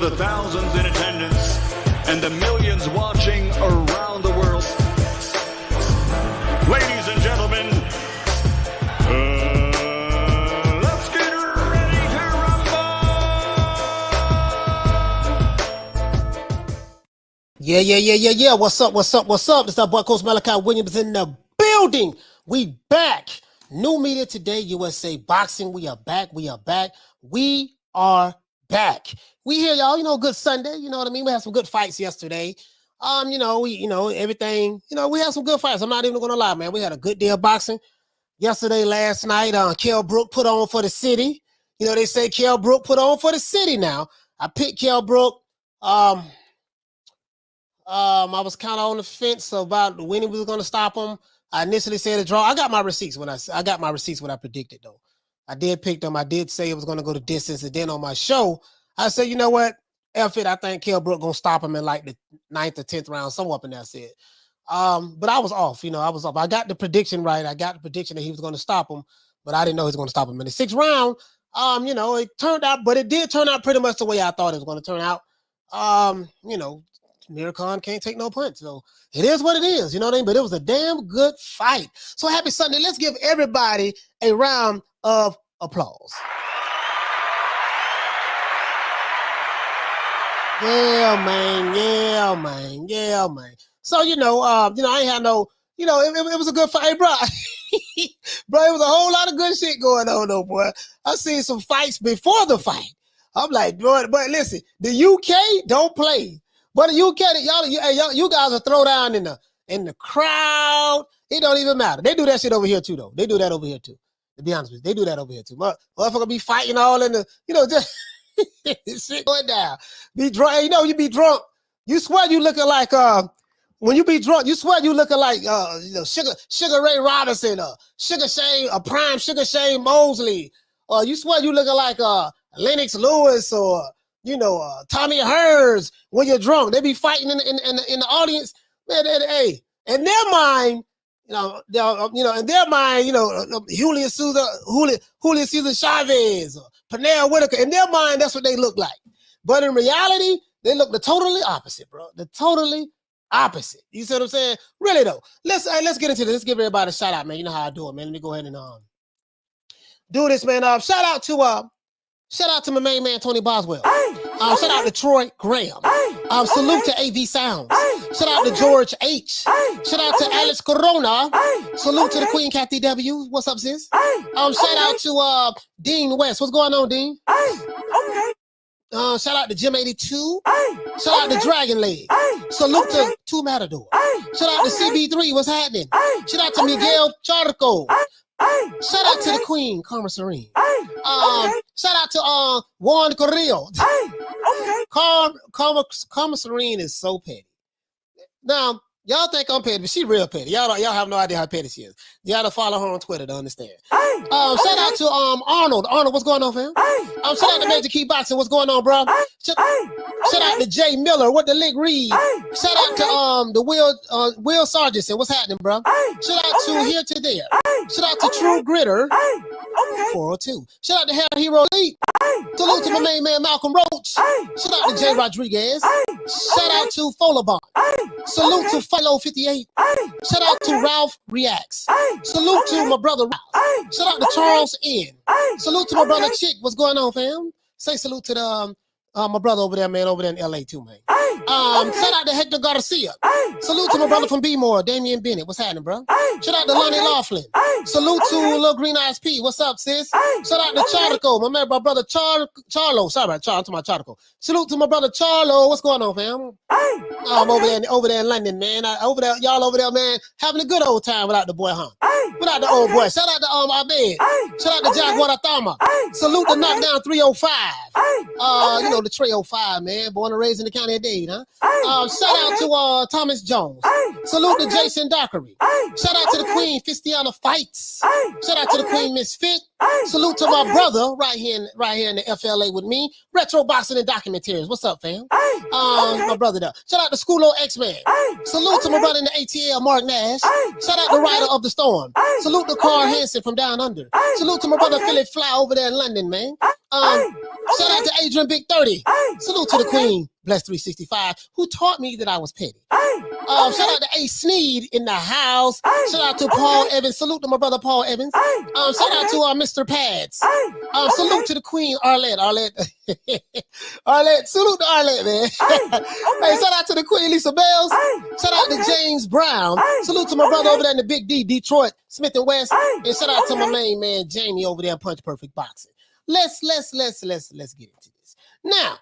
the thousands in attendance and the millions watching around the world. Ladies and gentlemen, let's get ready to rumble! Yeah. What's up? It's our boy Coach Malachi Williams in the building. We back. New media today, USA Boxing. We are back. We are back. We here, y'all. Good Sunday. You know what I mean? We had some good fights yesterday. Everything. We had some good fights. I'm not even gonna lie, man. We had a good day of boxing yesterday, last night. Kell Brook put on for the city. They say Kell Brook put on for the city now. I picked Kell Brook. I was kind of on the fence about when he was gonna stop him. I initially said a draw. I got my receipts when I predicted, though. I did pick them. I did say it was going to go the distance. And then on my show, I said, you know what? F it. I think Kell Brook going to stop him in like the 9th or 10th round, somewhere up in there, I said. But I was off. I was off. I got the prediction right. I got the prediction that he was going to stop him, but I didn't know he was going to stop him in the 6th round. It turned out, but it did turn out pretty much the way I thought it was going to turn out. Amir Khan can't take no punch. So it is what it is. You know what I mean? But it was a damn good fight. So happy Sunday. Let's give everybody a round of applause. Yeah, man. So, I ain't had no, it was a good fight, hey, bro. Bro, it was a whole lot of good shit going on, though, boy. I seen some fights before the fight. I'm like, boy, but listen, the UK don't play. But the UK, you guys are throw down in the crowd. It don't even matter. They do that shit over here too, though. They do that over here too. To be honest with you, they do that over here too. Motherfucker be fighting all in the, just shit going down. Be drunk. You be drunk. You swear you looking like when you be drunk. You swear you looking like Sugar Ray Robinson, prime Sugar Shane Mosley. You swear you looking like Lennox Lewis or. Tommy Hearns when you're drunk. They be fighting in the audience. Man, hey, in their mind, Julius Cesar Chavez, or Pernell Whitaker, in their mind, that's what they look like. But in reality, they look the totally opposite, bro. The totally opposite. You see what I'm saying? Really, though. Let's get into this. Let's give everybody a shout out, man. You know how I do it, man. Let me go ahead and do this, man. Shout out to my main man, Tony Boswell. Shout out to Troy Graham. Salute to AV Sounds. Shout out to George H. Shout out to Alex Corona. Salute to the Queen Kathy W. What's up, sis? Shout out to Dean West. What's going on, Dean? Shout out to Jim 82. Shout out to Dragon Leg. Salute to Two Matador. Shout out to CB3. What's happening? Shout out to Miguel Charco. Shout out to the Queen, Karma Serene. Shout out to Juan Carrillo. Karma Serene is so petty. Now, y'all think I'm petty, but she real petty. Y'all have no idea how petty she is. You gotta follow her on Twitter to understand. Shout out to Arnold. Arnold, what's going on, fam? Shout out to Major Key Boxing. What's going on, bro? Shout out to Jay Miller. What the lick read? Shout out to the Will Sargentson. What's happening, bro? Shout out to Here to There. Shout out to True Gritter. 402. Shout out to Hair Hero Elite. Salute to my main man Malcolm Roach. Shout out to Jay Rodriguez. Shout out to Folabon. Salute to Philo 58. Shout out to Ralph Reacts. Salute to my brother Ralph. Shout out to Charles N. Salute to my brother Chick. What's going on, fam? Say salute to the my brother over there, man, over there in LA too, man. Shout out to Hector Garcia. Salute to my brother from B-More, Damian Bennett. What's happening, bro? Shout out to Lonnie Loughlin. Salute to Lil Green Eyes P. What's up, sis? Shout out to Charco, my man, my brother Charlo. Sorry about Charlo, I'm talking about Charco. Salute to my brother Charlo. What's going on, fam? I'm over there in London, man. Y'all over there, man, having a good old time without the boy, huh? Without the old boy. Shout out to Abed. Shout out to Jack Guaratama. Salute to Knockdown 305. The 305, man. Born and raised in the county of Dade, huh? Shout out to Thomas Jones. Salute to Jason Dockery. Shout out to the Queen, Fistiana Fights. Shout out to the Queen, Miss Fit. Salute to my brother right here in the FLA with me. Retro Boxing and Documentaries. What's up, fam? My brother there. Shout out to Schoolo X-Man. Salute to my brother in the ATL, Mark Nash. Shout out to Rider of the Storm. Salute to Carl Hansen from down under. Salute to my brother Philip Fly over there in London, man. Shout out to Adrian Big 30. Salute to the Queen, Bless 365, who taught me that I was petty. Shout out to A. Sneed in the house. Shout out to Paul Evans. Salute to my brother Paul Evans. Shout out to Mr. Pads. Salute to the Queen, Arlette. Arlette, salute to Arlette, man. Hey, shout out to the Queen, Lisa Bells. Shout out to James Brown. Salute to my brother over there in the Big D, Detroit, Smith and West. And shout out to my main man, Jamie, over there in Punch Perfect Boxing. Let's get into this. Now,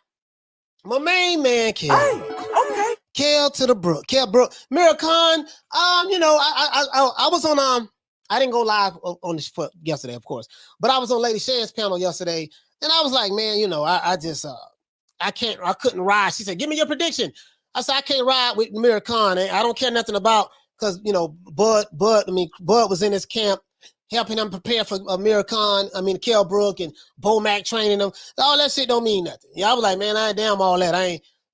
my main man, Kell Brook. Okay. Kell to the Brook. Kell Brook. Amir Khan, I was on, I didn't go live on this foot yesterday, of course, but I was on Lady Shan's panel yesterday, and I was like, man, I couldn't ride. She said, give me your prediction. I said, I can't ride with Amir Khan. I don't care nothing about, because, Bud was in his camp, helping him prepare for Amir Khan, Kell Brook and Bo Mac training them. All that shit don't mean nothing. Yeah, I was like, man, I ain't damn all that.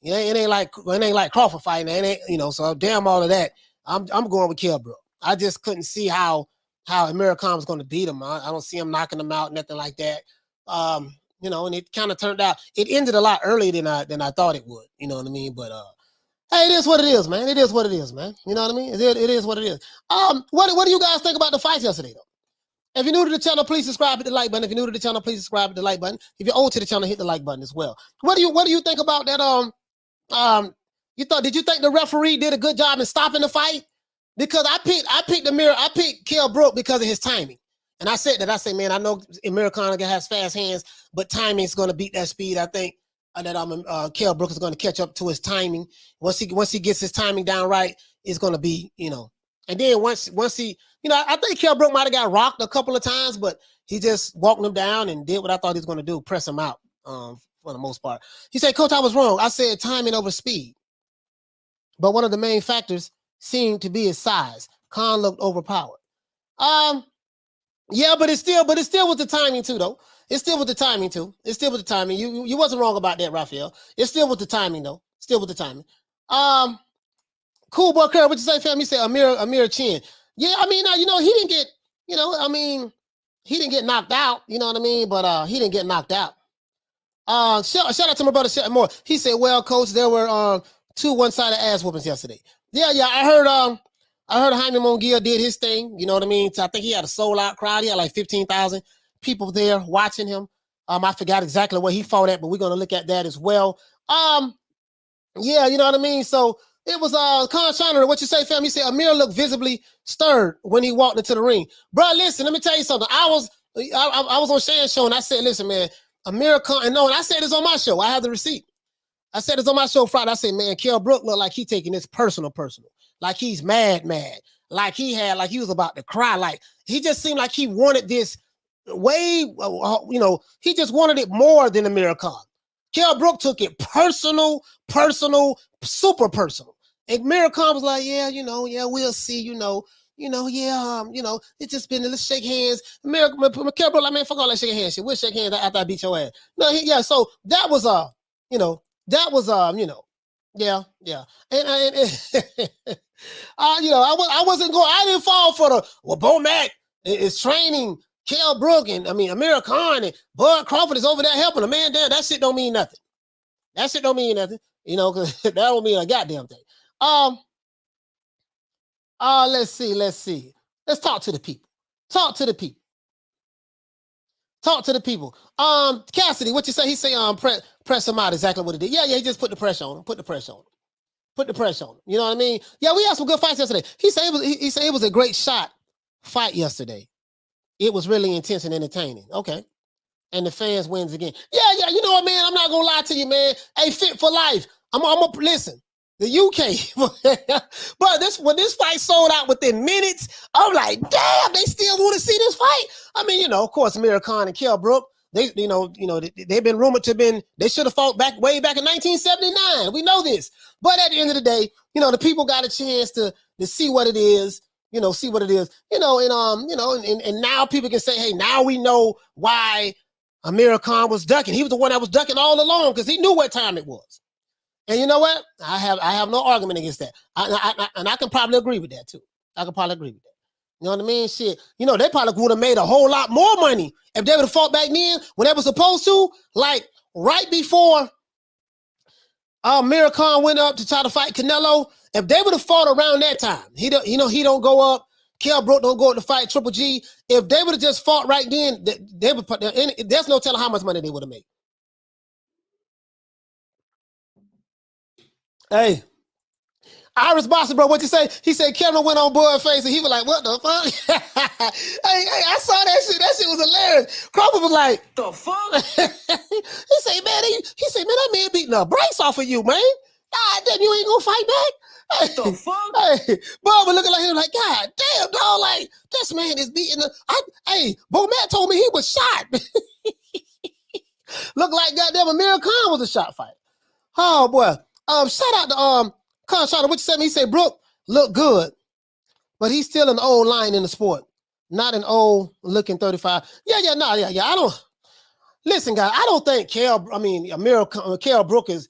It ain't like Crawford fighting. It ain't, so damn all of that. I'm going with Kell Brook. I just couldn't see how Amir Khan was going to beat him. I don't see him knocking him out, nothing like that. And it kind of turned out, it ended a lot earlier than I thought it would. You know what I mean? But hey, it is what it is, man. It is what it is, man. You know what I mean? It is what it is. What do you guys think about the fights yesterday, though? If you're new to the channel, please subscribe, hit the like button. If you're new to the channel, please subscribe, hit the like button. If you're old to the channel, hit the like button as well. What do you think about that? Did you think the referee did a good job in stopping the fight? Because I picked Kell Brook because of his timing. And I said, man, I know Amir Khan has fast hands, but timing is going to beat that speed. I think that Kell Brook is going to catch up to his timing. Once he gets his timing down right, it's going to be, and then once he, I think Kell Brook might have got rocked a couple of times, but he just walked him down and did what I thought he was going to do, press him out for the most part. He said, Coach, I was wrong. I said timing over speed. But one of the main factors seemed to be his size. Khan looked overpowered. Yeah, but it's still with the timing too, though. It's still with the timing too. It's still with the timing. You wasn't wrong about that, Raphael. It's still with the timing, though. Still with the timing. Cool boy Curry, what you say, fam? He said Amir Chin. Yeah, he didn't get, he didn't get knocked out, you know what I mean? But he didn't get knocked out. Shout out to my brother Shelton Moore. He said, well, Coach, there were 2 one-sided ass whoopings yesterday. Yeah, I heard Jaime Munguia did his thing, you know what I mean? I think he had a sold-out crowd. He had like 15,000 people there watching him. I forgot exactly where he fought at, but we're going to look at that as well. Yeah, you know what I mean? So it was Khan Chandler. What you say, fam? He said Amir looked visibly stirred when he walked into the ring. Bro, listen, let me tell you something. I was on Shan's show and I said, listen, man, Amir Khan, and I said this on my show. I have the receipt. I said this on my show Friday. I said, man, Kell Brook looked like he taking this personal. Like he's mad. Like he was about to cry. Like he just seemed like he wanted this way, he just wanted it more than Amir Khan. Kell Brook took it personal, super personal. And Amir Khan was like, yeah, we'll see, it's just been, let's shake hands. Kell Brook, like, man, fuck all that shaking hands shit. We'll shake hands after I beat your ass. No, so that was, yeah. And I didn't fall for Bo Mac is training Kell Brook and Amir Khan and Bud Crawford is over there helping him. Man, that shit don't mean nothing. That shit don't mean nothing, because that don't mean a goddamn thing. Let's see. Let's talk to the people. Cassidy, what you say? He say, press him out, exactly what he did. Yeah, he just put the pressure on him. Put the pressure on him. You know what I mean? Yeah, we had some good fights yesterday. He said it was a great shot fight yesterday. It was really intense and entertaining. Okay. And the fans wins again. Yeah, you know what, man? I'm not gonna lie to you, man. Hey, Fit for Life. I'm gonna listen. The UK, but when this fight sold out within minutes, I'm like, damn, they still want to see this fight. Of course, Amir Khan and Kell Brook, they've been rumored to they should have fought way back in 1979. We know this, but at the end of the day, the people got a chance to to see what it is, see what it is, and now people can say, hey, now we know why Amir Khan was ducking. He was the one that was ducking all along because he knew what time it was. And you know what? I have no argument against that. And I can probably agree with that too. I can probably agree with that. You know what I mean? Shit. They probably would have made a whole lot more money if they would have fought back then when they were supposed to. Like right before Amir Khan went up to try to fight Canelo. If they would have fought around that time, he don't go up. Kell Brook don't go up to fight Triple G. If they would have just fought right then, they would put. There's no telling how much money they would have made. Hey, Iris Boston, bro, what you say? He said Kevin went on Bud Face and he was like, what the fuck? hey, I saw that shit. That shit was hilarious. Crawford was like, the fuck? he said, man, that man beating a brace off of you, man. God damn, you ain't gonna fight back? What the fuck? Hey, Bob was looking like him like, God damn, dog, like, this man is beating Bo Matt told me he was shot. Looked like goddamn Amir Khan was a shot fighter. Oh, boy. Shout out to Khan Shana, what you said? He said Brook look good, but he's still an old lion in the sport, not an old looking 35. Yeah. I don't listen, guys. I don't think Kell Brook is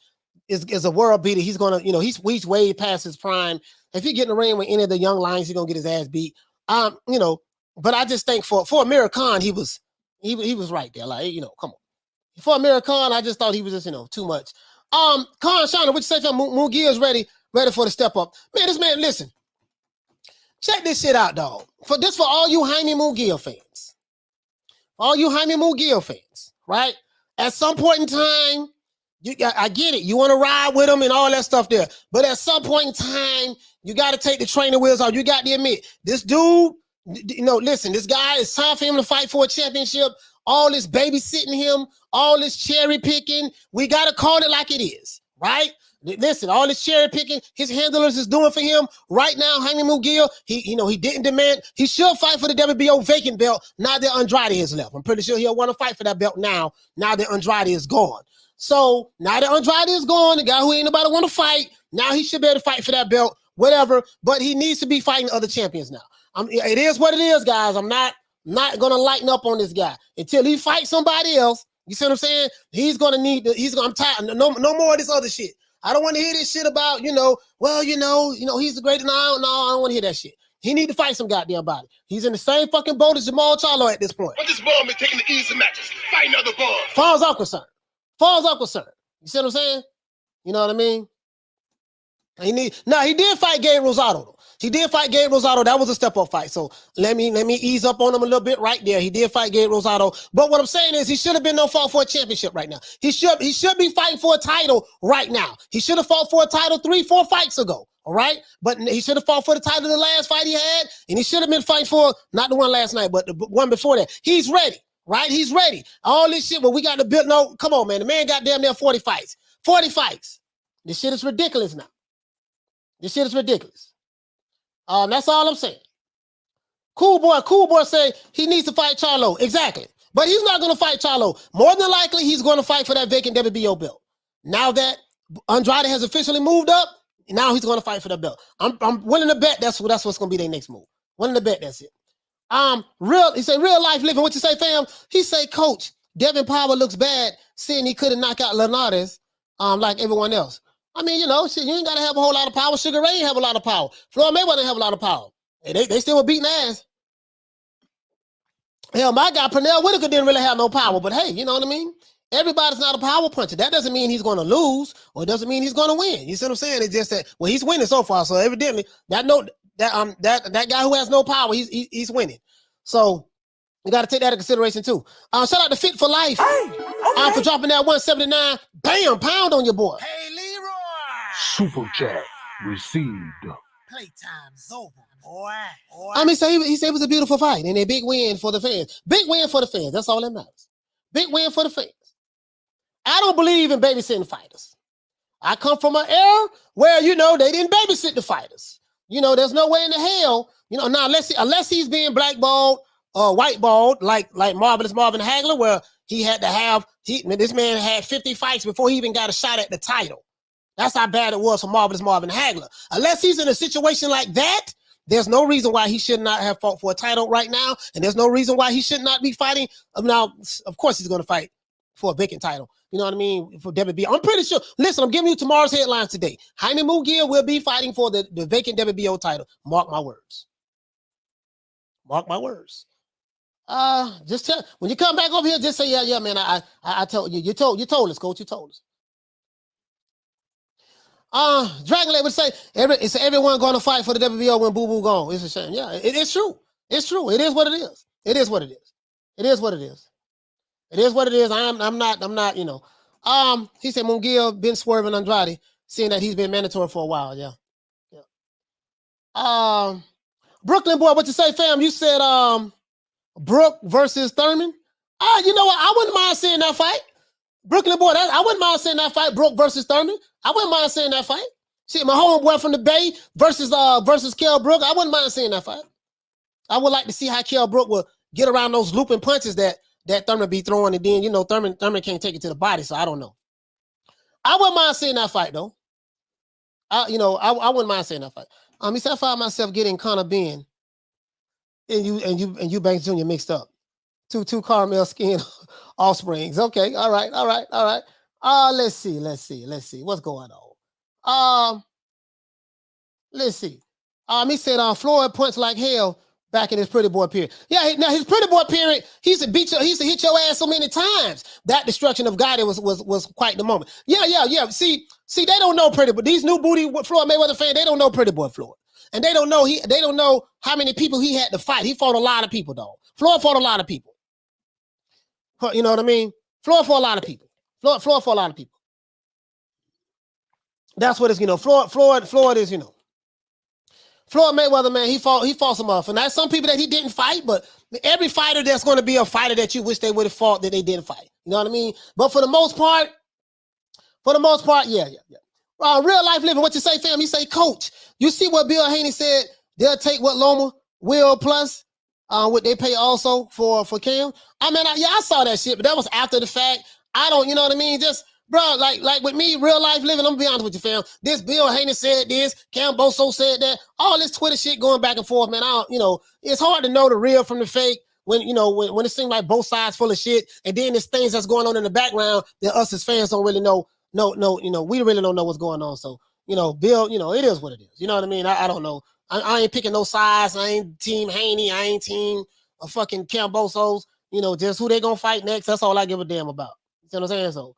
a world beater. He's gonna, he's way past his prime. If he get in the ring with any of the young lions, he's gonna get his ass beat. But I just think for Amir Khan, he was right there. Like, come on. For Amir Khan, I just thought he was just, too much. Khan Shana, what you say for Mugia is ready for the step up. Man, this man, listen. Check this shit out, dog. For all you Jaime Mugia fans. All you Jaime Mugia fans, right? At some point in time, I get it. You want to ride with him and all that stuff there. But at some point in time, you got to take the training wheels off. You got to admit, this dude, listen, this guy, it's time for him to fight for a championship. All this babysitting him, all this cherry picking, we got to call it like it is, right? Listen, all this cherry picking, his handlers is doing for him right now. Jaime Mugia, he didn't demand. He should fight for the WBO vacant belt now that Andrade is left. I'm pretty sure he'll want to fight for that belt now that Andrade is gone. So now that Andrade is gone, the guy who ain't nobody want to fight, now he should be able to fight for that belt, whatever. But he needs to be fighting other champions now. It is what it is, guys. I'm not gonna lighten up on this guy until he fights somebody else. You see what I'm saying? I'm tired. No more of this other shit. I don't want to hear this shit about, he's the greatest. No, I don't want to hear that shit. He need to fight some goddamn body. He's in the same fucking boat as Jamal Charlo at this point. But this ball been taking the easy matches. Fighting other balls. Far as I'm concerned. You see what I'm saying? You know what I mean? He did fight Gabe Rosado, though. That was a step-up fight. So let me ease up on him a little bit right there. He did fight Gabe Rosado. But what I'm saying is he should have been no fault for a championship right now. He should be fighting for a title right now. He should have fought for a title 3-4 fights ago. All right? But he should have fought for the title the last fight he had. And he should have been fighting for, not the one last night, but the one before that. He's ready, right? He's ready. All this shit, but we got to build. No, come on, man. The man got damn near 40 fights. 40 fights. This shit is ridiculous now. This shit is ridiculous. That's all I'm saying. Cool boy say he needs to fight Charlo. Exactly. But he's not going to fight Charlo. More than likely, he's going to fight for that vacant WBO belt. Now that Andrade has officially moved up, now he's going to fight for the belt. I'm willing to bet that's what's going to be their next move. Willing to bet that's it. He say real life living. What you say, fam? He say, Coach, Devin Power looks bad, seeing he couldn't knock out Linares like everyone else. I mean, shit, you ain't got to have a whole lot of power. Sugar Ray ain't have a lot of power. Floyd Mayweather didn't have a lot of power. They still were beating ass. Hell, my guy, Pernell Whitaker didn't really have no power, but hey, you know what I mean? Everybody's not a power puncher. That doesn't mean he's going to lose, or it doesn't mean he's going to win. You see what I'm saying? It's just that, well, he's winning so far, so evidently, that guy who has no power, he's winning. So, you got to take that into consideration, too. Shout out to Fit for Life. Hey, okay. For dropping that 179. Bam, pound on your boy. Hey, Leroy. Super chat received. Playtime's over, boy. He said it was a beautiful fight and a big win for the fans. Big win for the fans. That's all that matters. Big win for the fans. I don't believe in babysitting fighters. I come from an era where, they didn't babysit the fighters. There's no way in the hell, now unless he's being blackballed or whiteballed like Marvelous Marvin Hagler, where he had to have, this man had 50 fights before he even got a shot at the title. That's how bad it was for Marvelous Marvin Hagler. Unless he's in a situation like that, there's no reason why he should not have fought for a title right now, and there's no reason why he should not be fighting. Now, of course, he's going to fight for a vacant title. You know what I mean? For WBO. I'm pretty sure. Listen, I'm giving you tomorrow's headlines today. Jaime Munguia will be fighting for the vacant WBO title. Mark my words. Mark my words. Just tell when you come back over here, just say, yeah, man. I told you. You told us, coach. You told us. Dragonlet would say, it's everyone going to fight for the WBO when Boo Boo gone. It's a shame. Yeah, it's true. It's true. It is what it is. It is what it is. It is what it is. It is what it is. I'm not, you know. He said Munguia been swerving Andrade, seeing that he's been mandatory for a while. Yeah. Brooklyn boy, what you say, fam? You said Brook versus Thurman. You know what? I wouldn't mind seeing that fight. Brooklyn boy, I wouldn't mind seeing that fight. Brook versus Thurman. I wouldn't mind seeing that fight. See, my homeboy from the Bay versus Kell Brook. I wouldn't mind seeing that fight. I would like to see how Kell Brook will get around those looping punches that Thurman be throwing, and then, you know, Thurman can't take it to the body, so I don't know. I wouldn't mind seeing that fight, though. I wouldn't mind seeing that fight. He said, I found myself getting Conor Ben and you Banks Jr. mixed up. Two caramel skin offsprings. Okay, all right. Let's see. What's going on? Let's see. He said Floyd punch like hell back in his pretty boy period. Yeah, now his pretty boy period, he used to hit your ass so many times. That destruction of Gotti was quite the moment. Yeah. See, they don't know pretty boy. These new booty Floyd Mayweather fans, they don't know pretty boy Floyd. And they don't know how many people he had to fight. He fought a lot of people, though. Floyd fought a lot of people. You know what I mean? Floyd fought a lot of people. Floyd fought a lot of people. That's what it's, you know, Floyd is, you know. Floyd Mayweather, man, he fought some off. And that's some people that he didn't fight, but every fighter that's going to be a fighter that you wish they would have fought that they didn't fight. You know what I mean? But for the most part, yeah. Real life living, what you say, fam? You say, coach, you see what Bill Haney said? They'll take what Loma will plus what they pay also for Cam. I mean, I saw that shit, but that was after the fact. I don't, you know what I mean? Just, bro, like with me, real life living, I'm gonna be honest with you, fam. This Bill Haney said this, Cam Boso said that, all this Twitter shit going back and forth, man. It's hard to know the real from the fake when it seems like both sides full of shit, and then there's things that's going on in the background that us as fans don't really know. No, we really don't know what's going on. So, Bill, it is what it is. You know what I mean? I don't know. I ain't picking no sides. I ain't team Haney. I ain't team a fucking Cambosos. Just who they gonna fight next. That's all I give a damn about. You know what I'm saying? So,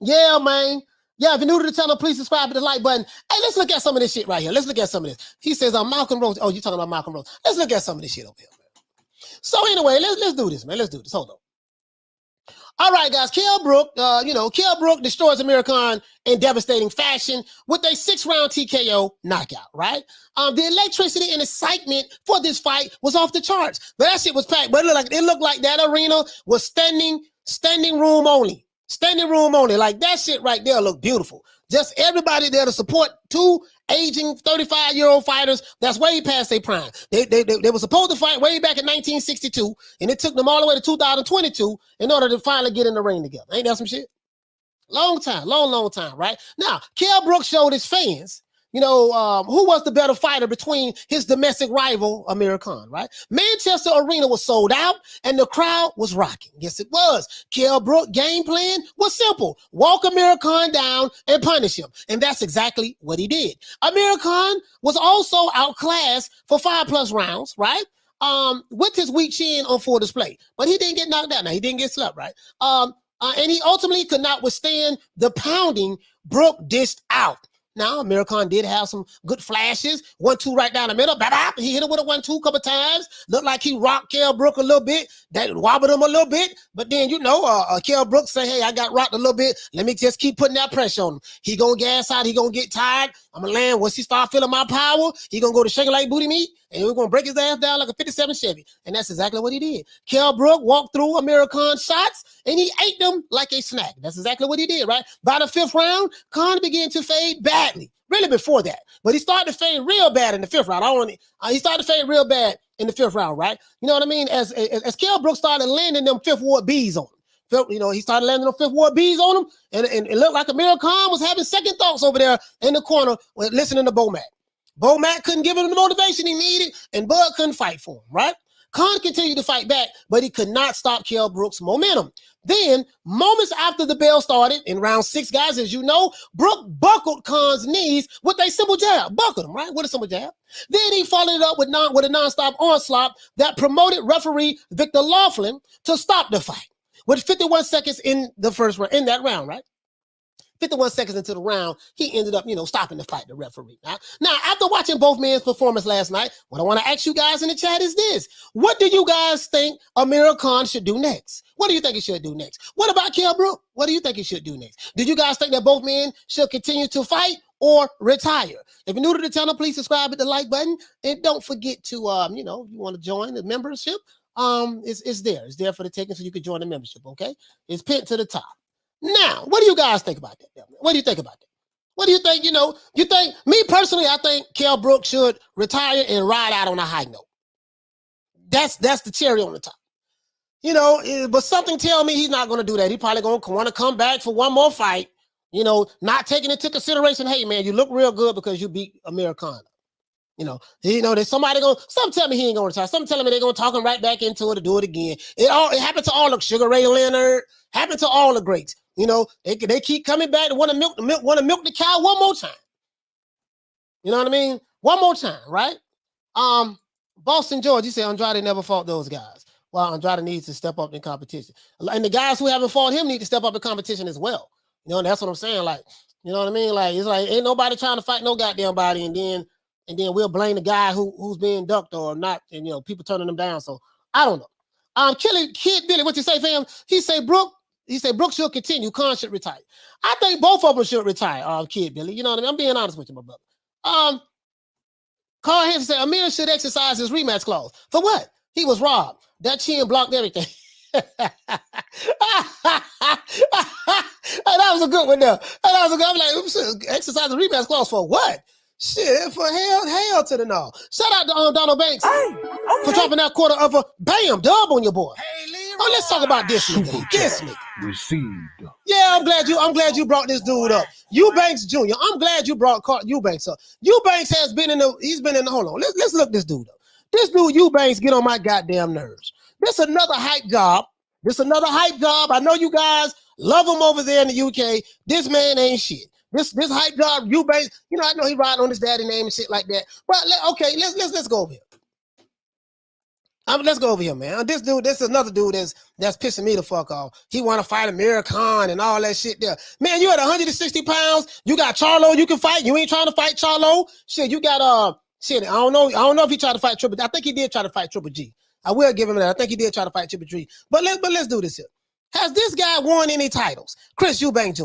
yeah, man. Yeah, if you're new to the channel, please subscribe to the like button. Hey, let's look at some of this shit right here. Let's look at some of this. He says, Malcolm Rose. Oh, you're talking about Malcolm Rose. Let's look at some of this shit over here, man. So anyway, let's do this, man. Let's do this. Hold on. All right, guys. Kell Brook, Kell Brook destroys Amir Khan in devastating fashion with a 6-round TKO knockout, right? The electricity and excitement for this fight was off the charts. But that shit was packed. But it looked like that arena was standing room only. Standing room only. Like, that shit right there looked beautiful. Just everybody there to support two aging 35-year-old fighters that's way past their prime. They were supposed to fight way back in 1962, and it took them all the way to 2022 in order to finally get in the ring together. Ain't that some shit? Long time, long time, right? Now, Kell Brook showed his fans, who was the better fighter between his domestic rival, Amir Khan, right? Manchester Arena was sold out, and the crowd was rocking. Yes, it was. Kell Brook game plan was simple. Walk Amir Khan down and punish him. And that's exactly what he did. Amir Khan was also outclassed for 5+ rounds, right? With his weak chin on full display. But he didn't get knocked out. Now, he didn't get slapped, right? And he ultimately could not withstand the pounding Brook dished out. Now, Amir Khan did have some good flashes. 1-2 right down the middle. He hit him with a 1-2 a couple times. Looked like he rocked Kell Brook a little bit. That wobbled him a little bit. But then, Kell Brook say, hey, I got rocked a little bit. Let me just keep putting that pressure on him. He going to gas out. He going to get tired. I'm going to land. Once he start feeling my power, he going to go to shaking like booty meat. And we're going to break his ass down like a 57 Chevy. And that's exactly what he did. Kell Brook walked through Amir Khan's shots, and he ate them like a snack. That's exactly what he did, right? By the 5th round, Khan began to fade badly. Really before that. But he started to fade real bad in the 5th round. He started to fade real bad in the 5th round, right? You know what I mean? As Kell Brook started landing them 5th Ward Bs on him. felt, he started landing on Fifth Ward B's on him, and it looked like Amir Khan was having second thoughts over there in the corner listening to Bo Mack. Bo Mack couldn't give him the motivation he needed, and Bud couldn't fight for him, right? Khan continued to fight back, but he could not stop Kell Brook's momentum. Then, moments after the bell started, in round 6, guys, as you know, Brook buckled Khan's knees with a simple jab. Buckled him, right? With a simple jab. Then he followed it up with a nonstop onslaught that promoted referee Victor Loughlin to stop the fight. With 51 seconds in the first round, in that round, right? 51 seconds into the round, he ended up, stopping the fight, the referee. Now, after watching both men's performance last night, what I want to ask you guys in the chat is this. What do you guys think Amir Khan should do next? What do you think he should do next? What about Kell Brook? What do you think he should do next? Do you guys think that both men should continue to fight or retire? If you're new to the channel, please subscribe, hit the like button, and don't forget to, you want to join the membership. It's there. It's there for the taking, so you can join the membership, okay? It's pinned to the top. Now, what do you guys think about that? What do you think about that? What do you think? You think, me personally, I think Kell Brook should retire and ride out on a high note. That's the cherry on the top. But something tell me he's not going to do that. He probably going to want to come back for one more fight, not taking into consideration, hey, man, you look real good because you beat Amir Khan. There's somebody some tell me he ain't gonna retire. Some telling me they're gonna talk him right back into it to do it again. It happened to all the Sugar Ray Leonard, happened to all the greats. They keep coming back and want to milk the cow one more time. You know what I mean? One more time, right? Boston George, you say Andrade never fought those guys. Well, Andrade needs to step up in competition. And the guys who haven't fought him need to step up in competition as well. That's what I'm saying. Like, you know what I mean? Like, it's like ain't nobody trying to fight no goddamn body, and then we'll blame the guy who's being ducked or not, and people turning them down. So I don't know. Kid Billy, what you say, fam? He say Brook should continue. Khan should retire. I think both of them should retire. Kid Billy, you know what I mean? I'm being honest with you, my brother. Carl Hansen said Amir should exercise his rematch clause. For what? He was robbed. That chin blocked everything. That was a good one there. That was a good. I'm like, exercise the rematch clause for what? Shit, for hell to the no. Shout out to Donald Banks for dropping that quarter of a bam dub on your boy. Hey, let's talk about this nigga. This nigga. Received. Yeah, I'm glad you brought this dude up. Eubanks Jr. I'm glad you brought Eubanks up. Eubanks has been hold on. Let's look this dude up. This dude Eubanks get on my goddamn nerves. This another hype job. I know you guys love him over there in the UK. This man ain't shit. This hype job, Eubanks, I know he riding on his daddy name and shit like that. But okay, let's go over here. Let's go over here, man. This is another dude that's pissing me the fuck off. He want to fight Amir Khan and all that shit there. Man, you at 160 pounds. You got Charlo you can fight. You ain't trying to fight Charlo. Shit, you got I don't know if he tried to fight Triple G. I think he did try to fight Triple G. I will give him that. I think he did try to fight Triple G. But let's do this here. Has this guy won any titles? Chris Eubank Jr.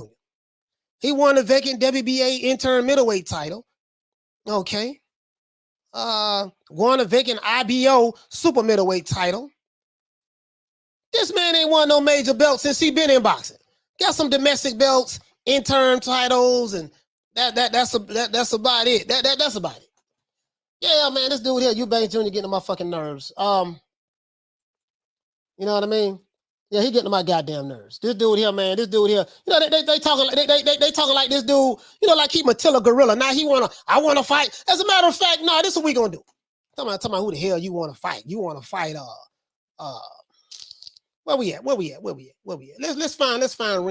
He won a vacant WBA interim middleweight title. Okay. Won a vacant IBO super middleweight title. This man ain't won no major belts since he been in boxing. Got some domestic belts, interim titles, and that's about it. That's about it. Yeah, man, this dude here, Eubank Jr. getting on my fucking nerves. You know what I mean? Yeah, he getting on my goddamn nerves. This dude here, man, they talking like this dude, like he Matilla Gorilla. Now I wanna fight. As a matter of fact, no, this is what we gonna do. Tell me who the hell you wanna fight. You wanna fight where we at? Let's find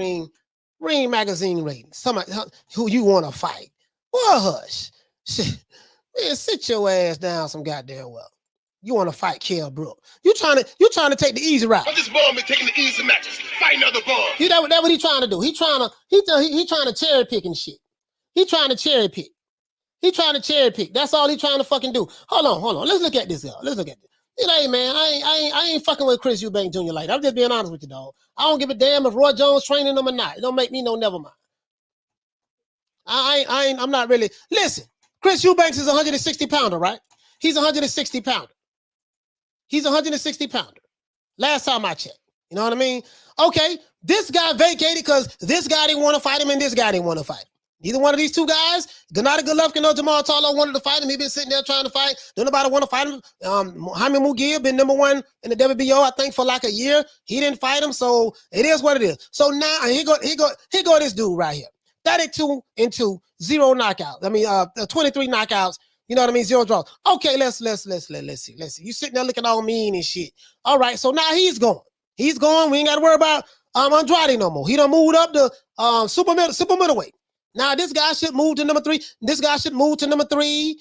Ring magazine ratings. Somebody who you wanna fight. Well, hush. Shit. Man, sit your ass down some goddamn well. You want to fight Kell Brook. You trying to take the easy route. I'm just born with taking the easy matches. Fighting other boys. That's what he trying to do. He trying to cherry pick and shit. He trying to cherry pick. That's all he trying to fucking do. Hold on. Let's look at this, y'all. Hey, man, I ain't fucking with Chris Eubank Jr. like that. I'm just being honest with you, dog. I don't give a damn if Roy Jones training him or not. It don't make me no never mind. I'm not really. Listen, Chris Eubanks is a 160 pounder, right? He's a 160 pounder. Last time I checked. You know what I mean? Okay, this guy vacated because this guy didn't want to fight him and this guy didn't want to fight him. Neither one of these two guys, Gennady Golovkin or Jamal Charlo, wanted to fight him. He been sitting there trying to fight. Don't nobody want to fight him. Jaime Munguia been #1 in the WBO, I think, for like a year. He didn't fight him, so it is what it is. So now here go this dude right here. 32-2, 0 knockouts. I mean, 23 knockouts. You know what I mean? 0 draws. Okay, let's see. You sitting there looking all mean and shit. All right, so now he's going. He's going. We ain't got to worry about Andrade no more. He done moved up to super middleweight. Now this guy should move to #3. This guy should move to #3.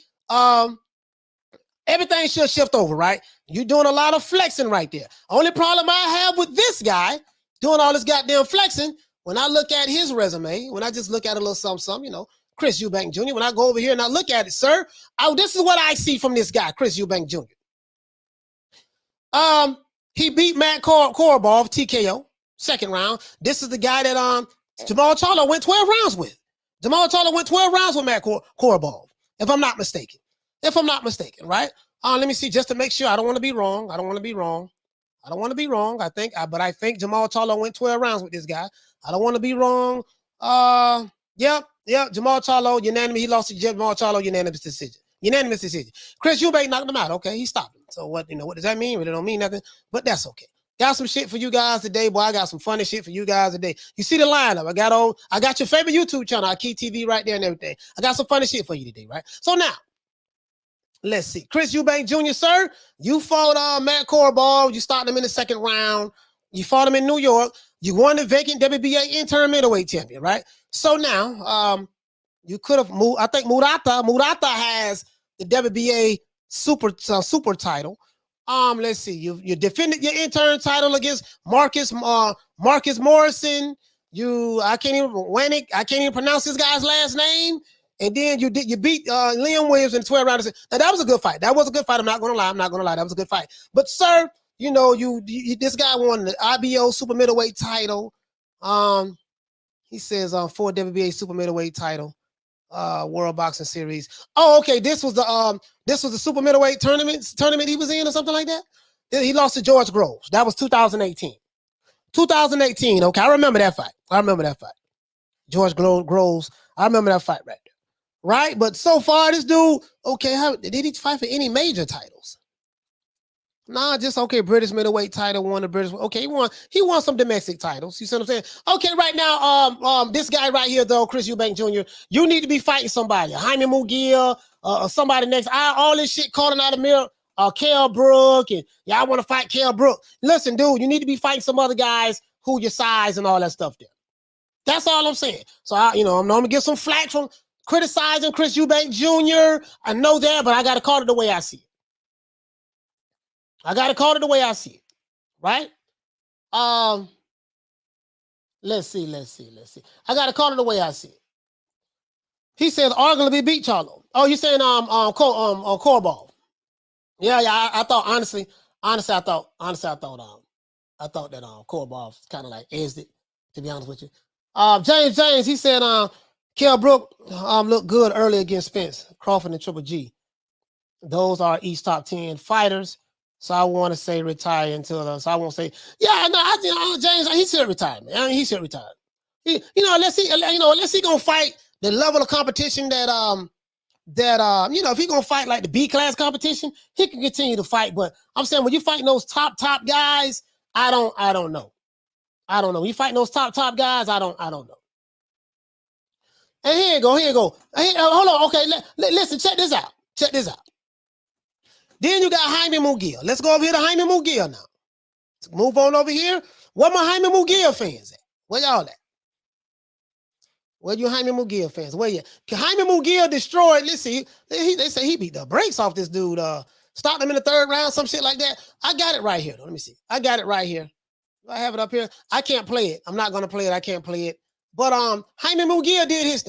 Everything should shift over, right? You're doing a lot of flexing right there. Only problem I have with this guy doing all this goddamn flexing, when I look at his resume, when I just look at a little something, you know, Chris Eubank Jr., when I go over here and I look at it, sir, this is what I see from this guy, Chris Eubank Jr. He beat Matt Korobov, TKO, second round. This is the guy that Jamal Charlo went 12 rounds with. Jamal Charlo went 12 rounds with Matt Korobov, if I'm not mistaken. Right? Let me see, just to make sure. I don't want to be wrong. I think Jamal Charlo went 12 rounds with this guy. I don't want to be wrong. Yep. Jamal Charlo, unanimous. He lost to Jamal Charlo, unanimous decision. Chris Eubank knocked him out. Okay, he stopped him. So what does that mean? Really don't mean nothing, but that's okay. Got some shit for you guys today, boy. I got some funny shit for you guys today. You see the lineup. I got your favorite YouTube channel, Key TV, right there and everything. I got some funny shit for you today, right? So now, let's see. Chris Eubank Jr., sir, you fought Matt Korobov. You started him in the second round. You fought him in New York. You won the vacant WBA interim middleweight champion, right? So now, you could have moved. I think Murata has the WBA super title. Let's see. You defended your interim title against Marcus Morrison. I can't even pronounce this guy's last name. And then you beat Liam Williams in 12 rounds. Now that was a good fight. I'm not gonna lie. That was a good fight. But sir, you know, this guy won the IBO super middleweight title. He says 4 WBA super middleweight title. World Boxing Series. Oh, okay. This was the super middleweight tournament he was in or something like that. He lost to George Groves. That was 2018. 2018. Okay, I remember that fight. George Groves. I remember that fight right there. Right, but so far this dude. Okay, did he fight for any major titles? Nah, just okay. British middleweight title, won the British. Okay, he won some domestic titles. You see what I'm saying? Okay, right now, this guy right here though, Chris Eubank Jr., you need to be fighting somebody, Jaime Munguia, or somebody next. All this shit calling out Amir, Kell Brook, and y'all want to fight Kell Brook. Listen, dude, you need to be fighting some other guys who your size and all that stuff there. That's all I'm saying. So I'm gonna get some flack from criticizing Chris Eubank Jr. I know that, but I gotta call it the way I see it. Right? Let's see. I gotta call it the way I see it. He says arguably beat Charlo. Oh, you saying Korobov? Yeah. I thought honestly, I thought that Korobov kind of like edged it. To be honest with you, James, he said Kell Brook looked good early against Spence, Crawford, and Triple G. Those are each top 10 fighters. So I want to say retire until. So I won't say. Yeah, no, James, he should retire. Man. I mean, he should retire. Unless he gonna fight the level of competition that if he gonna fight like the B class competition, he can continue to fight. But I'm saying when you fighting those top guys, I don't know. You fighting those top guys, I don't know. And here you go. Hold on. Okay, listen. Check this out. Then you got Jaime Munguia. Let's go over here to Jaime Munguia now. Let's move on over here. Where my Jaime Munguia fans at? Where y'all at? Where you Jaime Munguia fans? Where you? Jaime Munguia destroyed. Let's see. They say he beat the brakes off this dude. Stopped him in the third round, some shit like that. I got it right here. Let me see. I got it right here. Do I have it up here? I can't play it. I'm not gonna play it. I can't play it. But Jaime Munguia did his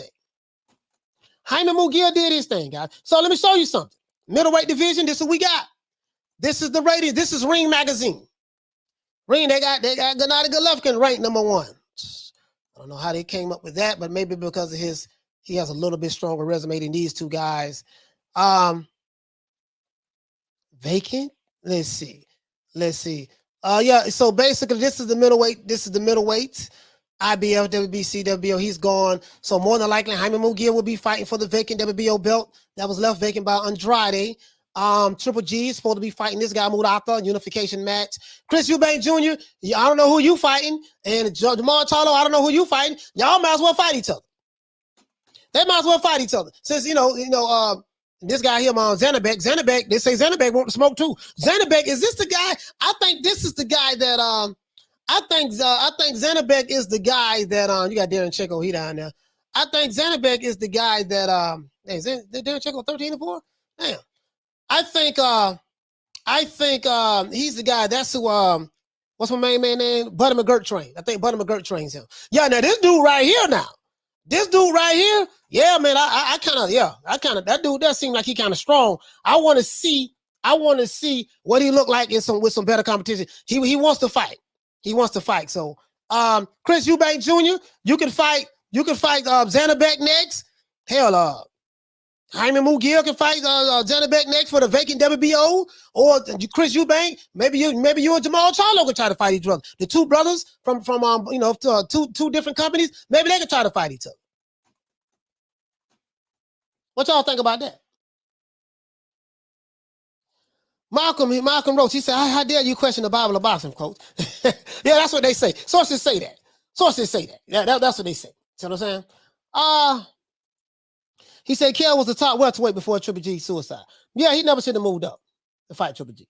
thing. Guys. So let me show you something. Middleweight division, this is what we got. This is the rating. This is Ring Magazine. Ring, they got Gennady Golovkin ranked #1. I don't know how they came up with that, but maybe because of he has a little bit stronger resume than these two guys. Vacant? Let's see. Yeah, so basically this is the middleweight. IBF, WBC, WBO. He's gone. So more than likely, Jaime Munguia will be fighting for the vacant WBO belt that was left vacant by Andrade. Triple G is supposed to be fighting this guy, Murata, unification match. Chris Eubank Jr., I don't know who you fighting. And Jamal Charlo, I don't know who you fighting. Y'all might as well fight each other. They might as well fight each other. Since, this guy here, Zanabek, they say Zanabek wants to smoke too. Zanabek, is this the guy? I think this is the guy that, I think Zanabek is the guy that, you got Darren Checo, he down there. I think Zanabek is the guy that, hey, is Darren Checo 13-4? Damn. I think he's the guy. That's who. What's my main man name? Buddy McGirt trained. I think Buddy McGirt trains him. Yeah. Now this dude right here. This dude right here. Yeah, man. I kind of. That dude does seem like he kind of strong. I want to see what he look like with some better competition. He wants to fight. He wants to fight. So, Chris Eubank Jr. You can fight. Zanabek next. Hell, Jaime Munguia can fight Zanabek next for the vacant WBO, or Chris Eubank. Maybe you and Jamal Charlo can try to fight each other. The two brothers from two different companies. Maybe they can try to fight each other. What y'all think about that? Malcolm Roach. He said, "How dare you question the Bible of boxing, coach?" Yeah, that's what they say. Sources say that. That's what they say. See what I'm saying? He said Kell was the top welterweight before Triple G suicide. Yeah, he never should have moved up to fight Triple G.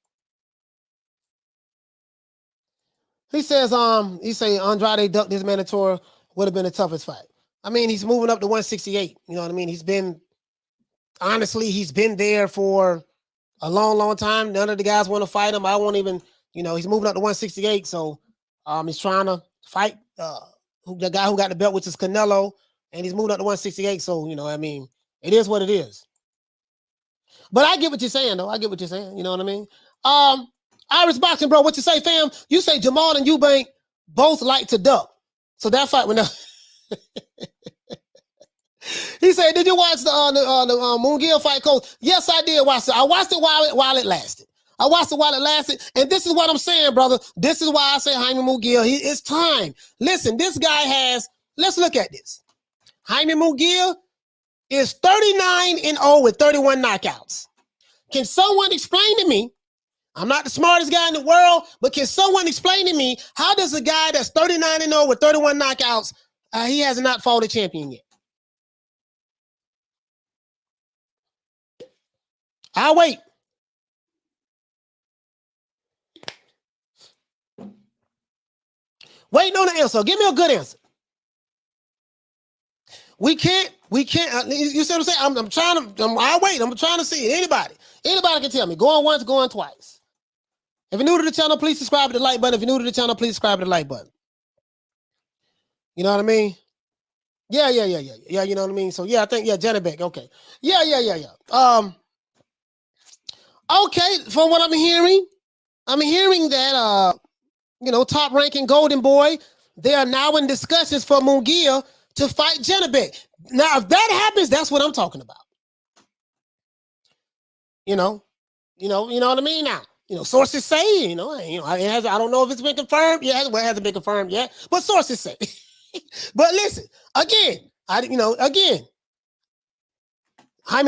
He says, Andrade ducked his mandatory would have been the toughest fight. I mean, he's moving up to 168. You know what I mean? He's been there for a long, long time. None of the guys want to fight him. I won't even, he's moving up to 168. So he's trying to fight the guy who got the belt, which is Canelo, and he's moved up to 168. So, it is what it is. But I get what you're saying, though. I get what you're saying. You know what I mean? Irish Boxing, bro, what you say, fam? You say Jamal and Eubank both like to duck. So that fight went up. He said, did you watch the Munguia fight, coach? Yes, I did watch it. I watched it while it lasted. And this is what I'm saying, brother. This is why I say Jaime Munguia. It's time. Listen, this guy let's look at this. Jaime Munguia is 39-0 with 31 knockouts. Can someone explain to me? I'm not the smartest guy in the world, but can someone explain to me how does a guy that's 39-0 with 31 knockouts, he has not fought a champion yet? I'll wait. Waiting on the answer. Give me a good answer. We can't, you see what I'm saying? I'll wait. I'm trying to see anybody can tell me. Going once, going twice. If you're new to the channel, please subscribe to the like button. If you're new to the channel, please subscribe to the like button. You know what I mean? Yeah. You know what I mean? So yeah, I think, Janabek. Okay. Yeah. Okay. From what I'm hearing that, top ranking Golden Boy, they are now in discussions for Munguia to fight Janabek. Now, if that happens, that's what I'm talking about. You know what I mean? Now, sources say, I don't know if it's been confirmed. Yeah, it hasn't been confirmed yet, but sources say. But listen, again, Jaime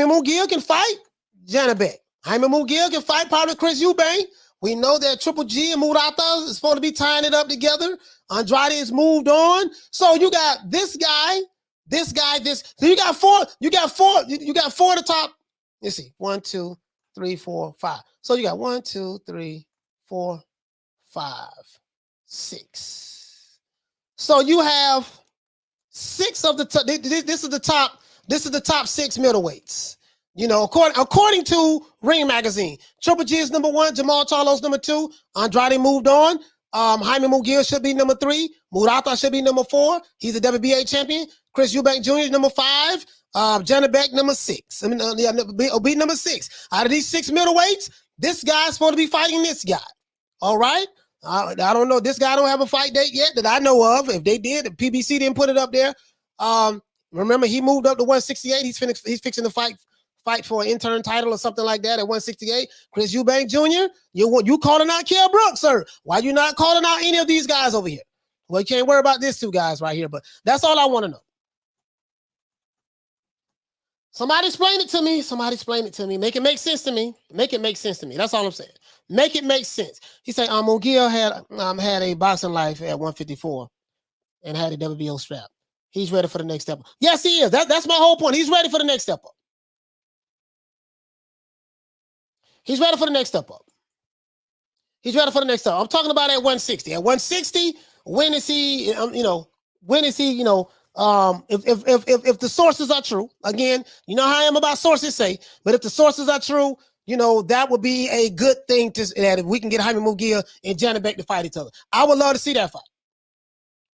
Munguia can fight Janabek. Jaime Munguia can fight probably Chris Eubank. We know that Triple G and Murata is supposed to be tying it up together. Andrade has moved on. So you got this guy. So you got four at the top. Let's see. 1, 2, 3, 4, 5. So you got 1, 2, 3, 4, 5, 6. So you have 6 of the top. This is the top. This is the top 6 middleweights. According to Ring Magazine, Triple G is number 1, Jamal Charlo's number 2, Andrade moved on. Jaime Munguia should be number 3, Murata should be number 4. He's a WBA champion. Chris Eubank Jr. is number 5. Janabek number 6. Be number 6. Out of these 6 middleweights, this guy's supposed to be fighting this guy. All right. I don't know. This guy don't have a fight date yet that I know of. If they did, if PBC didn't put it up there. Remember, he moved up to 168. He's fixing to fight for an intern title or something like that at 168. Chris Eubank Jr., you calling out Kell Brook, sir. Why you not calling out any of these guys over here? Well, you can't worry about these two guys right here, but that's all I want to know. Somebody explain it to me. Somebody explain it to me. Make it make sense to me. Make it make sense to me. That's all I'm saying. Make it make sense. He said, Munguia had a boxing life at 154 and had a WBO strap. He's ready for the next step up. Yes, he is. That's my whole point. He's ready for the next step up. He's ready for the next step up. He's ready for the next step up. I'm talking about at 160. At 160, when is he, when is he, if the sources are true, again, you know how I am about sources say, but if the sources are true, that would be a good thing that if we can get Jaime Munguia and Johnny Beck to fight each other. I would love to see that fight.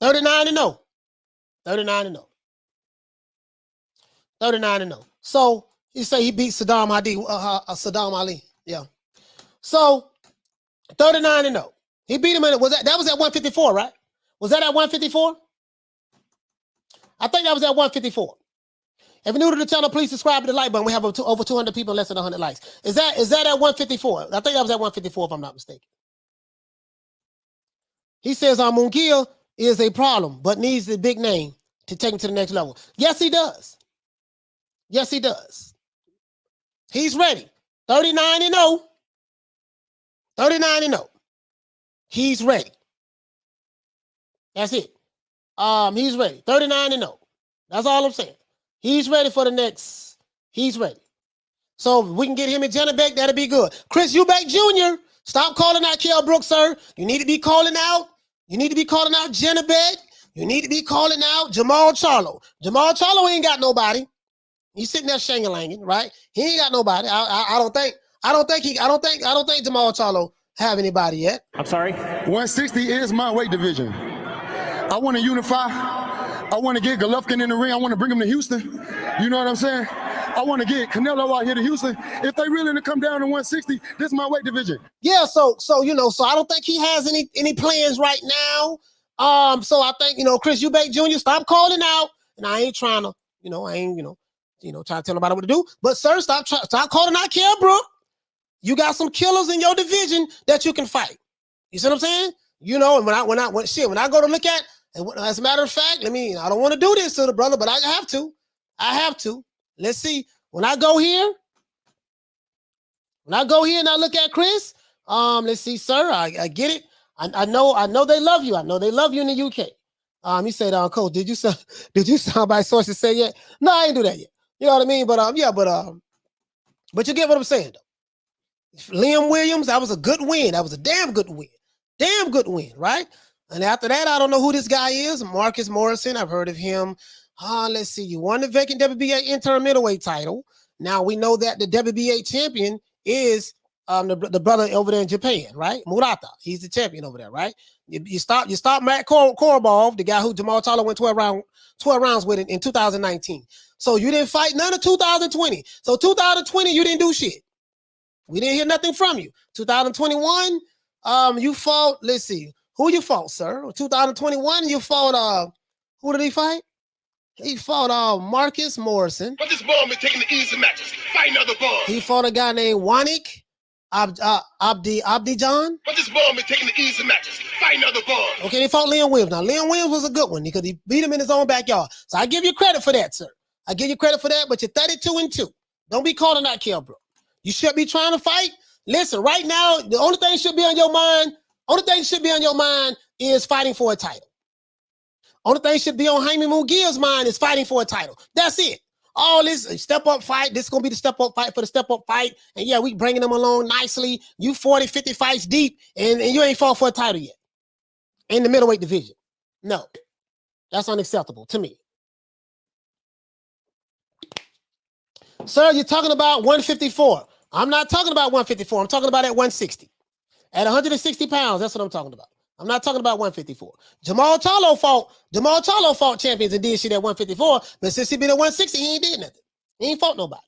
39-0. 39-0. 39-0. So you say he beat Saddam Ali. Yeah. So 39-0. He beat him in it. That was at 154, right? Was that at 154? I think that was at 154. If you're new to the channel, please subscribe to the like button. We have over 200 people, less than 100 likes. Is that at 154? I think that was at 154, if I'm not mistaken. He says Munguia is a problem, but needs a big name to take him to the next level. Yes, he does. Yes, he does. He's ready. 39-0. 39-0. He's ready. That's it. He's ready. 39-0. That's all I'm saying. He's ready for the next. He's ready. So if we can get him and Jenna back, that'll be good. Chris Eubank Jr., stop calling out Kell Brook, sir. You need to be calling out. You need to be calling out Jenna Beck. You need to be calling out Jamal Charlo. Jamal Charlo ain't got nobody. He's sitting there shangling, right? He ain't got nobody. I don't think Jamal Charlo have anybody yet. I'm sorry? 160 is my weight division. I want to unify. I want to get Golovkin in the ring. I want to bring him to Houston. You know what I'm saying? I want to get Canelo out here to Houston. If they really to come down to 160, this is my weight division. Yeah, so I don't think he has any plans right now. So I think, Chris Eubank Jr., stop calling out. And I ain't trying to, trying to tell nobody what to do. But sir, stop calling out Kell Brook. You got some killers in your division that you can fight. You see what I'm saying? And when I go to look at, and as a matter of fact, I don't want to do this to the brother, but I have to. Let's see. When I go here and I look at Chris, let's see, sir. I get it. I know they love you. I know they love you in the UK. He said, Coach, did you sound by sources say yet? No, I ain't do that yet. You know what I mean? But you get what I'm saying though. Liam Williams, that was a good win. That was a damn good win. Damn good win, right? And after that, I don't know who this guy is. Marcus Morrison, I've heard of him. Let's see. You won the vacant WBA interim middleweight title. Now we know that the WBA champion is the brother over there in Japan, right? Murata. He's the champion over there, right? You stop Matt Korobov, the guy who Jamal Charlo went 12 rounds with in 2019. So you didn't fight none of 2020. So 2020, you didn't do shit. We didn't hear nothing from you. 2021, you fought, let's see. Who you fought, sir? 2021, you fought, who did he fight? He fought Marcus Morrison. But this ball been taking the easy matches, fighting other balls. He fought a guy named Wanik Abdijan. But this ball been taking the easy matches, fighting other balls. Okay, they fought Liam Williams. Now, Liam Williams was a good one because he beat him in his own backyard. So I give you credit for that, sir. I give you credit for that, but you're 32-2. Don't be calling out Kell Brook. You should be trying to fight. Listen, right now, the only thing should be on your mind is fighting for a title. Only thing should be on Jaime Munguia's mind is fighting for a title. That's it. All this step-up fight, this is going to be the step-up fight for the step-up fight. And yeah, we bringing them along nicely. You 40, 50 fights deep, and you ain't fought for a title yet in the middleweight division. No, that's unacceptable to me. Sir, you're talking about 154. I'm not talking about 154. I'm talking about at 160. At 160 pounds, that's what I'm talking about. I'm not talking about 154. Jamal Charlo fought champions and did shit at 154, but since he been at 160, he ain't did nothing. He ain't fought nobody.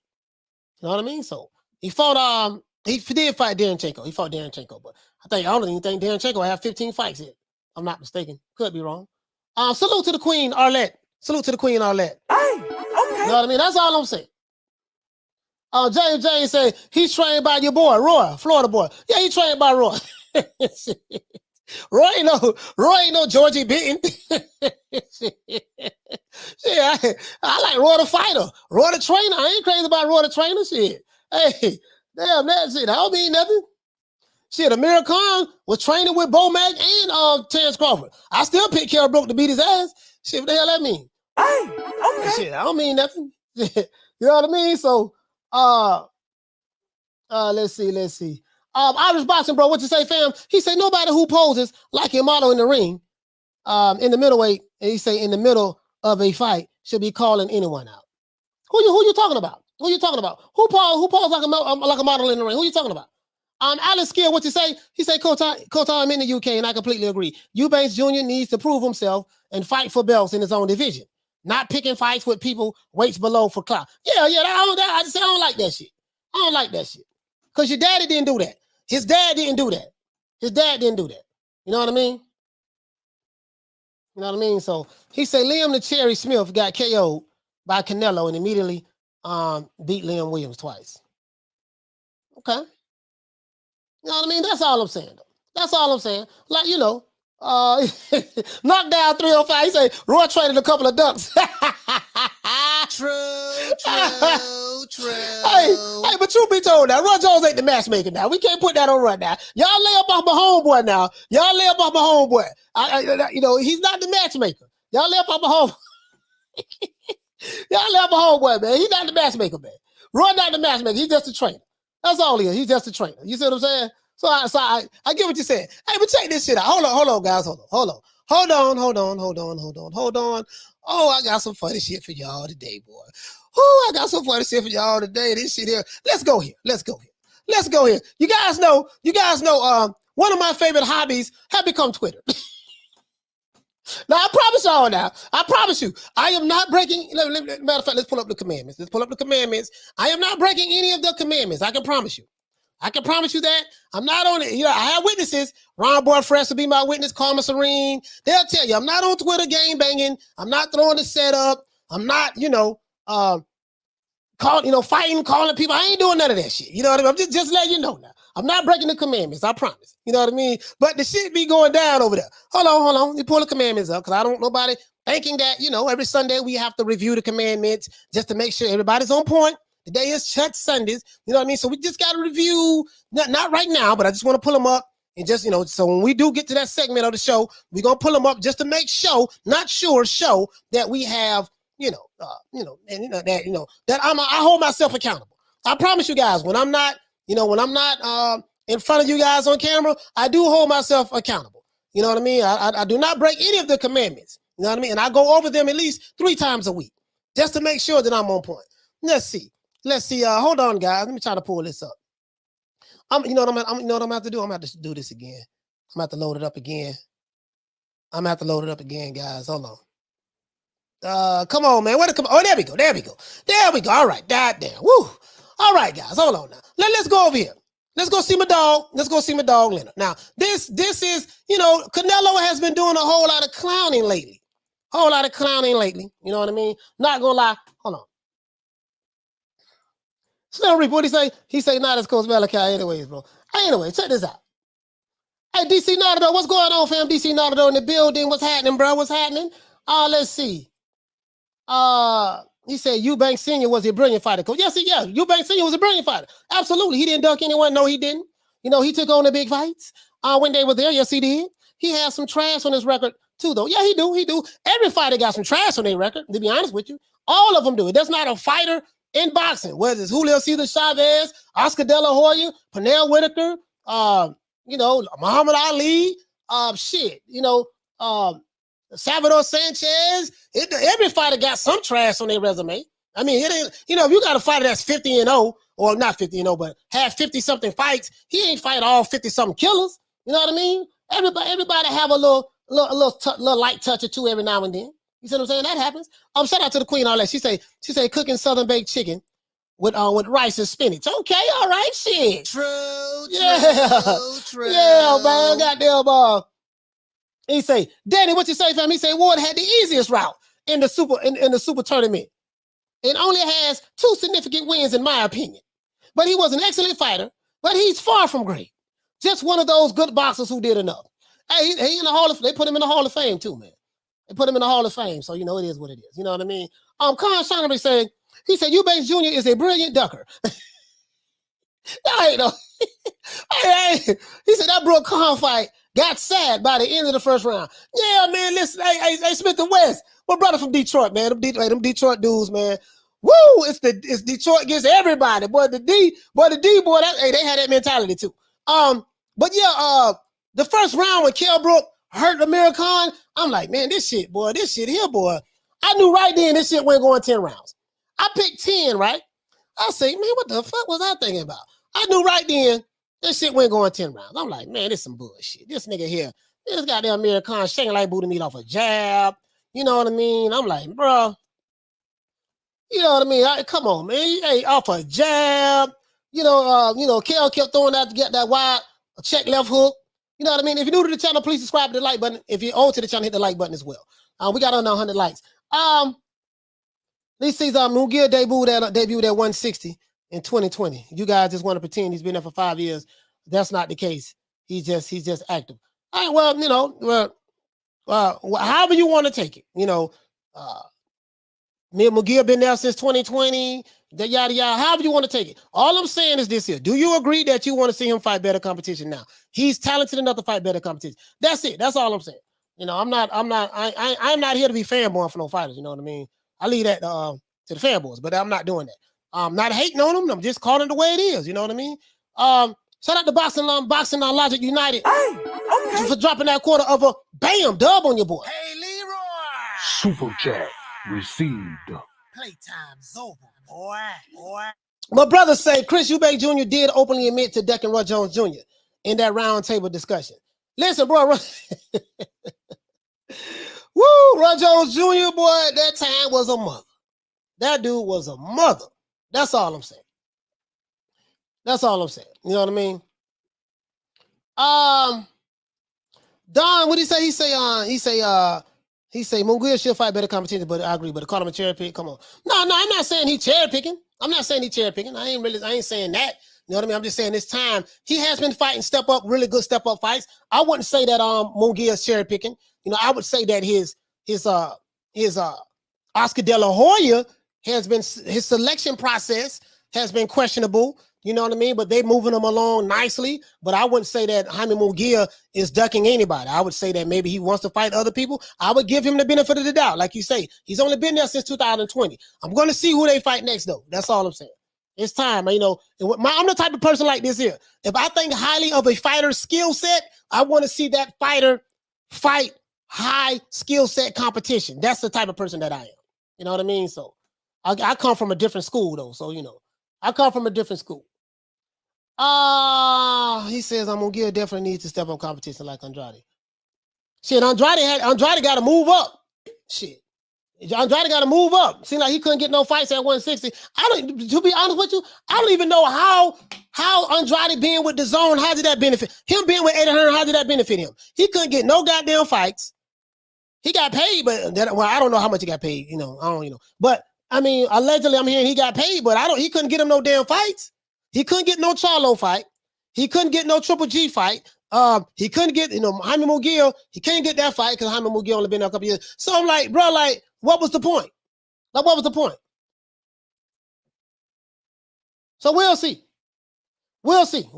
You know what I mean? So he fought, he did fight Derenchenko. He fought Derenchenko, but I don't even think Derenchenko have 15 fights yet. I'm not mistaken. Could be wrong. Salute to the Queen Arlette. Salute to the Queen Arlette. Hey, okay. You know what I mean? That's all I'm saying. James say he's trained by your boy, Roy, Florida boy. Yeah, he trained by Roy. Roy ain't no Georgie Benton. Yeah, I like Roy the fighter, Roy the trainer. I ain't crazy about Roy the trainer. Shit. Hey, damn that shit. I don't mean nothing. Shit, Amir Khan was training with Bo Mack and Terrence Crawford. I still pick Kell Brook to beat his ass. Shit, what the hell that mean? Hey, okay. Shit, I don't mean nothing. You know what I mean? So, let's see. Irish boxing, bro. What you say, fam? He say nobody who poses like your model in the ring, in the middleweight, and he say in the middle of a fight should be calling anyone out. Who you talking about? Who you talking about? Who pose like a model in the ring? Who you talking about? Alex Skill, what you say? He say, Coach, I'm in the UK, and I completely agree. Eubanks Jr. needs to prove himself and fight for belts in his own division, not picking fights with people weights below for clout. Yeah, I don't like that shit. I don't like that shit. Because your daddy didn't do that. His dad didn't do that. His dad didn't do that. You know what I mean? You know what I mean? So he said Liam the Cherry Smith got KO'd by Canelo and immediately beat Liam Williams twice. Okay. You know what I mean? That's all I'm saying, though. That's all I'm saying. Like, you know, knockdown 305. He say Roy traded a couple of ducks. True. Hey, but truth be told now, Roy Jones ain't the matchmaker now. We can't put that on Roy now. Y'all lay up off my homeboy now. Y'all lay up off my homeboy. You know, he's not the matchmaker. Y'all lay up off my homeboy. Y'all lay up my homeboy, man. He's not the matchmaker, man. Roy not the matchmaker. He's just a trainer. That's all he is. He's just a trainer. You see what I'm saying? So I get what you're saying. Hey, but check this shit out. Hold on, guys. Hold on. Oh, I got some funny shit for y'all today, boy. Oh, I got some funny shit for y'all today. This shit here. Let's go here. You guys know, one of my favorite hobbies have become Twitter. Now, I promise you, I am not breaking, matter of fact, let's pull up the commandments. I am not breaking any of the commandments. I can promise you that. I'm not on it. You know, I have witnesses. Ron Boyfresh will be my witness, Karma Serene. They'll tell you, I'm not on Twitter game banging. I'm not throwing the setup. I'm not, fighting, calling people. I ain't doing none of that shit. You know what I mean? I'm just letting you know now. I'm not breaking the commandments. I promise. You know what I mean? But the shit be going down over there. Hold on. Let me pull the commandments up because I don't want nobody thinking that, every Sunday we have to review the commandments just to make sure everybody's on point. Today is church Sundays. You know what I mean? So we just got to review, not right now, but I just want to pull them up and just, so when we do get to that segment of the show, we're going to pull them up just to make show that we have, that I hold myself accountable. I promise you guys, when I'm not in front of you guys on camera, I do hold myself accountable. You know what I mean? I do not break any of the commandments. You know what I mean? And I go over them at least 3 times a week just to make sure that I'm on point. Let's see. Hold on, guys. Let me try to pull this up. You know what I'm going to have to do? I'm going to have to do this again. I'm going to have to load it up again. Guys. Hold on. Come on, man. Oh, there we go. All right. Goddamn. Woo. All right, guys. Hold on now. Let's go over here. Let's go see my dog. Leonard. Now, this is, Canelo has been doing a whole lot of clowning lately. You know what I mean? Not gonna lie. Hold on. Slim Reaper, what he say? He say not as Coach Malachi anyways, bro. Anyway, check this out. Hey, DC Nardado, what's going on, fam? DC Nardado in the building. What's happening, bro? Let's see. He said Eubanks Sr. was a brilliant fighter. Yes, Eubanks Sr. was a brilliant fighter. Absolutely. He didn't dunk anyone. No, he didn't. He took on the big fights when they were there. Yes, he did. He has some trash on his record too, though. Yeah, he do. Every fighter got some trash on their record, to be honest with you. All of them do. There's not a fighter in boxing, whether it's Julio Cesar Chavez, Oscar De La Hoya, Pernell Whitaker, Muhammad Ali, Salvador Sanchez. Every fighter got some trash on their resume. I mean, it ain't, if you got a fighter that's 50-0, or not 50-0, but have 50-something fights, he ain't fight all 50-something killers. You know what I mean? Everybody have a little light touch or two every now and then. You see what I'm saying? That happens. Shout out to the queen, all that. She say cooking Southern baked chicken with rice and spinach. Okay, all right, shit. True. Yeah, man, goddamn. He say, Danny, what you say, fam? He say Ward had the easiest route in the super tournament, and only has 2 significant wins, in my opinion. But he was an excellent fighter, but he's far from great. Just one of those good boxers who did enough. Hey, he in the Hall of. They put him in the Hall of Fame too, man. They put him in the Hall of Fame, so you know it is what it is. You know what I mean? Khan Shonery said, he said Eubanks Jr. is a brilliant ducker. Hey, no. Hey, he said that Brook Khan fight got sad by the end of the first round. Yeah, man. Listen, hey, Smith and West, my brother from Detroit, man. Them Detroit dudes, man. Woo! It's Detroit against everybody, boy. The D boy. They had that mentality too. But yeah, the first round when Kell Brook hurt Amir Khan, I'm like, man, this shit here, boy. I knew right then this shit wasn't going 10 rounds. I picked 10, right? I say, man, what the fuck was I thinking about? I knew right then this shit wasn't going 10 rounds. I'm like, man, this some bullshit. This nigga here, this goddamn Amir Khan shaking like booty meat off a jab. You know what I mean? I'm like, bro, you know what I mean? Come on, man. Hey, off a jab. Kell kept throwing out to get that wide check left hook. You know what I mean? If you're new to the channel, please subscribe to the like button. If you're old to the channel, hit the like button as well. We got under 100 likes. These season Munguia debuted at 160 in 2020. You guys just want to pretend he's been there for 5 years. That's not the case. He's just active. All right, well, however you want to take it. Munguia been there since 2020. Yada yada. However you want to take it. All I'm saying is this here. Do you agree that you want to see him fight better competition now? He's talented enough to fight better competition. That's it. That's all I'm saying. I'm not here to be fanboy for no fighters. You know what I mean? I leave that to the fanboys, but I'm not doing that. I'm not hating on them. I'm just calling it the way it is. You know what I mean? Shout out to Boxing Logic United for dropping that quarter of a bam dub on your boy. Hey, Leroy. Super chat received. Playtime's over, boy. My brother say Chris Eubanks Jr. did openly admit to decking Roy Jones Jr. in that round table discussion. Listen, bro. Woo, Roy Jones Jr., boy, that time was a mother. That dude was a mother. That's all I'm saying. That's all I'm saying. You know what I mean? Don, what did he say? He say Munguia should fight better competition, but I agree. But to call him a cherry pick, come on. No, I'm not saying he cherry picking. I ain't saying that. You know what I mean? I'm just saying this time he has been fighting really good step up fights. I wouldn't say that Munguia's cherry picking. I would say that his Oscar De La Hoya his selection process has been questionable. You know what I mean? But they moving him along nicely. But I wouldn't say that Jaime Munguia is ducking anybody. I would say that maybe he wants to fight other people. I would give him the benefit of the doubt. Like you say, he's only been there since 2020. I'm going to see who they fight next, though. That's all I'm saying. It's time. I'm the type of person like this here. If I think highly of a fighter's skill set, I want to see that fighter fight high skill set competition. That's the type of person that I am. You know what I mean? So I come from a different school, though. So, I come from a different school. He says Munguia definitely needs to step up competition like Andrade. Shit, Andrade got to move up. Shit. Andrade got to move up. Seems like he couldn't get no fights at 160. To be honest with you, I don't even know how Andrade being with DAZN, how did that benefit? Him being with 800, how did that benefit him? He couldn't get no goddamn fights. He got paid, but I don't know how much he got paid. I don't. But I mean, allegedly, I'm hearing he got paid, but he couldn't get him no damn fights. He couldn't get no Charlo fight. He couldn't get no Triple G fight. He couldn't get, Jaime Munguia. He can't get that fight because Jaime Munguia only been there a couple years. So I'm like, bro, what was the point? What was the point? So we'll see. We'll see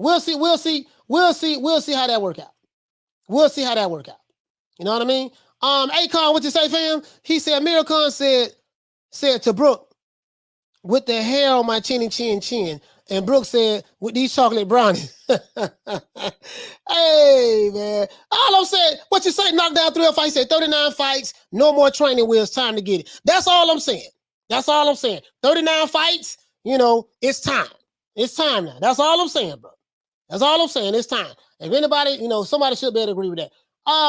how that work out. We'll see how that work out. You know what I mean? Akon, what you say, fam? He said, Amir Khan said to Brook, with the hair on my chinny chin chin. And Brooke said, with these chocolate brownies. Hey, man. All I'm saying, what you say, knock down 3 fights, say 39 fights, no more training wheels, time to get it. That's all I'm saying. 39 fights, it's time. It's time now. That's all I'm saying, bro. That's all I'm saying. It's time. If anybody, somebody should be able to agree with that.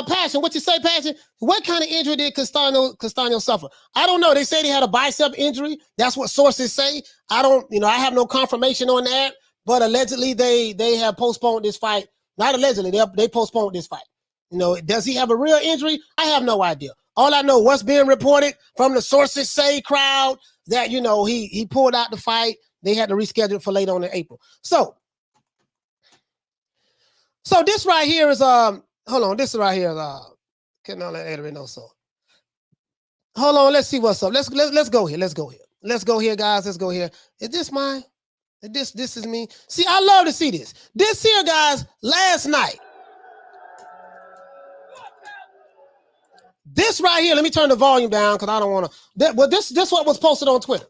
Passion, what you say, Passion? What kind of injury did Castaño suffer? I don't know. They said he had a bicep injury. That's what sources say. I have no confirmation on that, but allegedly they have postponed this fight. Not allegedly, they postponed this fight. Does he have a real injury? I have no idea. All I know, what's being reported from the sources say crowd that, he pulled out the fight. They had to reschedule it for later on in April. So this right here is Hold on, this is right here. Can I let Adrian know so? Hold on, let's see what's up. Let's go here. Let's go here. Let's go here, guys. Let's go here. Is this mine? This is me. See, I love to see this. This here, guys, last night. This right here, let me turn the volume down because I don't want to. Well, this what was posted on Twitter.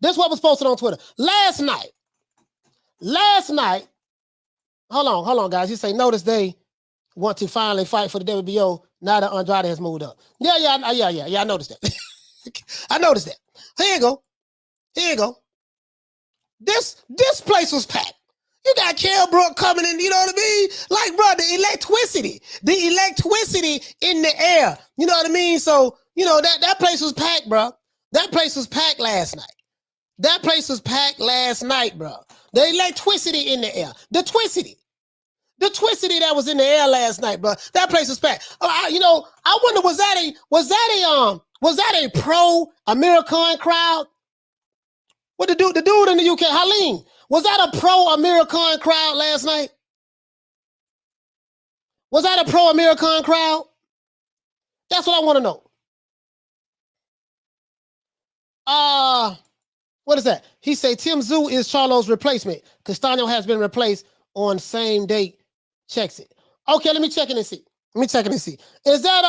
This what was posted on Twitter. Last night. Hold on, guys. You say, notice they want to finally fight for the WBO now that Andrade has moved up. Yeah, I noticed that. I noticed that. Here you go. This place was packed. You got Kell Brook coming in, you know what I mean? Like, bro, the electricity in the air. You know what I mean? So, you know, that place was packed, bro. That place was packed last night. Bro. The electricity in the air. The twicity that was in the air last night, bro. That place was packed. I wonder, was that a pro Amir Khan crowd? What the dude in the UK, Halim, was that a pro Amir Khan crowd last night? Was that a pro Amir Khan crowd? That's what I want to know. What is that? He say Tim Tszyu is Charlo's replacement. Castano has been replaced on same date. Checks it. Okay, let me check it and see. Was that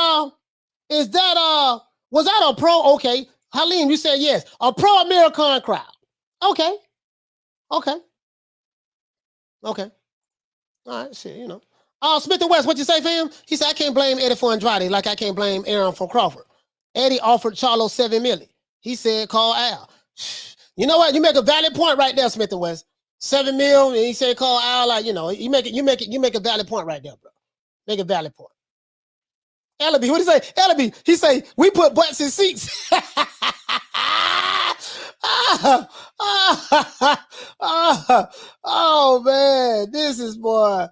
a pro? Okay. Halim, you said yes. A pro Amir Khan crowd. Okay. All right, shit, you know. Smith and West, what you say, fam? He said, I can't blame Eddie for Andrade like I can't blame Aaron for Crawford. Eddie offered Charlo $7 million. He said, call Al. You know what? You make a valid point right there, Smith and West. $7 million, and he said, call Al. Like, you know, you make a valid point right there, bro. Make a valid point. Ellaby, what do you say? Ellaby, he say, we put butts in seats. Oh man, this is boy.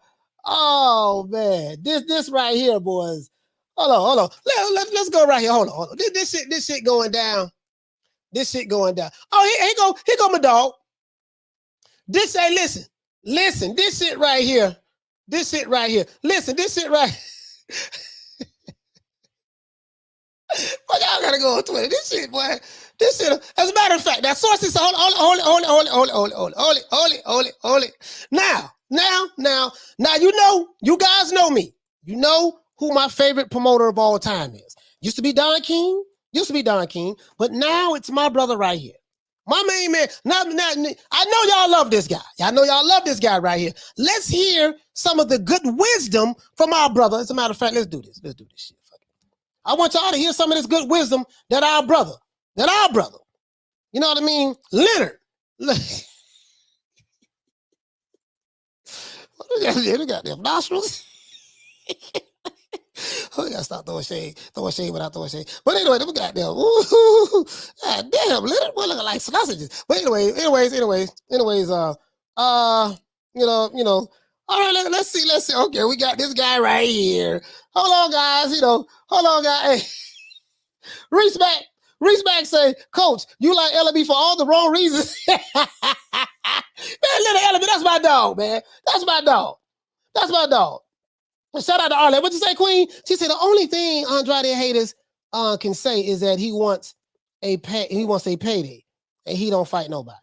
Oh man, this right here, boys. Hold on. Let's go right here. Hold on. This shit going down. Oh, here go my dog. Listen. This shit right here. Listen, this shit right. But y'all gotta go on Twitter. This shit, boy. This shit. As a matter of fact, that sources. Hold it. Now, you guys know me. You know who my favorite promoter of all time is. Used to be Don King, but now it's my brother right here. My main man. I know y'all love this guy. Right here. Let's hear some of the good wisdom from our brother. As a matter of fact, let's do this. Let's do this shit. I want y'all to hear some of this good wisdom that our brother, you know what I mean? Leonard. Look at that, got them nostrils. Oh, you gotta stop throwing shade without throwing shade. But anyway, we got them. Ooh, God damn, Leonard, we're looking like sausages. But anyways, all right, let's see. Okay, we got this guy right here. Hold on, guys. Hey, Reese back say, Coach, you like Ellaby for all the wrong reasons. Man, little Ellaby, that's my dog, man. That's my dog. Shout out to Arlette. What you say, Queen? She said the only thing Andrade haters can say is that he wants a payday and he don't fight nobody.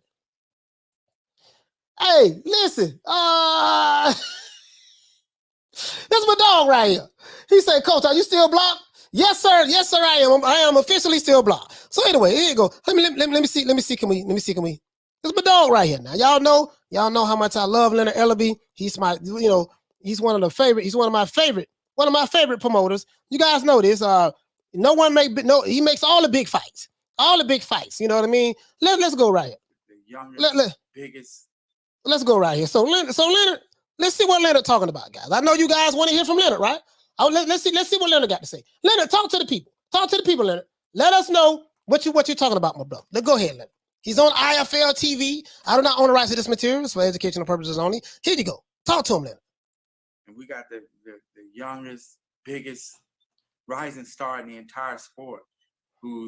Hey, listen. That's my dog right here. He said, Coach, are you still blocked? Yes, sir. I am. I am officially still blocked. So anyway, here you go. Let me see. Can we? It's my dog right here. Now y'all know how much I love Leonard Ellaby. He's my, he's one of my favorite promoters. You guys know this. He makes all the big fights. You know what I mean? Let's go right here. The youngest, biggest. Let's go right here. So Leonard, let's see what Leonard talking about, guys. I know you guys want to hear from Leonard, right? Let's see what Leonard got to say. Leonard, talk to the people. Leonard. Let us know what you're talking about, my brother. Let's go ahead, Leonard. He's on IFL TV. I do not own the rights to this material. It's for educational purposes only. Here you go. Talk to him, Leonard. And we got the youngest, biggest rising star in the entire sport, who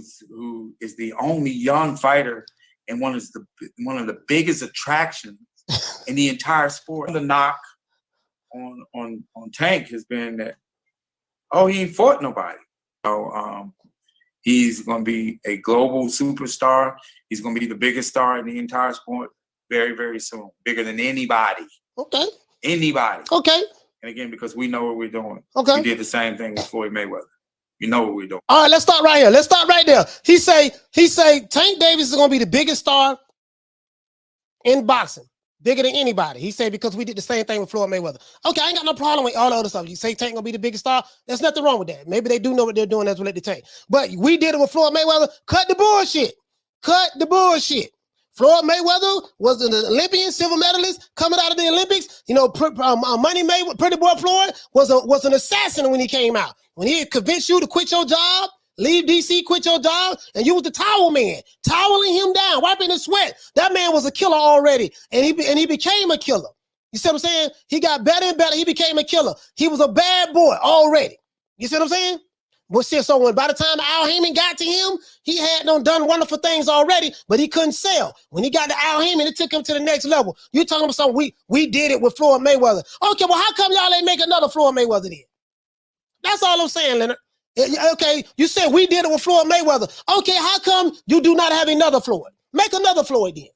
is the only young fighter and one of the biggest attractions in the entire sport. The knock, Tank has been that, oh, he ain't fought nobody. So he's going to be a global superstar. He's going to be the biggest star in the entire sport very, very soon. Bigger than anybody. Okay. Anybody. Okay. And again, because we know what we're doing. Okay. We did the same thing with Floyd Mayweather. You know what we're doing. All right, let's start right here. Let's start right there. He say Tank Davis is going to be the biggest star in boxing. Bigger than anybody. He said because we did the same thing with Floyd Mayweather. Okay, I ain't got no problem with all the other stuff. You say Tank gonna be the biggest star. There's nothing wrong with that. Maybe they do know what they're doing. That's related to Tank. But we did it with Floyd Mayweather. Cut the bullshit. Cut the bullshit. Floyd Mayweather was an Olympian, silver medalist coming out of the Olympics. You know, Money Mayweather, Pretty Boy Floyd was an assassin when he came out. When he convinced you to quit your job, leave DC, quit your job, and you was the towel man, toweling him down, wiping his sweat. That man was a killer already, and he became a killer. You see what I'm saying? He got better and better. He became a killer. He was a bad boy already. You see what I'm saying? But see, so when by the time Al Heyman got to him, he had done wonderful things already, but he couldn't sell. When he got to Al Heyman, it took him to the next level. You talking about something we did it with Floyd Mayweather. Okay, well, how come y'all ain't make another Floyd Mayweather then? That's all I'm saying, Leonard. Okay, you said we did it with Floyd Mayweather. Okay, how come you do not have another Floyd? Make another Floyd then.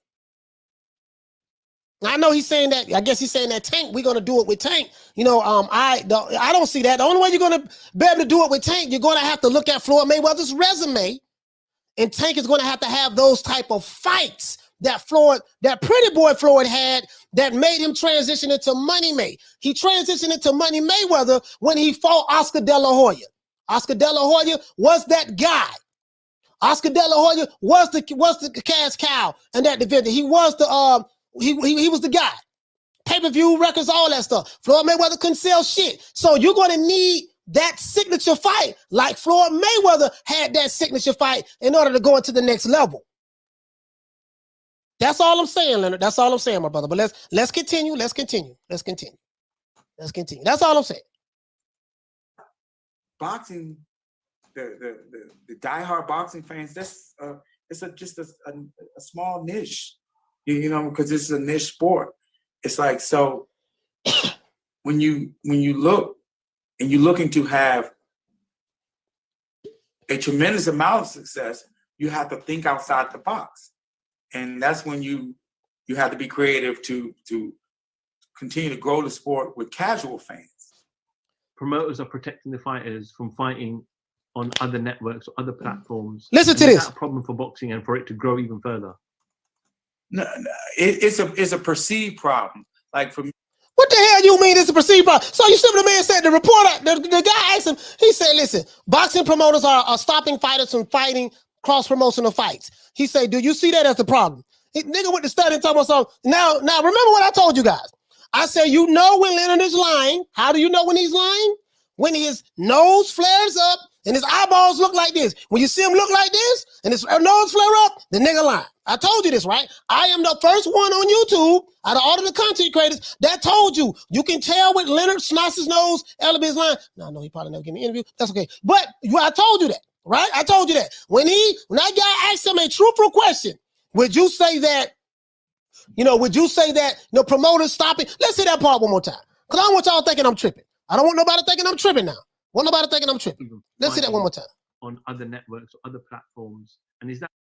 I know he's saying that. I guess he's saying that Tank, we're gonna do it with Tank. You know, I don't see that. The only way you're gonna be able to do it with Tank, you're gonna have to look at Floyd Mayweather's resume, and Tank is gonna have those type of fights that Pretty Boy Floyd had that made him transition into Money May. He transitioned into Money Mayweather when he fought Oscar De La Hoya. Oscar De La Hoya was that guy. Oscar De La Hoya was the cash cow in that division. He was the he was the guy. Pay-per-view records, all that stuff. Floyd Mayweather couldn't sell shit. So you're going to need that signature fight like Floyd Mayweather had that signature fight in order to go into the next level. That's all I'm saying, Leonard. That's all I'm saying, my brother. But let's continue. Let's continue. That's all I'm saying. Boxing, the diehard boxing fans, that's it's just a small niche, you know, because it's a niche sport. It's like, so when you look and you're looking to have a tremendous amount of success, you have to think outside the box, and that's when you have to be creative to continue to grow the sport with casual fans. Promoters are protecting the fighters from fighting on other networks or other platforms. Listen to this. Is that a problem for boxing and for it to grow even further? No, it's a perceived problem. Like for me. What the hell you mean it's a perceived problem? So you see what the man said, the reporter, the guy asked him, he said, listen, boxing promoters are stopping fighters from fighting cross-promotional fights. He said, do you see that as a problem? Nigga went to study and talk about something. Now remember what I told you guys. I said, you know when Leonard is lying. How do you know when he's lying? When his nose flares up and his eyeballs look like this. When you see him look like this and his nose flare up, the nigga lying. I told you this, right? I am the first one on YouTube out of all of the content creators that told you. You can tell with Leonard Snoss's nose, Ellerby's lying. No, he probably never gave me an interview. That's okay. But I told you that, right? I told you that. When that guy asked him a truthful question, would you say that, promoters stopping? Let's say that part one more time. Because I don't want y'all thinking I'm tripping. I don't want nobody thinking I'm tripping now. Want nobody thinking I'm tripping. Let's see that one more time. On other networks or other platforms. And is that...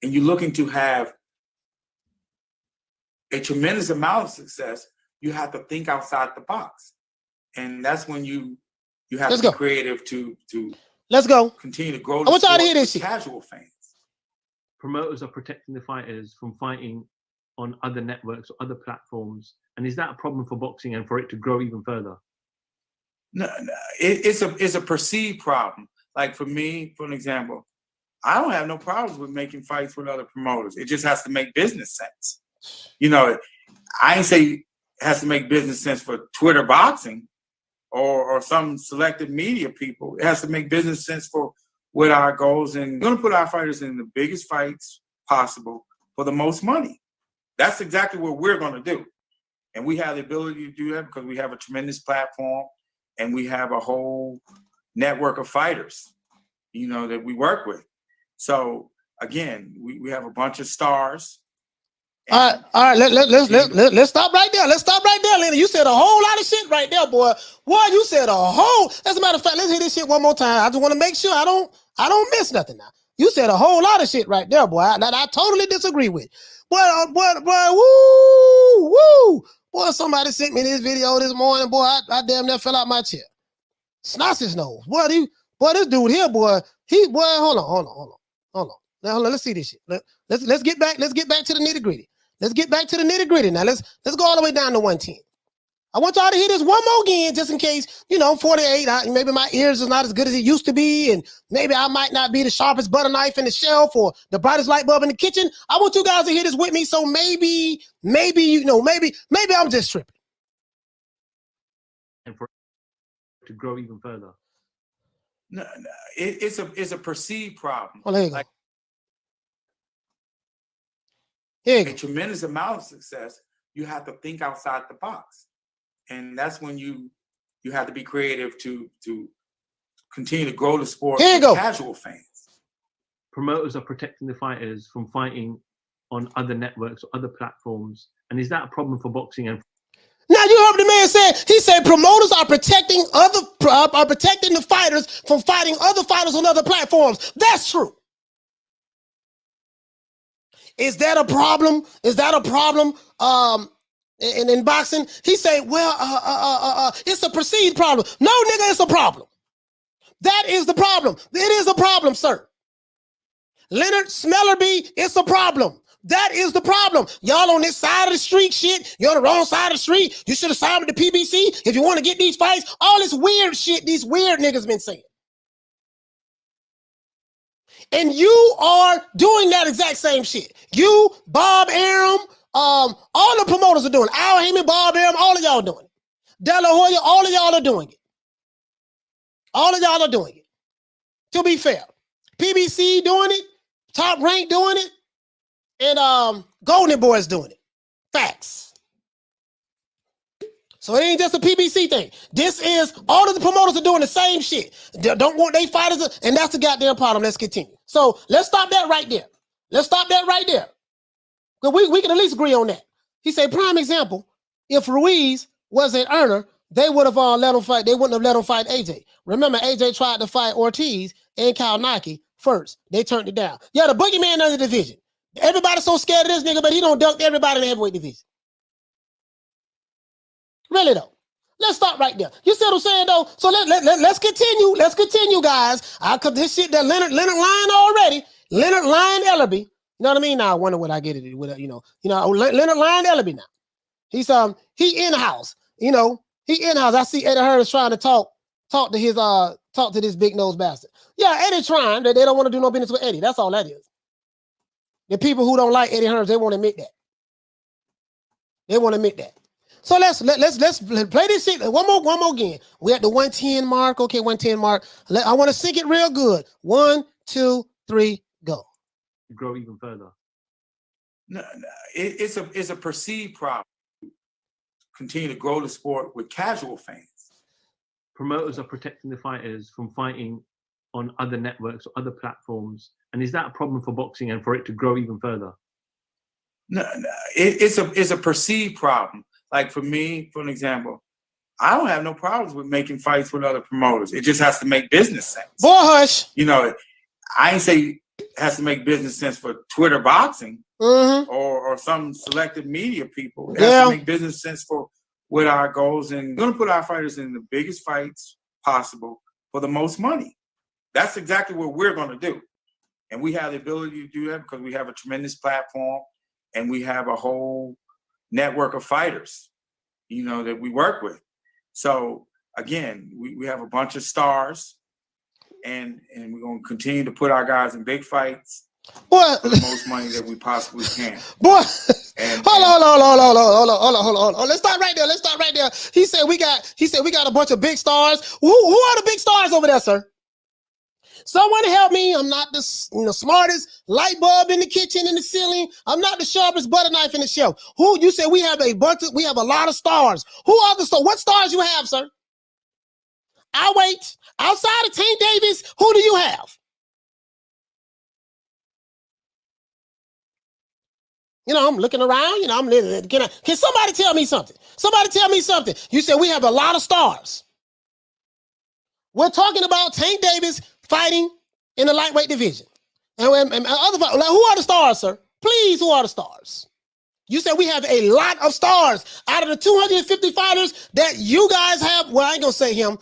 And you're looking to have a tremendous amount of success, you have to think outside the box. And that's when you have to be creative to let's go. Continue to grow. I want y'all to hear this shit. Casual fans. Promoters are protecting the fighters from fighting on other networks or other platforms. And is that a problem for boxing and for it to grow even further? No, it's a perceived problem. Like for me, for an example, I don't have no problems with making fights with other promoters. It just has to make business sense. You know, I ain't say it has to make business sense for Twitter boxing or some selected media people. It has to make business sense for what our goals, and we're going to put our fighters in the biggest fights possible for the most money. That's exactly what we're going to do. And we have the ability to do that because we have a tremendous platform and we have a whole network of fighters, that we work with. So again, we have a bunch of stars All right. Let's stop right there. Let's stop right there, Lenny. You said a whole lot of shit right there, boy. Boy, you said a whole. As a matter of fact, let's hear this shit one more time. I just want to make sure I don't miss nothing now. You said a whole lot of shit right there, boy. That I totally disagree with. Boy, woo. Boy, somebody sent me this video this morning, boy. I damn near fell out my chair. Snot's nose. Boy, this dude here, boy. Hold on. Now, hold on. Let's see this shit. Let's get back to the nitty-gritty. Let's get back to the nitty-gritty. Now, let's go all the way down to 110. I want y'all to hear this one more again, just in case, 48, maybe my ears is not as good as it used to be, and maybe I might not be the sharpest butter knife in the shelf or the brightest light bulb in the kitchen. I want you guys to hear this with me, so maybe I'm just tripping. And for it to grow even further. No, it's a perceived problem. Oh, there you go. Here you go. A tremendous amount of success, you have to think outside the box. And that's when you have to be creative to continue to grow the sport Here you go. Casual fans. Promoters are protecting the fighters from fighting on other networks or other platforms. And is that a problem for boxing? And now you heard what the man said. He said promoters are protecting the fighters from fighting other fighters on other platforms. That's true. Is that a problem? In boxing, he said, it's a perceived problem. No, nigga, it's a problem. That is the problem. It is a problem, sir. Leonard Smellerby, it's a problem. That is the problem. Y'all on this side of the street shit. You're on the wrong side of the street. You should have signed with the PBC if you want to get these fights. All this weird shit these weird niggas been saying. And you are doing that exact same shit. You, Bob Arum, all the promoters are doing it. Al Heyman, Bob Arum, all of y'all doing it. De La Hoya, all of y'all are doing it. All of y'all are doing it. To be fair, PBC doing it, Top Rank doing it, and Golden Boy's doing it. Facts. So it ain't just a PBC thing. This is all of the promoters are doing the same shit. They don't want their fighters, and that's the goddamn problem. Let's continue. So let's stop that right there. Because we can at least agree on that. He said, prime example, if Ruiz was an earner, they would have let him fight. They wouldn't have let him fight AJ. Remember, AJ tried to fight Ortiz and Kalinaki first. They turned it down. Yeah, the boogeyman under the division. Everybody's so scared of this nigga, but he don't duck everybody in the heavyweight division. Really though. Let's stop right there. You see what I'm saying though? So let's continue. Let's continue, guys. Cause this shit that Leonard Lyon already. Leonard Lyon Ellerby. You know what I mean? Now I wonder what I get it with. Leonard Lyon Ellerby now. He's he in house. He in house. I see Eddie Hearn is trying to talk to this big nose bastard. Yeah, Eddie trying. They don't want to do no business with Eddie. That's all that is. The people who don't like Eddie Hearn, they won't admit that. So let's play this shit one more again. We're at the 110 mark. Okay, 110 mark. I want to sync it real good. 1, 2, 3, go. Grow even further. No, it's a perceived problem. Continue to grow the sport with casual fans. Promoters are protecting the fighters from fighting on other networks or other platforms. And is that a problem for boxing and for it to grow even further? No, it's a perceived problem. Like for me, for an example, I don't have no problems with making fights with other promoters. It just has to make business sense. Boy, hush. I ain't say it has to make business sense for Twitter boxing or some selected media people. It has to make business sense for with our goals, and we're going to put our fighters in the biggest fights possible for the most money. That's exactly what we're going to do. And we have the ability to do that because we have a tremendous platform and we have a whole network of fighters, that we work with. So again, we have a bunch of stars and we're going to continue to put our guys in big fights for the most money that we possibly can. Boy, hold on. Let's start right there. He said we got a bunch of big stars. Who are the big stars over there, sir? Someone help me. I'm not the smartest light bulb in the kitchen, in the ceiling. I'm not the sharpest butter knife in the shelf. Who you said we have a lot of stars. Who are the stars? What stars you have, sir? I'll wait. Outside of Tank Davis, who do you have? You know, I'm looking around. You know, I'm listening. Can somebody tell me something? Somebody tell me something. You said we have a lot of stars. We're talking about Tank Davis fighting in the lightweight division. And other like, who are the stars, sir? Please, who are the stars? You said we have a lot of stars out of the 250 fighters that you guys have. Well, I ain't gonna say him,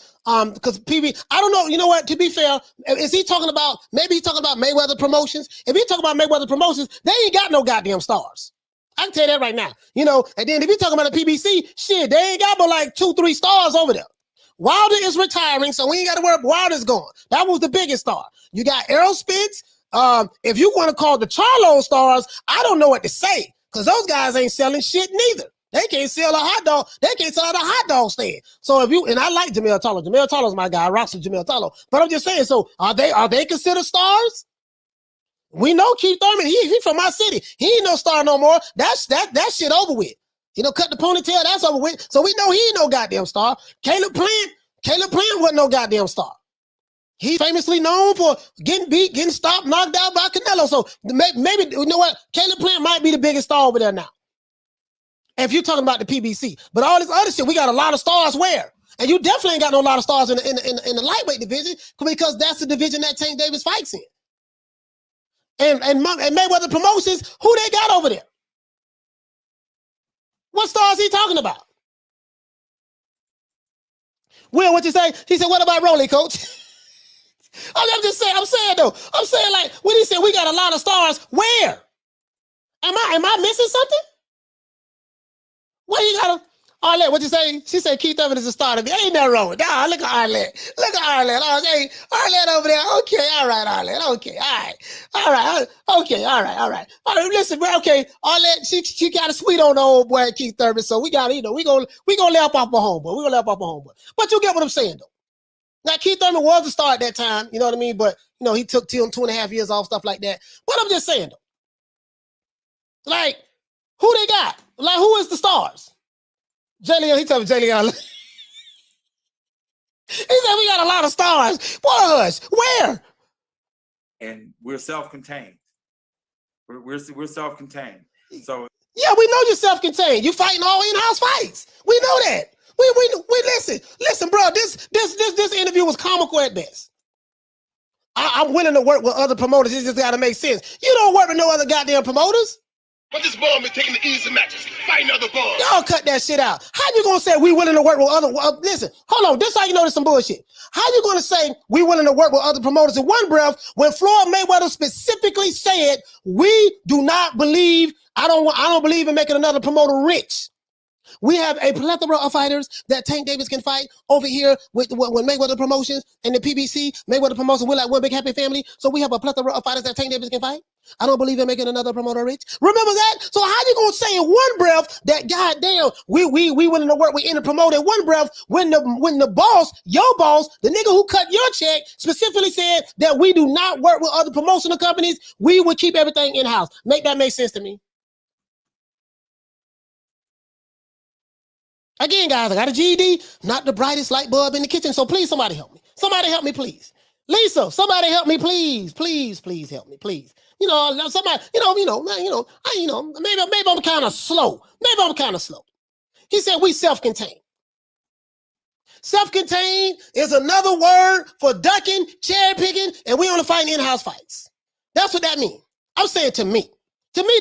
because PB, I don't know. You know what? To be fair, is he talking about? Maybe he's talking about Mayweather Promotions. If he's talking about Mayweather Promotions, they ain't got no goddamn stars. I can tell you that right now. You know, and then if you're talking about the PBC, shit, they ain't got but like 2-3 stars over there. Wilder is retiring, so we ain't got to worry about Wilder's gone. That was the biggest star. You got Errol Spence. If you want to call the Charlo stars, I don't know what to say. Because those guys ain't selling shit neither. They can't sell a hot dog. They can't sell at a hot dog stand. So if you, and I like Jamel Tallo. Jamel Tallo's my guy. I rock with Jamel Tallo. But I'm just saying, so are they considered stars? We know Keith Thurman, he from my city. He ain't no star no more. That shit over with. You know, cut the ponytail, that's over with. So we know he ain't no goddamn star. Caleb Plant wasn't no goddamn star. He's famously known for getting beat, getting stopped, knocked out by Canelo. So maybe, you know what? Caleb Plant might be the biggest star over there now. If you're talking about the PBC. But all this other shit, we got a lot of stars where? And you definitely ain't got no lot of stars in the lightweight division, because that's the division that Tank Davis fights in. And Mayweather Promotions, who they got over there? What stars he talking about? Will, what you say? He said, what about Rolly, coach? I'm just saying, I'm saying like, when he said we got a lot of stars, where? Am I missing something? What you got? Arlette, what you say? She said Keith Urban is a star. Ain't nothing wrong with that. Look at Arlette. Look at Arlette. Oh, hey, Arlette over there. Okay, all right, Arlette. Okay, all right. Okay, all right. All right, listen, okay, Arlette, she got a sweet on the old boy Keith Urban, so we got, you know, we gonna lay up off my homeboy. But you get what I'm saying, though. Now, Keith Thurman was a star at that time, you know what I mean? But, you know, he took 2.5 years off, stuff like that. But I'm just saying, though. Like, who they got? Like, who is the stars? Jay Leon, he told me Jay Leon. He said we got a lot of stars. Boy, hush. Where? And we're self-contained. We're self-contained. So yeah, we know you're self-contained. You fighting all in-house fights. We know that. We listen, bro. This interview was comical at best. I'm willing to work with other promoters. It just got to make sense. You don't work with no other goddamn promoters. But this ball been taking the easy matches, fighting other balls. Y'all cut that shit out. How you gonna say we willing to work with other? Listen, hold on. This how you know there's some bullshit. How you gonna say we willing to work with other promoters in one breath when Floyd Mayweather specifically said we do not believe? I don't believe in making another promoter rich. We have a plethora of fighters that Tank Davis can fight over here with Mayweather Promotions and the PBC. Mayweather Promotions, we're like one big happy family. So we have a plethora of fighters that Tank Davis can fight. I don't believe in making another promoter rich. Remember that? So how you gonna say in one breath that goddamn we willing to work with any promoter in one breath when the boss, your boss, the nigga who cut your check specifically said that we do not work with other promotional companies. We would keep everything in-house. Make that make sense to me? Again, guys, I got a GED, not the brightest light bulb in the kitchen. So please, somebody help me. Somebody help me, please. Lisa, somebody help me, please. Please help me, please. You know, somebody, maybe I'm kind of slow. He said we self-contained. Self-contained is another word for ducking, cherry picking, and we only fighting in-house fights. That's what that means. I'm saying to me,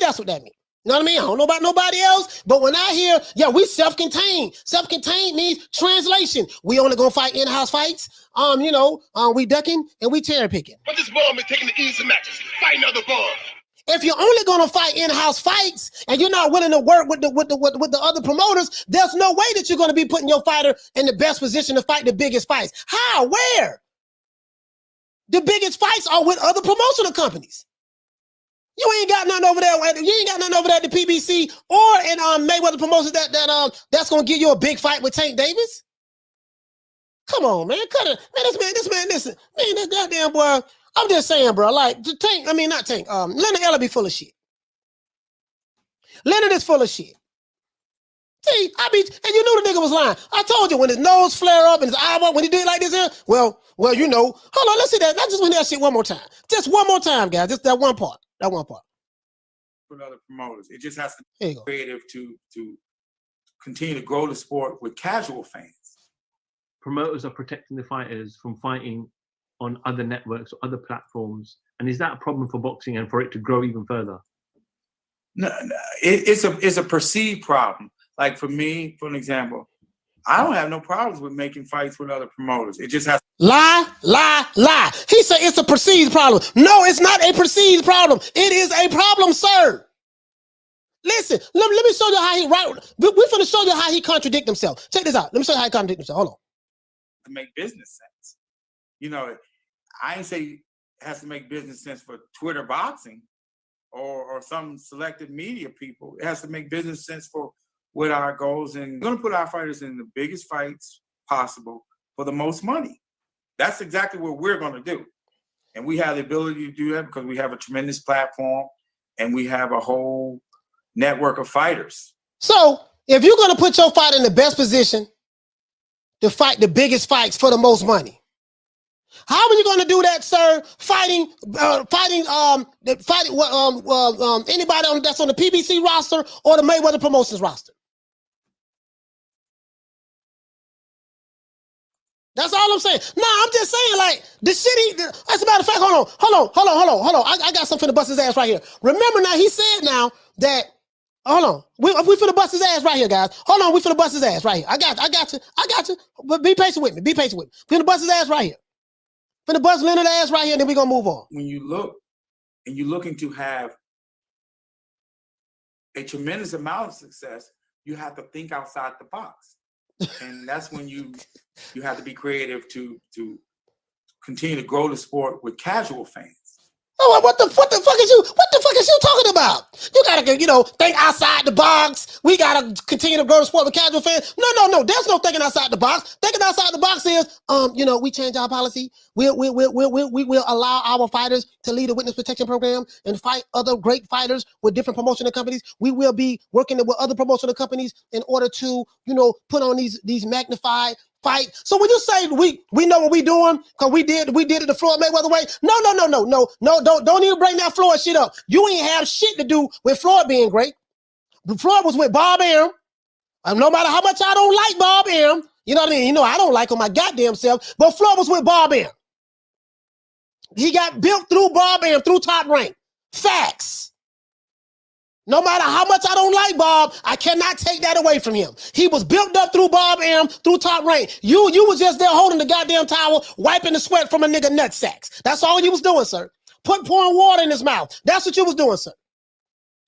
that's what that means. You know what I mean? I don't know about nobody else, but when I hear, yeah, we self-contained. Self-contained means translation. We only gonna fight in-house fights. We ducking and we cherry picking. But this ball been taking the easy matches, fighting other balls. If you're only gonna fight in-house fights and you're not willing to work with the other promoters, there's no way that you're gonna be putting your fighter in the best position to fight the biggest fights. How? Where? The biggest fights are with other promotional companies. You ain't got nothing over there. You ain't got nothing over there at the PBC or in Mayweather Promotions that's gonna give you a big fight with Tank Davis. Come on, man, cut it, man. This man, listen, man, this goddamn boy. I'm just saying, bro. Like Tank, not Tank. Leonard Ella be full of shit. Leonard is full of shit. See, and you knew the nigga was lying. I told you when his nose flare up and his eyeball when he did like this here. Well, you know. Hold on, let's see that. Let's just win that shit one more time. Just one more time, guys. Just that one part. with other promoters. It just has to There you be go. creative to continue to grow the sport with casual fans. Promoters are protecting the fighters from fighting on other networks or other platforms, and is that a problem for boxing and for it to grow even further? No, it's a perceived problem. Like for me, for an example, I don't have no problems with making fights with other promoters. It just has Lie, lie, lie. He said it's a perceived problem. No, it's not a perceived problem. It is a problem, sir. Listen, let me show you how he right. We're finna show you how he contradict himself. Check this out. Let me show you how he contradict himself. Hold on. to make business sense. You know, I ain't say it has to make business sense for Twitter boxing or some selected media people. It has to make business sense for what our goals, and we're gonna put our fighters in the biggest fights possible for the most money. That's exactly what we're gonna do. And we have the ability to do that because we have a tremendous platform and we have a whole network of fighters. So if you're gonna put your fighter in the best position to fight the biggest fights for the most money, how are you gonna do that, sir? Fighting anybody that's on the PBC roster or the Mayweather Promotions roster? That's all I'm saying. No, I'm just saying, like, the shit as a matter of fact, hold on. I got something to bust his ass right here. Remember now, he said now that, hold on. We finna bust his ass right here, guys. Hold on, we finna bust his ass right here. I got you. But be patient with me. Finna bust his ass right here. Finna bust Leonard's ass right here, and then we gonna move on. When you look and you're looking to have a tremendous amount of success, you have to think outside the box. And that's when you have to be creative to continue to grow the sport with casual fans. Oh, what the fuck is you talking about? You gotta, think outside the box. We gotta continue to grow the sport with casual fans. No. There's no thinking outside the box. Thinking outside the box is, we change our policy. We will allow our fighters to lead a witness protection program and fight other great fighters with different promotional companies. We will be working with other promotional companies in order to, put on these magnified fight. So when you say we know what we doing because we did it the Floyd Mayweather way. No, don't even bring that Floyd shit up. You ain't have shit to do with Floyd being great. Floyd was with Bob Arum. No matter how much I don't like Bob Arum, you know what I mean? I don't like him my goddamn self, but Floyd was with Bob Arum. He got built through Bob Arum, through Top Rank. Facts. No matter how much I don't like Bob, I cannot take that away from him. He was built up through Bob Arum, through Top Rank. You was just there holding the goddamn towel, wiping the sweat from a nigga nut sacks. That's all you was doing, sir. Pouring water in his mouth. That's what you was doing, sir.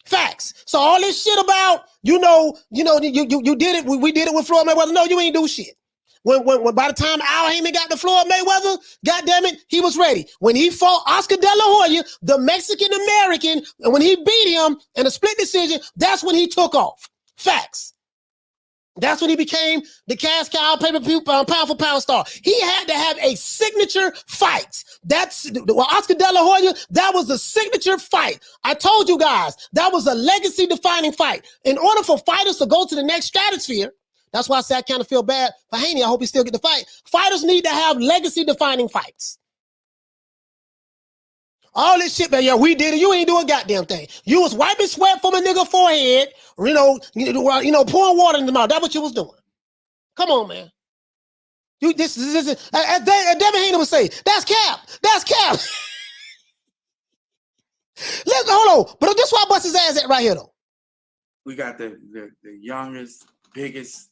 Facts. So all this shit about, you did it. We did it with Floyd Mayweather. No, you ain't do shit. When by the time Al Heyman got to Floyd Mayweather, goddamn it, he was ready. When he fought Oscar De La Hoya, the Mexican American, and when he beat him in a split decision, that's when he took off. Facts. That's when he became the cash cow, pound for pound star. He had to have a signature fight. Oscar De La Hoya, that was a signature fight. I told you guys, that was a legacy defining fight. In order for fighters to go to the next stratosphere, that's why I say I kind of feel bad for Haney. I hope he still get the fight. Fighters need to have legacy-defining fights. All this shit, man, we did it. You ain't doing a goddamn thing. You was wiping sweat from a nigga forehead, pouring water in the mouth. That's what you was doing. Come on, man. This is as Devin Haney would say, that's cap. That's cap. Hold on. But this is why I bust his ass at right here, though. We got the youngest, biggest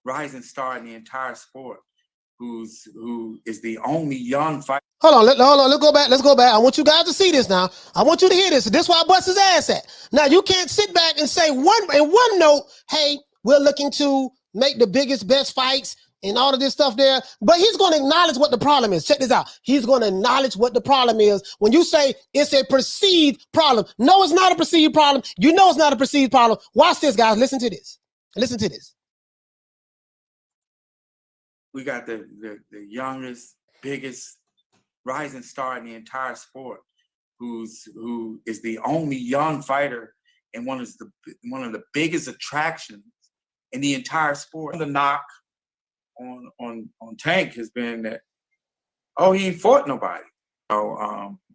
rising star in the entire sport, who is the only young fighter. Hold on, let's go back. I want you guys to see this now. I want you to hear this. This is why I bust his ass at. Now you can't sit back and say one note, hey, we're looking to make the biggest, best fights and all of this stuff there. But he's going to acknowledge what the problem is. Check this out. He's going to acknowledge what the problem is. When you say it's a perceived problem, no, it's not a perceived problem. You know it's not a perceived problem. Watch this, guys. Listen to this. Listen to this. We got the youngest, biggest rising star in the entire sport, who is the only young fighter and one of the biggest attractions in the entire sport. The knock on Tank has been that, he ain't fought nobody.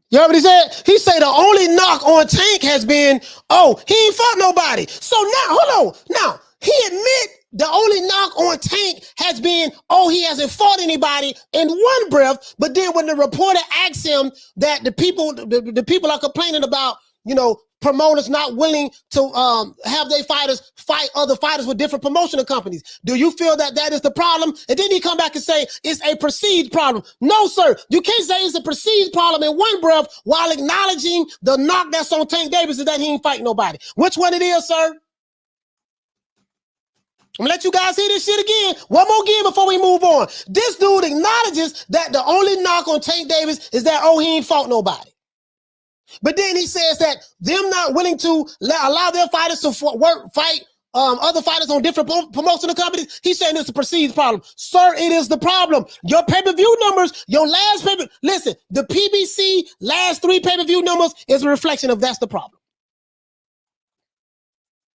You heard what he said? He said the only knock on Tank has been, oh, he ain't fought nobody. So now, hold on. Now, he admit the only knock on Tank has been, oh, he hasn't fought anybody in one breath. But then when the reporter asks him that the people are complaining about, you know, promoters not willing to have their fighters fight other fighters with different promotional companies. Do you feel that that is the problem? And then he come back and say it's a perceived problem. No, sir. You can't say it's a perceived problem in one breath while acknowledging the knock that's on Tank Davis is that he ain't fighting nobody. Which one it is, sir? I'm gonna let you guys hear this shit again. One more again before we move on. This dude acknowledges that the only knock on Tank Davis is that, oh, he ain't fought nobody. But then he says that them not willing to allow their fighters to fight other fighters on different promotional companies, he's saying it's a perceived problem. Sir, it is the problem. Your pay-per-view numbers, your last pay-per-view, listen, the PBC last 3 pay-per-view numbers is a reflection of that's the problem.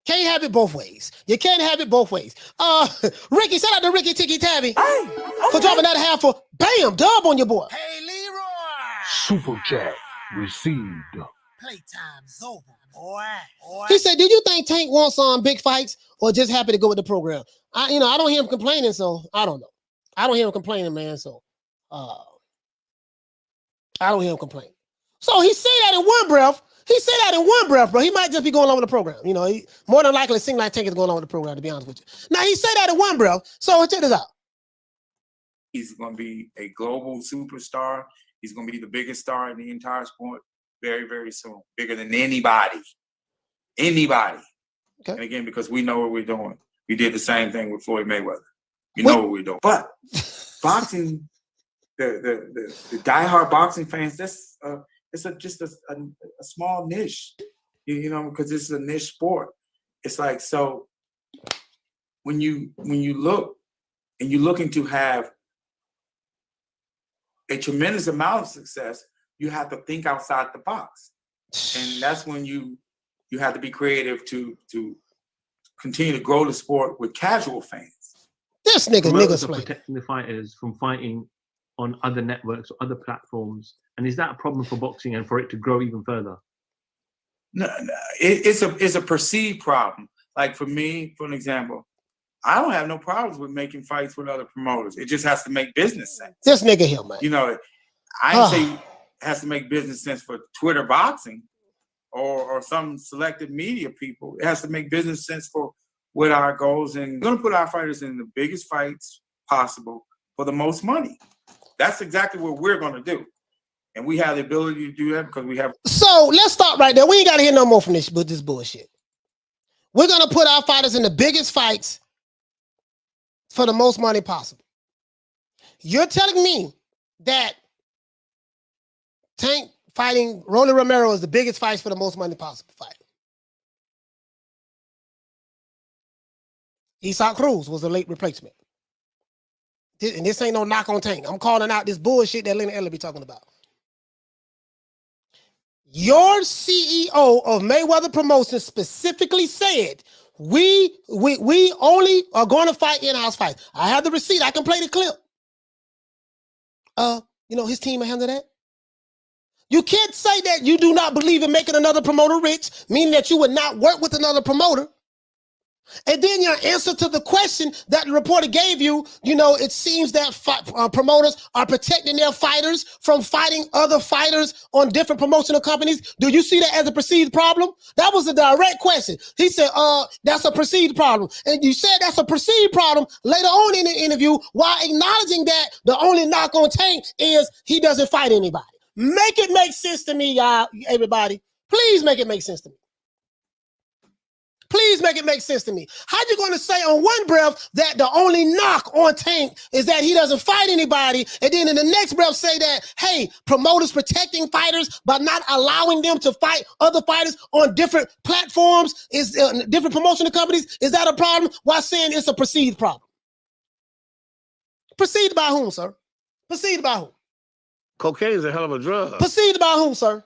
Can't have it both ways. You can't have it both ways. Ricky, shout out to Ricky Tiki Tabby for dropping that half for bam, dub on your boy. Hey, Leroy. Super chat received. Playtime's over, boy. He said, "Did you think Tank wants big fights or just happy to go with the program?" I don't hear him complaining, so I don't know. I don't hear him complaining, man. So, I don't hear him complaining. So he said that in one breath. Bro. He might just be going along with the program. You know, he more than likely seems like Tank is going along with the program. To be honest with you, now he said that in one breath. So check this out. He's going to be a global superstar. He's going to be the biggest star in the entire sport very, very soon. Bigger than anybody. Anybody. Okay. And again, because we know what we're doing. We did the same thing with Floyd Mayweather. We know what we're doing. But boxing, the diehard boxing fans, that's it's just a small niche, you know, because this is a niche sport. It's like, so when you look and you're looking to have a tremendous amount of success, you have to think outside the box. And that's when you have to be creative to continue to grow the sport with casual fans. This niggas are protecting the fighters from fighting on other networks or other platforms. And is that a problem for boxing and for it to grow even further? No, it's a perceived problem. Like for me, for an example, I don't have no problems with making fights with other promoters. It just has to make business sense. This nigga here, man. You know, I ain't say it has to make business sense for Twitter boxing or some selected media people. It has to make business sense for what our goals, and we're gonna put our fighters in the biggest fights possible for the most money. That's exactly what we're gonna do. And we have the ability to do that because we have. So let's stop right there. We ain't got to hear no more from this bullshit. We're going to put our fighters in the biggest fights for the most money possible. You're telling me that Tank fighting Rolly Romero is the biggest fight for the most money possible fight. Isaac Cruz was a late replacement. And this ain't no knock on Tank. I'm calling out this bullshit that Lennon Eller be talking about. Your CEO of Mayweather Promotions specifically said, we only are going to fight in-house fights. I have the receipt. I can play the clip. His team will handle that. You can't say that you do not believe in making another promoter rich, meaning that you would not work with another promoter. And then your answer to the question that the reporter gave you, it seems that promoters are protecting their fighters from fighting other fighters on different promotional companies. Do you see that as a perceived problem? That was a direct question. He said, that's a perceived problem. And you said that's a perceived problem later on in the interview while acknowledging that the only knock on Tank is he doesn't fight anybody. Make it make sense to me, y'all, everybody. Please make it make sense to me. Please make it make sense to me. How you going to say on one breath that the only knock on Tank is that he doesn't fight anybody, and then in the next breath say that, hey, promoters protecting fighters by not allowing them to fight other fighters on different platforms, is different promotional companies? Is that a problem? While saying it's a perceived problem? Perceived by whom, sir? Perceived by whom? Cocaine is a hell of a drug. Perceived by whom, sir?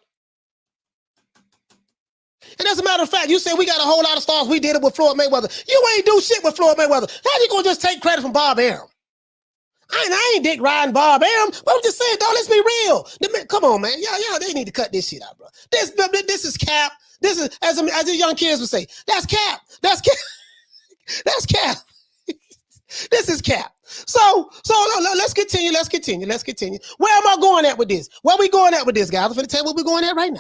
And as a matter of fact, you said we got a whole lot of stars. We did it with Floyd Mayweather. You ain't do shit with Floyd Mayweather. How you gonna just take credit from Bob Arum? I ain't dick riding Bob Arum, but I'm just saying, dog, let's be real. Come on, man. Yeah, they need to cut this shit out, bro. This is cap. This is, as the young kids would say, that's cap. That's cap. That's cap. This is cap. So let's continue. Where am I going at with this? Where are we going at with this, guys? I'm going to tell you what we're going at right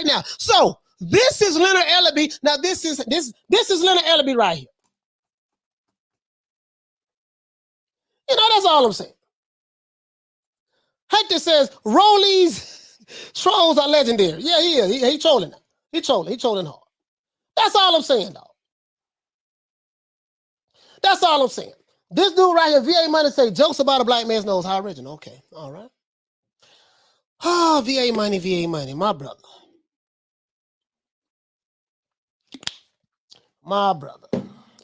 now. So this is Leonard Ellaby. Now this is Leonard Ellaby right here. You know, that's all I'm saying. Hector says Rollies trolls are legendary. Yeah, he is. He trolling now. He trolling hard. That's all I'm saying, dog. That's all I'm saying. This dude right here, VA Money, say jokes about a black man's nose. How original. Okay, all right. Oh, VA Money, my brother.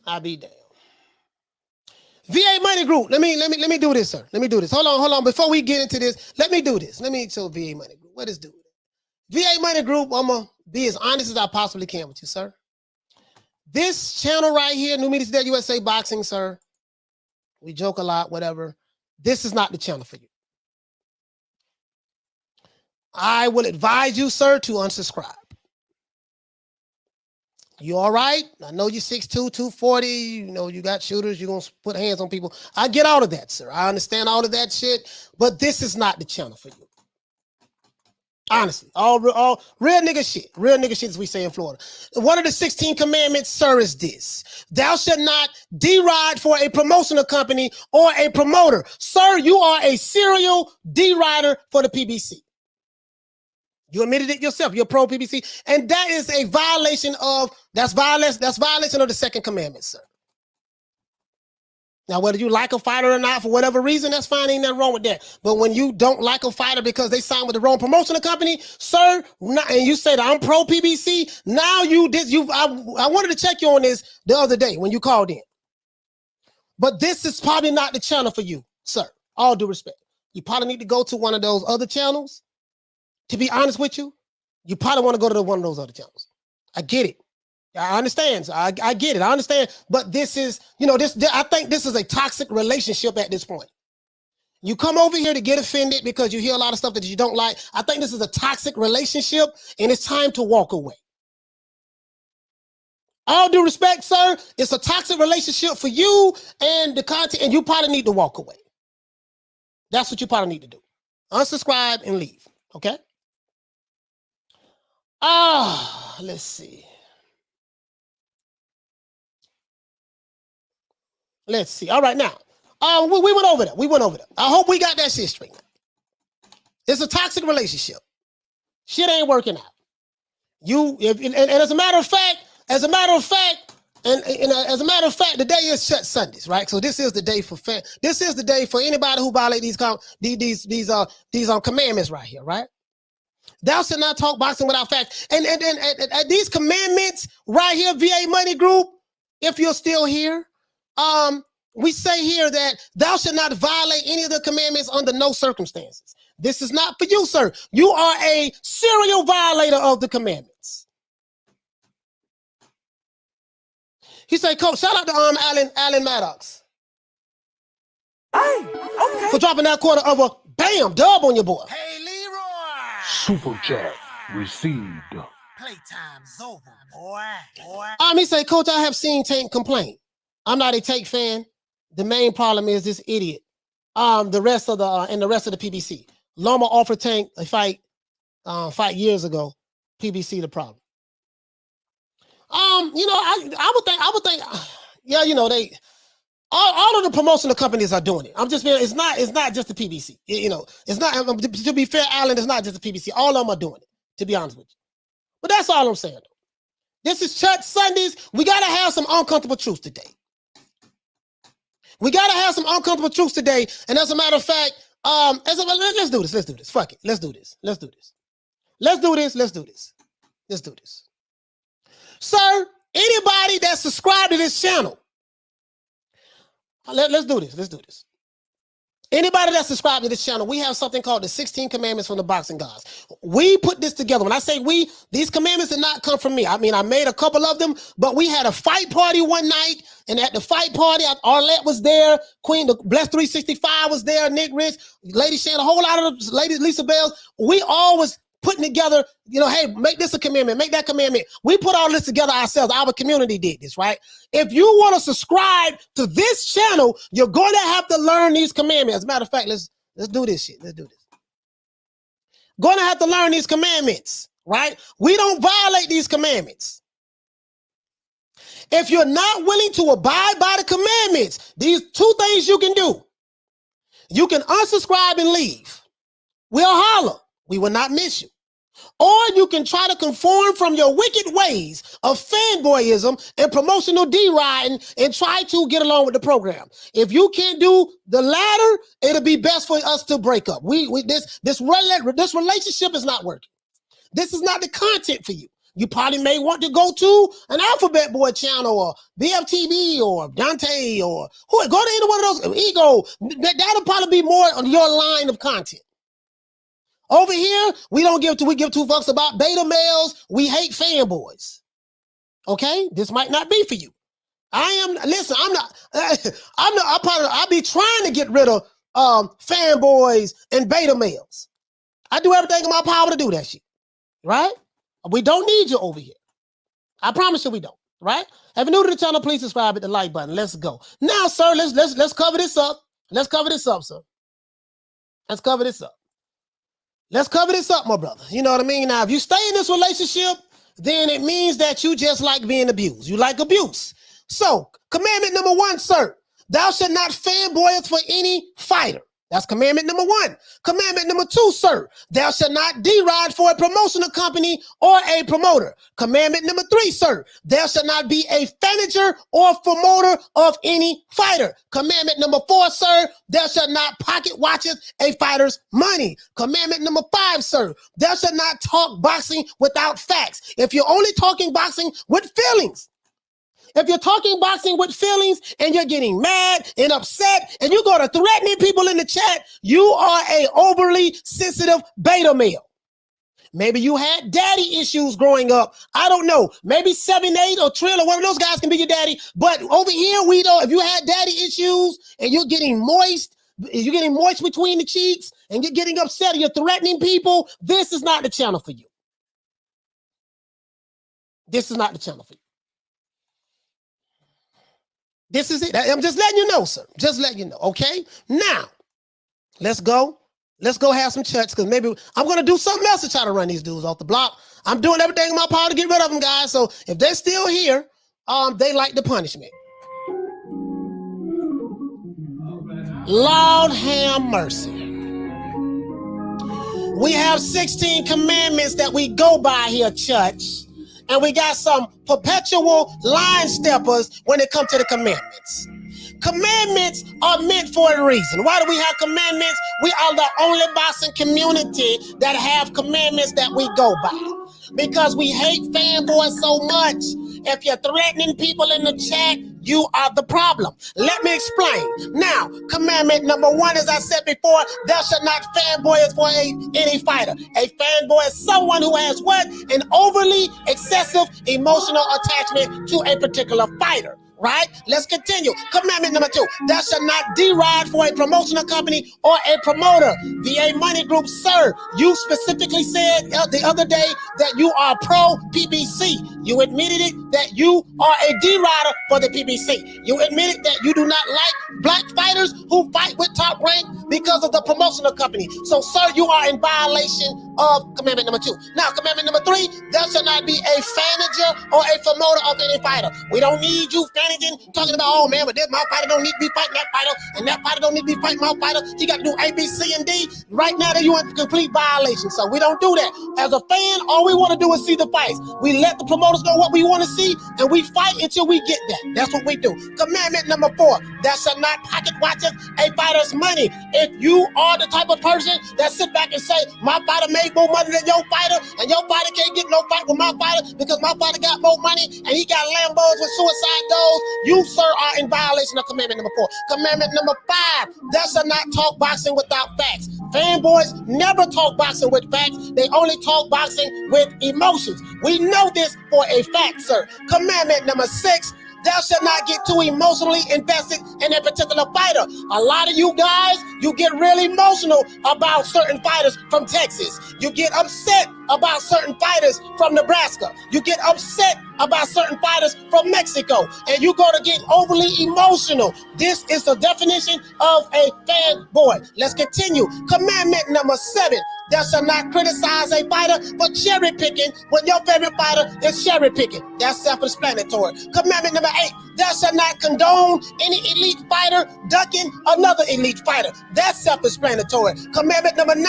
I be damned. VA Money Group. Let me do this, sir. Let me do this. Hold on. Before we get into this, let me do this. Let me show VA Money Group. What is doing? VA Money Group, I'm gonna be as honest as I possibly can with you, sir. This channel right here, New Media Today USA Boxing, sir. We joke a lot, whatever. This is not the channel for you. I will advise you, sir, to unsubscribe. You all right? I know you're 6'2", 240. You know, you got shooters. You're going to put hands on people. I get all of that, sir. I understand all of that shit. But this is not the channel for you. Honestly, all real nigga shit. Real nigga shit, as we say in Florida. One of the 16 commandments, sir, is this. Thou shalt not deride for a promotional company or a promoter. Sir, you are a serial derider for the PBC. You admitted it yourself. You're pro PBC. And that is a violation of, that's violation of the second commandment, sir. Now, whether you like a fighter or not, for whatever reason, that's fine. Ain't nothing wrong with that. But when you don't like a fighter because they signed with the wrong promotional company, sir, and you say that I'm pro PBC, now I wanted to check you on this the other day when you called in. But this is probably not the channel for you, sir. All due respect. You probably need to go to one of those other channels. To be honest with you, you probably want to go to one of those other channels. I get it. I understand. So I get it. I understand. But this is, I think this is a toxic relationship at this point. You come over here to get offended because you hear a lot of stuff that you don't like. I think this is a toxic relationship, and it's time to walk away. All due respect, sir, it's a toxic relationship for you and the content, and you probably need to walk away. That's what you probably need to do. Unsubscribe and leave. Okay? Let's see. All right, now. We went over that. I hope we got that shit straight. It's a toxic relationship. Shit ain't working out. And as a matter of fact, the day is shut Sundays, right? So this is the day for this is the day for anybody who violate these commandments right here, right? Thou shalt not talk boxing without facts. And these commandments right here, VA Money Group, if you're still here, we say here that thou shalt not violate any of the commandments under no circumstances. This is not for you, sir. You are a serial violator of the commandments. He said, Coach, shout out to Alan Maddox. Hey, okay. For dropping that quarter of a bam dub on your boy. Hey, Leroy. Super chat received. Playtime's over, boy. He said, Coach, I have seen Tank complain. I'm not a Tank fan. The main problem is this idiot. The rest of the PBC. Loma offered Tank a fight years ago. PBC the problem. I would think, yeah, they all of the promotional companies are doing it. I'm just being, it's not just the PBC. It's not, to be fair, Alan, it's not just the PBC. All of them are doing it, to be honest with you. But that's all I'm saying. This is Church Sundays. We gotta have some uncomfortable truths today. And as a matter of fact, let's do this. Fuck it. Let's do this. Sir, anybody that subscribed to this channel, let's do this. Anybody that's subscribed to this channel, we have something called the 16 commandments from the boxing gods. We put this together. When I say we, these commandments did not come from me. I mean, I made a couple of them, but we had a fight party one night, and at the fight party, Arlette was there, Queen, the Blessed 365 was there, Nick Rich, Lady Shannon, a whole lot of the ladies, Lisa Bells. We always putting together, you know, hey, make this a commandment, make that commandment. We put all this together ourselves. Our community did this, right? If you want to subscribe to this channel, you're going to have to learn these commandments. As a matter of fact, let's do this shit. Let's do this. Going to have to learn these commandments, right? We don't violate these commandments. If you're not willing to abide by the commandments, these two things you can do. You can unsubscribe and leave. We'll holler. We will not miss you. Or you can try to conform from your wicked ways of fanboyism and promotional D-riding and try to get along with the program. If you can't do the latter, it'll be best for us to break up. This relationship is not working. This is not the content for you. You probably may want to go to an Alphabet Boy channel or BFTV or Dante or go to any one of those. Ego. That'll probably be more on your line of content. Over here, we give two fucks about beta males. We hate fanboys. Okay, this might not be for you. I'll be trying to get rid of fanboys and beta males. I do everything in my power to do that shit, right? We don't need you over here. I promise you we don't, right? If you're new to the channel, please subscribe, hit the like button. Let's go. Now, sir, let's cover this up. Let's cover this up, sir. Let's cover this up. Let's cover this up, my brother. You know what I mean? Now, if you stay in this relationship, then it means that you just like being abused. You like abuse. So, commandment number 1, sir, thou shalt not fanboy for any fighter. That's commandment number 1. Commandment number 2, sir, thou shalt not deride for a promotional company or a promoter. Commandment number 3, sir, thou shalt not be a manager or promoter of any fighter. Commandment number 4, sir, thou shalt not pocket watches a fighter's money. Commandment number 5, sir, thou shalt not talk boxing without facts. If you're only talking boxing with feelings, if you're talking boxing with feelings and you're getting mad and upset and you go to threatening people in the chat, you are a overly sensitive beta male. Maybe you had daddy issues growing up. I don't know. Maybe 7-8 or Trill or one of those guys can be your daddy. But over here, we know if you had daddy issues and you're getting moist between the cheeks and you're getting upset and you're threatening people, this is not the channel for you. This is not the channel for you. This is it. I'm just letting you know, sir. Just letting you know, okay? Now, let's go. Let's go have some church, because maybe I'm going to do something else to try to run these dudes off the block. I'm doing everything in my power to get rid of them, guys. So if they're still here, they like the punishment. Lord have mercy. We have 16 commandments that we go by here, church. And we got some perpetual line steppers when it comes to the commandments. Commandments are meant for a reason. Why do we have commandments? We are the only boxing community that have commandments that we go by. Because we hate fanboys so much. If you're threatening people in the chat, you are the problem. Let me explain. Now, commandment number 1, as I said before, thou shalt not fanboy for any fighter. A fanboy is someone who has what? An overly excessive emotional attachment to a particular fighter. Right? Let's continue. Commandment number 2, thou shalt not deride for a promotional company or a promoter. VA Money Group, sir, you specifically said the other day that you are pro PBC. You admitted it that you are a derider for the PBC. You admitted that you do not like black fighters who fight with Top Rank because of the promotional company. So, sir, you are in violation of commandment number 2. Now, commandment number 3, thou shalt not be a manager or a promoter of any fighter. We don't need you talking about, oh man, but my fighter don't need to be fighting that fighter, and that fighter don't need to be fighting my fighter. He got to do A, B, C, and D. Right now, that you in complete violation. So we don't do that. As a fan, all we want to do is see the fights. We let the promoters know what we want to see, and we fight until we get that. That's what we do. Commandment number 4, thou shalt not pocket watches a fighter's money. If you are the type of person that sit back and say, my fighter made make more money than your fighter, and your fighter can't get no fight with my fighter because my fighter got more money and he got Lambos with suicide doors, you, sir, are in violation of commandment number 4. Commandment number 5, thou shalt not talk boxing without facts. Fanboys never talk boxing with facts. They only talk boxing with emotions. We know this for a fact, sir. Commandment number 6, thou shalt not get too emotionally invested in a particular fighter. A lot of you guys, you get really emotional about certain fighters from Texas. You get upset about certain fighters from Nebraska. You get upset about certain fighters from Mexico. And you're going to get overly emotional. This is the definition of a fanboy. Let's continue. Commandment number 7. Thou shalt not criticize a fighter for cherry picking when your favorite fighter is cherry picking. That's self-explanatory. Commandment number 8. Thou shalt not condone any elite fighter ducking another elite fighter. That's self-explanatory. Commandment number 9.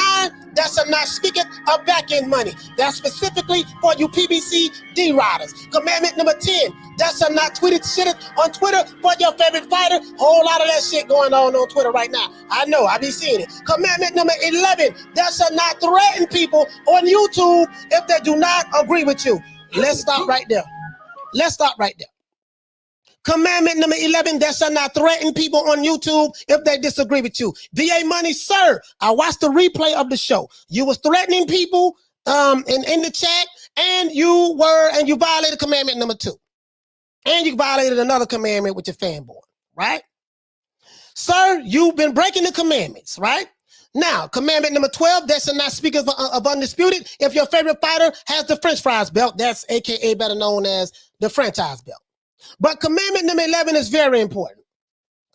Thou shalt not speak it of back-end money. That's specifically for you PBC D-riders. Commandment number 10. Thou shalt not tweet it shit on Twitter for your favorite fighter. Whole lot of that shit going on Twitter right now. I know, I be seeing it. Commandment number 11. Thou shalt not threaten people on YouTube if they do not agree with you. Let's stop right there. Let's stop right there. Commandment number 11, thou shalt not threaten people on YouTube if they disagree with you. VA Money, sir, I watched the replay of the show. You was threatening people in the chat, and you violated commandment number 2. And you violated another commandment with your fanboy, right? Sir, you've been breaking the commandments, right? Now, commandment number 12, thou shalt not speak of undisputed if your favorite fighter has the French fries belt. That's AKA better known as the franchise belt. But commandment number 11 is very important.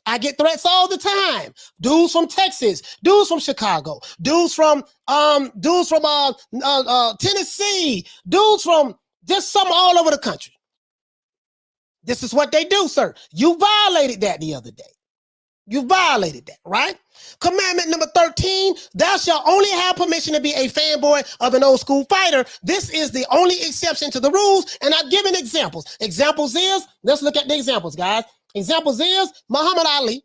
I get threats all the time. Dudes from Texas, dudes from Chicago, dudes from Tennessee, dudes from just some all over the country. This is what they do, sir. You violated that the other day. You violated that, right? Commandment number 13, thou shalt only have permission to be a fanboy of an old school fighter. This is the only exception to the rules, and I've given examples. Examples is, let's look at the examples, guys. Examples is Muhammad Ali,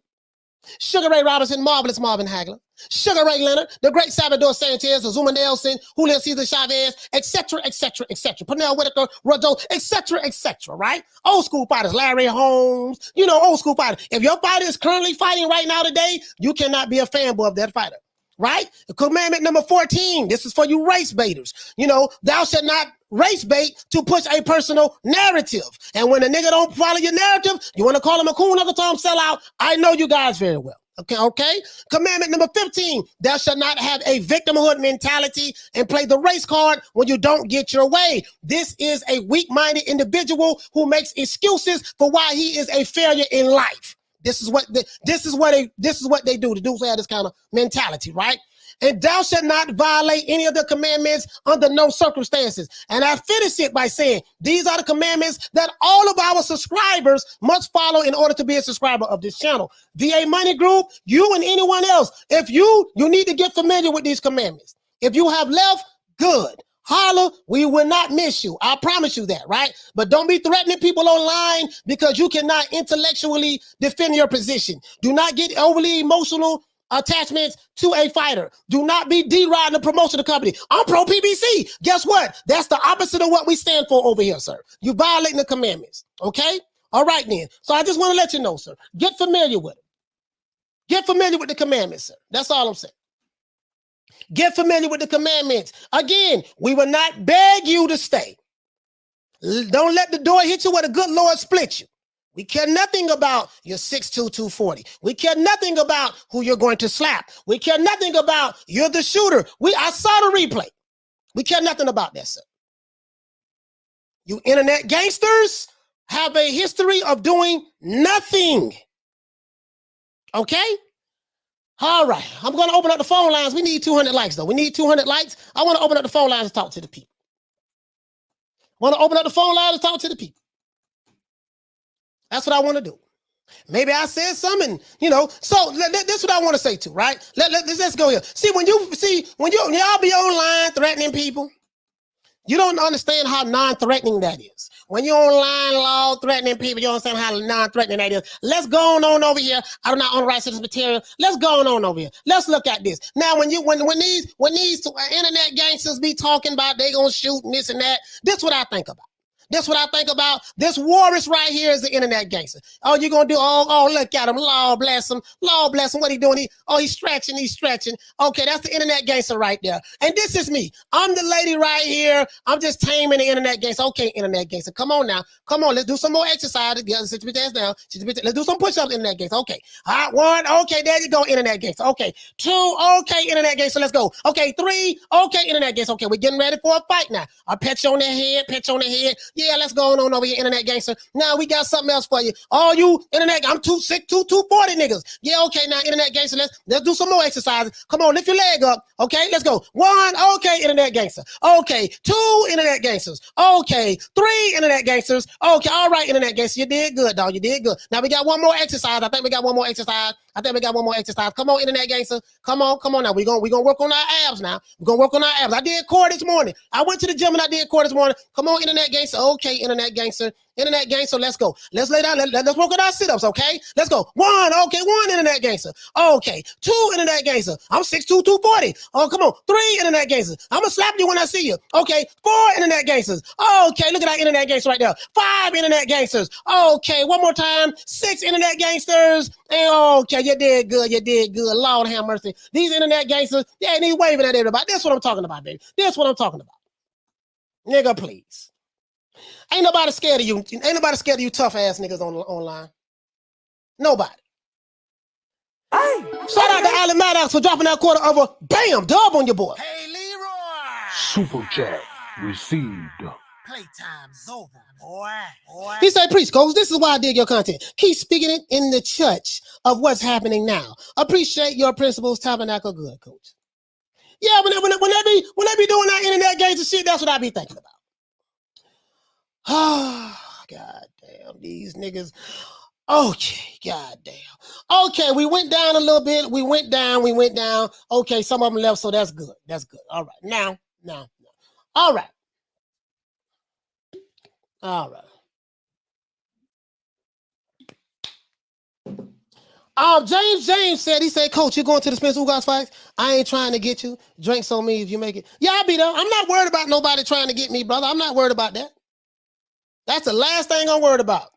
Sugar Ray Robinson, Marvelous Marvin Hagler, Sugar Ray Leonard, the great Salvador Sanchez, Azuma Nelson, Julio Cesar Chavez, etc., etc., etc., Pernell Whitaker, Rodolfo, etc., etc., right? Old school fighters, Larry Holmes, old school fighters. If your fighter is currently fighting right now today, you cannot be a fanboy of that fighter, right? Commandment number 14, this is for you race baiters. Thou shalt not race bait to push a personal narrative. And when a nigga don't follow your narrative, you want to call him a coon, another time sellout. I know you guys very well. Okay. Commandment number 15, thou shalt not have a victimhood mentality and play the race card when you don't get your way. This is a weak-minded individual who makes excuses for why he is a failure in life. This is what they do. The dudes have this kind of mentality, right? And thou shalt not violate any of the commandments under no circumstances. And I finish it by saying, these are the commandments that all of our subscribers must follow in order to be a subscriber of this channel. VA Money Group, you and anyone else, if you need to get familiar with these commandments. If you have left, good. Holla, we will not miss you. I promise you that, right? But don't be threatening people online because you cannot intellectually defend your position. Do not get overly emotional attachments to a fighter. Do not be deriding the promotional company. I'm pro PBC. Guess what? That's the opposite of what we stand for over here, sir. You're violating the commandments, okay? All right, then. So I just want to let you know, sir. Get familiar with it. Get familiar with the commandments, sir. That's all I'm saying. Get familiar with the commandments. Again, we will not beg you to stay. Don't let the door hit you where the good Lord split you. We care nothing about your 6'2", 240. We care nothing about who you're going to slap. We care nothing about you're the shooter. I saw the replay. We care nothing about that, sir. You internet gangsters have a history of doing nothing. Okay? All right. I'm going to open up the phone lines. We need 200 likes, though. We need 200 likes. I want to open up the phone lines and talk to the people. That's what I want to do. Maybe I said something, So that's what I want to say too, right? Let's go here. When y'all be online threatening people, You don't understand how non-threatening that is. When you're online law threatening people, you don't understand how non-threatening that is. Let's go on over here. I'm not on the right side of this material. Let's go on over here. Let's look at this. Now, when these internet gangsters be talking about they gonna shoot and this and that, this is what I think about. That's what I think about. This Warris right here is the internet gangster. Oh, you're going to do, oh, look at him. Lord bless him. Lord bless him. What he doing? He's stretching. Okay, that's the internet gangster right there. And this is me. I'm the lady right here. I'm just taming the internet gangster. Okay, internet gangster. Come on now. Come on, let's do some more exercise. Sit your ass down. Let's do some push-ups, internet gangster. Okay. All right, 1. Okay, there you go, internet gangster. Okay. 2. Okay, internet gangster. Let's go. Okay, 3. Okay, internet gangster. Okay, we're getting ready for a fight now. I pet you on the head. Yeah, let's go on over here, internet gangster. Now we got something else for you. All you internet, I'm 240 niggas. Yeah, okay, now internet gangster, let's do some more exercises. Come on, lift your leg up. Okay, let's go. 1, okay, internet gangster. Okay, 2 internet gangsters. Okay, 3 internet gangsters. Okay, all right, internet gangster. You did good, dog. You did good. Now we got one more exercise. I think we got one more exercise. Come on, internet gangster. Come on now. We're gonna work on our abs now. We're gonna work on our abs. I did core this morning. I went to the gym and I did core this morning. Come on, internet gangster. Okay, internet gangster. Let's go. Let's lay down. Let's work on our sit-ups, okay? Let's go. 1, okay, 1 internet gangster. Okay, 2 internet gangster. I'm 6'2", 240. Oh, come on. 3 internet gangsters. I'm gonna slap you when I see you. Okay, 4 internet gangsters. Okay, look at that internet gangster right there. 5 internet gangsters. Okay, one more time. 6 internet gangsters. And okay, you did good. Lord have mercy. These internet gangsters, yeah, and he's waving at everybody. That's what I'm talking about, baby. That's what I'm talking about. Nigga, please. Ain't nobody scared of you. Ain't nobody scared of you tough ass niggas online. Nobody. Shout out to Allen Maddox for dropping that quarter of a bam dub on your boy. Hey, Leroy. Super chat received. Playtime's over, boy. He said, preach, coach, this is why I dig your content. Keep speaking it in the church of what's happening now. Appreciate your principles, tabernacle good, coach. Yeah, when they be doing that internet gangster shit, that's what I be thinking about. Oh, god damn, these niggas. Okay, god damn. Okay, we went down a little bit. We went down. Okay, some of them left, so that's good. All right, now. All right. James said, he said, coach, you going to the Spencer Ugas fights? I ain't trying to get you. Drinks on me if you make it. Yeah, I'll be there. I'm not worried about nobody trying to get me, brother. I'm not worried about that. That's the last thing I'm worried about.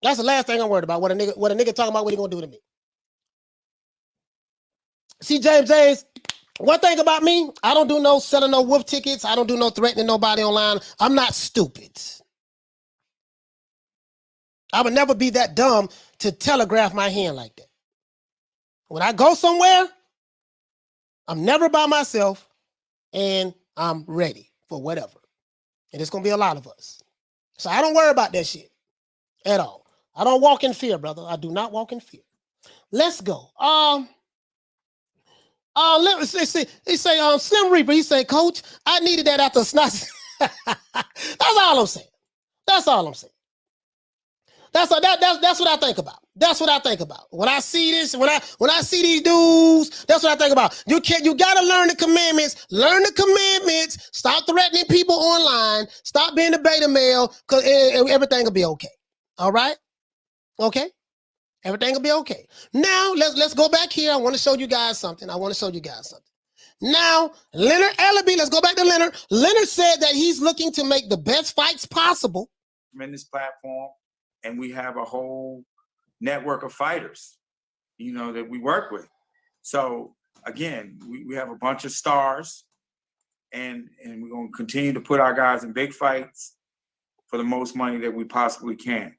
What a nigga talking about what he gonna do to me. See, James, one thing about me, I don't do no selling no wolf tickets. I don't do no threatening nobody online. I'm not stupid. I would never be that dumb to telegraph my hand like that. When I go somewhere, I'm never by myself and I'm ready for whatever. And it's gonna be a lot of us. So I don't worry about that shit at all. I don't walk in fear, brother. I do not walk in fear. Let's go. Let's see. He say, Slim Reaper. He say, coach, I needed that after snot. That's all I'm saying. That's what I think about. When I see this, when I see these dudes, that's what I think about. You gotta learn the commandments. Stop threatening people online. Stop being a beta male, because everything will be okay. All right? Okay? Everything will be okay. Now, let's go back here. I want to show you guys something. Now, Leonard Ellaby, let's go back to Leonard. Leonard said that he's looking to make the best fights possible. Tremendous platform, and we have a whole network of fighters, that we work with. So again, we have a bunch of stars, and we're going to continue to put our guys in big fights for the most money that we possibly can.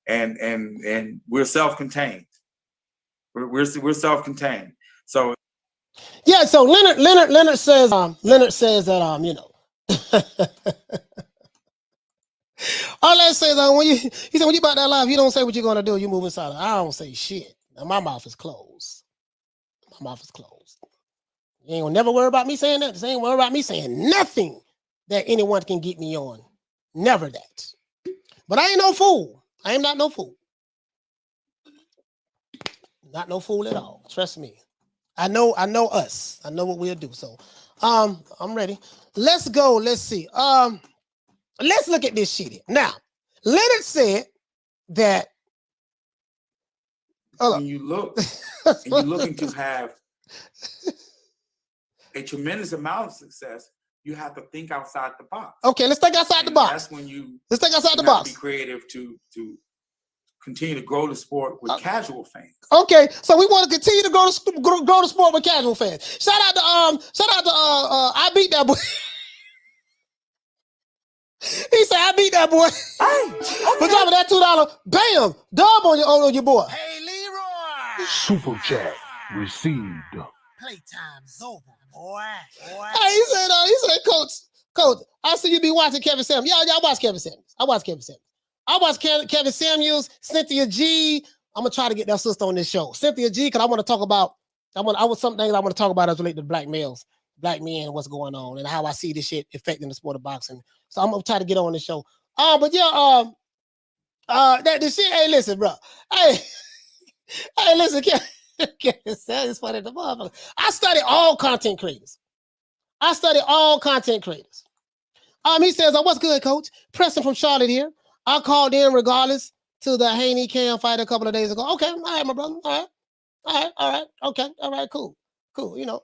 And we're self-contained. We're self-contained. So yeah. So Leonard says that all that says when you about that life, you don't say what you're gonna do. You move inside. I don't say shit. Now, my mouth is closed. You ain't gonna never worry about me saying that. Just ain't worry about me saying nothing that anyone can get me on. Never that. But I ain't no fool. I am not no fool. Not no fool at all. Trust me. I know us. I know what we'll do. So I'm ready. let's go. Let's see. Let's look at this shit here. Now, Leonard said that when you look and you're looking to have a tremendous amount of success, you have to think outside the box. Okay, let's think outside the box. That's when let's think outside the have box. to be creative to continue to grow the sport with casual fans. Okay, so we want to continue to grow the sport with casual fans. Shout out to I beat that boy. He said I beat that boy. For dropping that $2, bam, dub on your boy. Hey, Leroy. Super chat received. Playtime's over, boy. Hey, he said, Coach, I see you be watching Kevin Samuels. Yeah, I watch Kevin Samuels. I watch Kevin Samuels, Cynthia G. I'm gonna try to get that sister on this show. Cynthia G, because I want to talk about, some things I want to talk about as related to black males, black men, and what's going on, and how I see this shit affecting the sport of boxing. So I'm gonna try to get on the show. But yeah, that the shit. Hey, listen, bro. Hey, listen, it's funny the motherfucker. I study all content creators. He says, "Oh, what's good, Coach? Preston from Charlotte here. I called in regardless to the Haney Cam fight a couple of days ago. Okay, all right, my brother. All right. Okay, all right, cool. You know,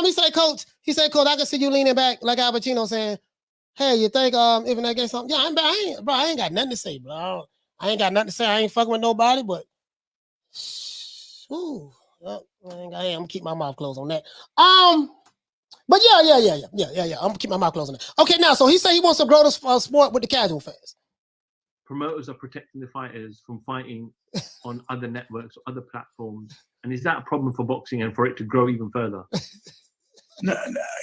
he said, Coach, I can see you leaning back like Al Pacino saying, hey, you think if I get something? Yeah, I ain't got nothing to say, bro. I ain't got nothing to say. I ain't fucking with nobody, but I'm gonna keep my mouth closed on that. But yeah. I'm gonna keep my mouth closed on that. Okay, now, so he said he wants to grow the sport with the casual fans. Promoters are protecting the fighters from fighting on other networks or other platforms, and is that a problem for boxing and for it to grow even further? No,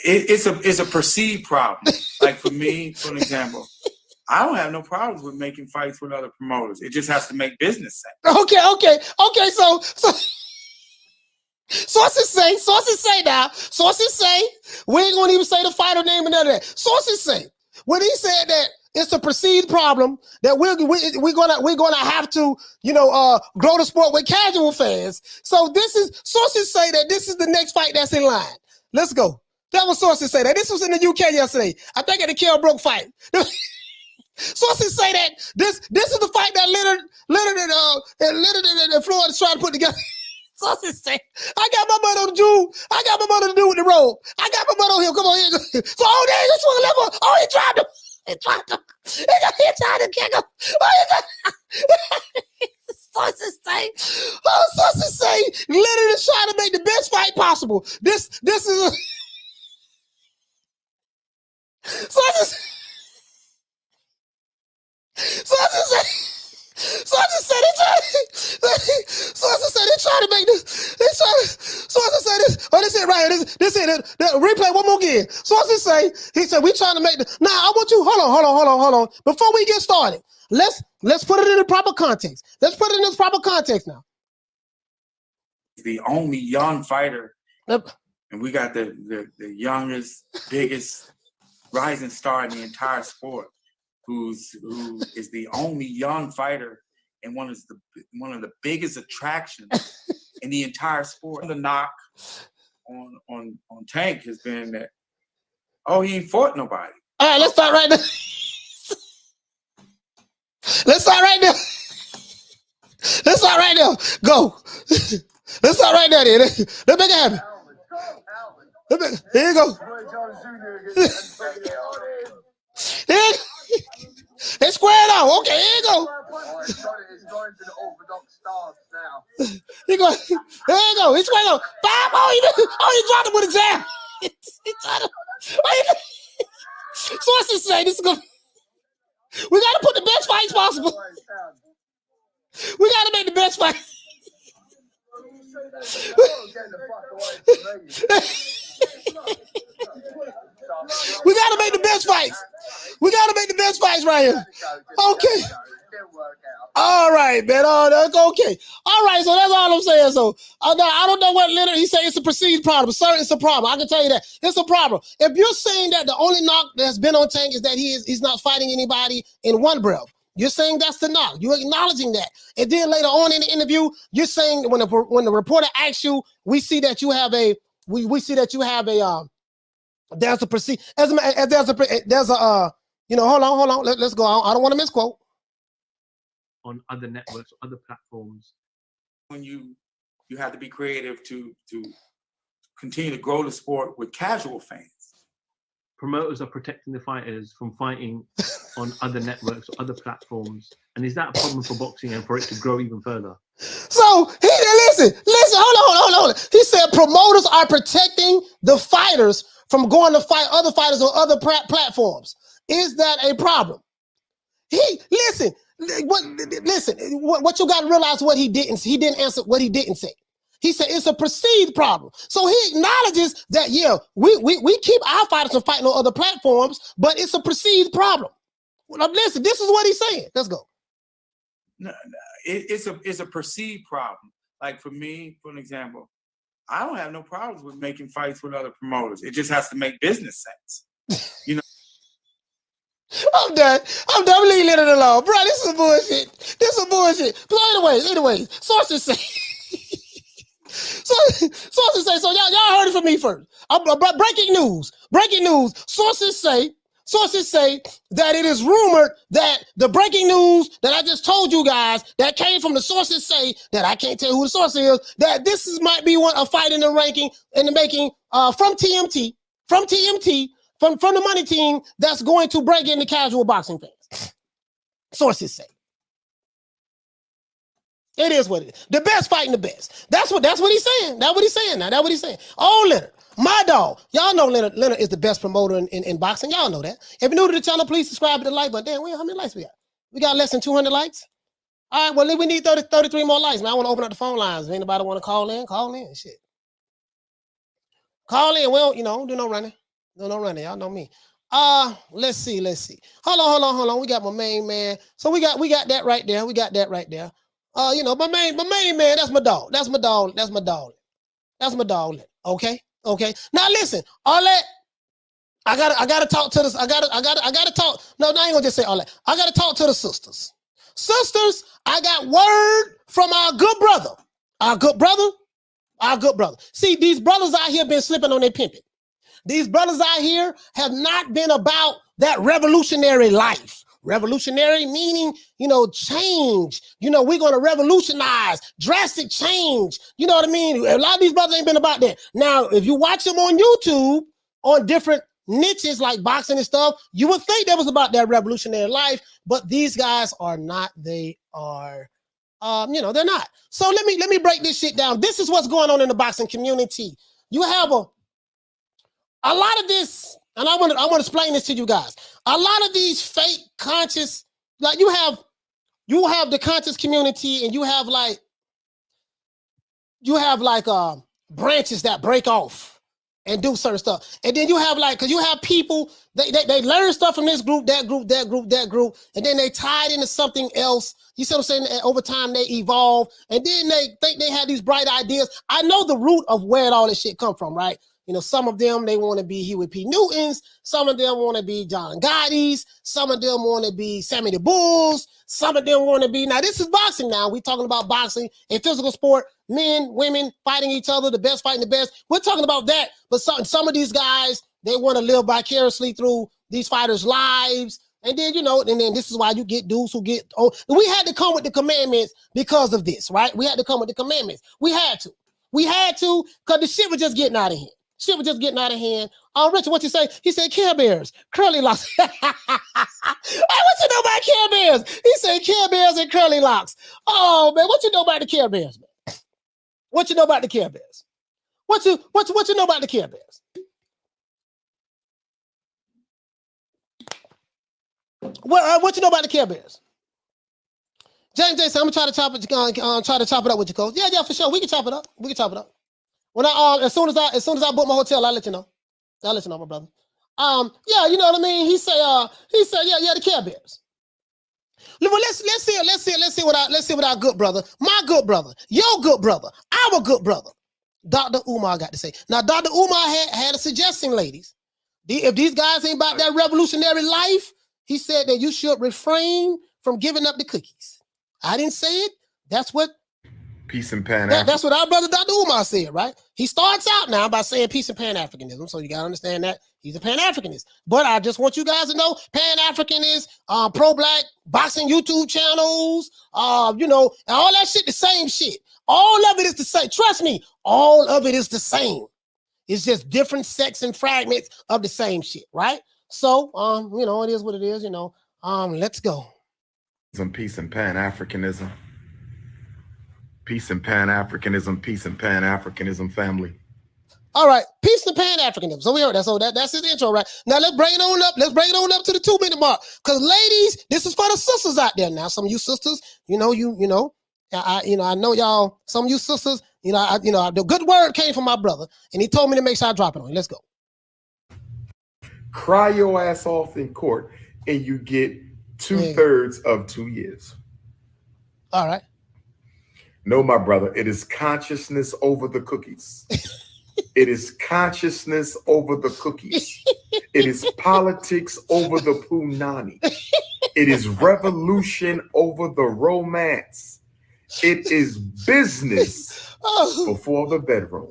it's a perceived problem. Like for me, for an example, I don't have no problems with making fights with other promoters. It just has to make business sense. Okay. So sources say we ain't gonna even say the fighter name and none of that. Sources say when he said that it's a perceived problem that we're gonna have to grow the sport with casual fans. So sources say that this is the next fight that's in line. Let's go. That was sources say that. This was in the UK yesterday. I think at the Kell Brook fight. Sources say that this is the fight that Leonard and Floyd is trying to put together. Sources say, I got my butt on the Jew. I got my butt on the dude with the robe. I got my butt on him. Come on here. So there, this one level. Oh, he tried to. He tried to kick him. Sources say Leonard is trying to make the best fight possible. This is a sources say they try to make this. Sources say this. Oh, this it right here. This it. Replay one more again. Sources say we trying to make the. Now I want you. Hold on. Before we get started, let's put it in the proper context. Let's put it in this proper context now. The only young fighter, and we got the youngest, biggest rising star in the entire sport, who is the only young fighter and one of the biggest attractions in the entire sport. The knock on Tank has been that, oh, he ain't fought nobody. All right, let's start right now. Go. Let's start right now. Let's make it happen. Here you go. It's squared out. Okay, here you go. It's going to the orthodox stance now. There you go. It's squared out. He dropped him with a jab. He tried to. Sources say this is good. We got to put the best fights possible. We got to make the best fight. We got to make the best fights. We got to make the best fights right here. Okay. All right, man. Oh, that's okay. All right, so that's all I'm saying. So I don't know what Leonard, he said it's a perceived problem. Sir, it's a problem. I can tell you that. It's a problem. If you're saying that the only knock that's been on Tank is that he's not fighting anybody in one breath, you're saying that's the knock. You're acknowledging that. And then later on in the interview, you're saying when the reporter asks you, we see that you have a There's a there's a you know, hold on. Let's go. I don't want to misquote. On other networks, other platforms. When you have to be creative to continue to grow the sport with casual fans. Promoters are protecting the fighters from fighting on other networks or other platforms. And is that a problem for boxing and for it to grow even further? So listen, hold on. He said promoters are protecting the fighters from going to fight other fighters on other platforms. Is that a problem? Listen, what you got to realize what he didn't answer what he didn't say. He said it's a perceived problem. So he acknowledges that, yeah, we keep our fighters from fighting on other platforms, but it's a perceived problem. Well, listen, this is what he's saying. Let's go. No, it's a perceived problem. Like for me, for an example, I don't have no problems with making fights with other promoters. It just has to make business sense. You know. I'm done. I'm leaving it alone. Bro, this is bullshit. But anyways, sources say. Sources say, so y'all heard it from me first. Breaking news. Sources say that it is rumored that the breaking news that I just told you guys that came from the sources say that I can't tell who the source is, that this might be a fight in the making from TMT, from the money team that's going to break into casual boxing fans. Sources say. It is what it is. The best fighting the best. That's what he's saying. That's what he's saying now. That's what he's saying. Oh, Leonard, my dog. Y'all know Leonard is the best promoter in boxing. Y'all know that. If you're new to the channel, please subscribe to the like button. Damn, how many likes we got? We got less than 200 likes. All right, well, we need 33 more likes. Now I want to open up the phone lines. If anybody want to call in, shit. Call in. Well, don't do no running. No running. Y'all know me. Let's see. Hold on. We got my main man. So we got that right there. My main man, that's my dog. That's my dog. Okay. Now listen, all that. I gotta talk to this. I gotta talk. No, I ain't gonna just say all that. I gotta talk to the sisters. Sisters, I got word from our good brother. See, these brothers out here been slipping on their pimping. These brothers out here have not been about that revolutionary life. Revolutionary meaning, change. We're going to revolutionize, drastic change. You know what I mean? A lot of these brothers ain't been about that. Now, if you watch them on YouTube on different niches like boxing and stuff, you would think that was about that revolutionary life, but these guys are not. They are, they're not. So let me break this shit down. This is what's going on in the boxing community. You have a lot of this. And I want to explain this to you guys. A lot of these fake conscious, like you have the conscious community, and you have branches that break off and do certain stuff. And then you have because you have people, they learn stuff from this group, that group, and then they tie it into something else. You see what I'm saying? And over time they evolve, and then they think they have these bright ideas. I know the root of where all this shit come from, right? Some of them, they want to be Huey P. Newtons. Some of them want to be John Gotti's. Some of them want to be Sammy the Bulls. Some of them want to be, now this is boxing now. We're talking about boxing, a physical sport, men, women fighting each other, the best fighting the best. We're talking about that. But some of these guys, they want to live vicariously through these fighters' lives. And then, and then this is why you get dudes who get, we had to come with the commandments because of this, right? We had to come with the commandments. We had to because the shit was just getting out of hand. Richard, what you say? He said Care Bears, curly locks. Hey, what you know about Care Bears? He said Care Bears and curly locks. Oh man, what you know about the Care Bears, man? What you know about the Care Bears? What you know about the Care Bears? What you know about the Care Bears? James Jason, I'm gonna try to chop it up with you, coach. Yeah, for sure. We can chop it up. When as soon as I book my hotel, I'll let you know. My brother. Yeah, you know what I mean. He said, the Care Bears. Well, let's see what our good brother, my good brother, your good brother, our good brother, Dr. Umar got to say. Now, Dr. Umar had a suggestion, ladies. If these guys ain't about that revolutionary life, he said that you should refrain from giving up the cookies. I didn't say it. That's what Peace and Pan. That's what our brother Dr. Umar said, right? He starts out now by saying peace and Pan-Africanism, so you got to understand that he's a Pan-Africanist. But I just want you guys to know Pan-Africanist, pro-black boxing YouTube channels, and all that shit, the same shit. All of it is the same. Trust me, all of it is the same. It's just different sects and fragments of the same shit, right? So, it is what it is, let's go. Some peace and Pan-Africanism. Peace and Pan-Africanism, peace and Pan-Africanism, family. All right, peace and Pan-Africanism. So we heard that. So that's his intro, right? Now let's bring it on up. Let's bring it on up to the 2-minute mark. Because ladies, this is for the sisters out there now. Some of you sisters, I know y'all. Some of you sisters, the good word came from my brother, and he told me to make sure I drop it on you. Let's go. Cry your ass off in court, and you get 2/3 of 2 years. All right. No, my brother, it is consciousness over the cookies. It is consciousness over the cookies. It is politics over the punani. It is revolution over the romance. It is business before the bedroom.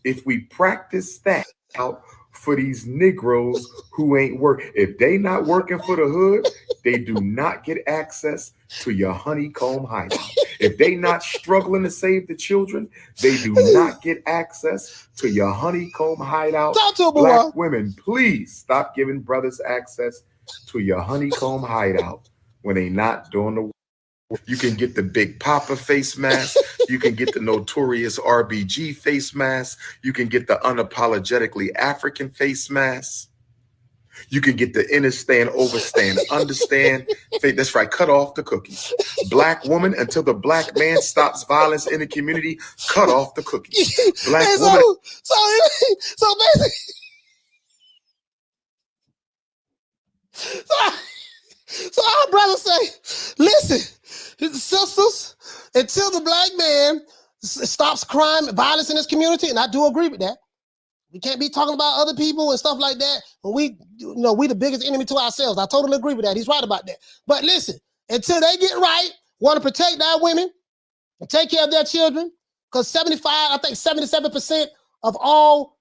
If we practice that out for these Negroes who ain't work, if they not working for the hood, they do not get access to your honeycomb hideout. If they not struggling to save the children, they do not get access to your honeycomb hideout. Black women, please stop giving brothers access to your honeycomb hideout when they not doing the work. You can get the Big Papa face mask. You can get the notorious RBG face mask. You can get the unapologetically African face mask. You can get the understand, overstand, understand. That's right. Cut off the cookies. Black woman, until the black man stops violence in the community, cut off the cookies. Black woman. So basically, so our brother say, listen, sisters, until the black man stops crime, violence in his community, and I do agree with that. We can't be talking about other people and stuff like that. When we the biggest enemy to ourselves. I totally agree with that. He's right about that. But listen, until they get right, want to protect our women and take care of their children, because 77% of all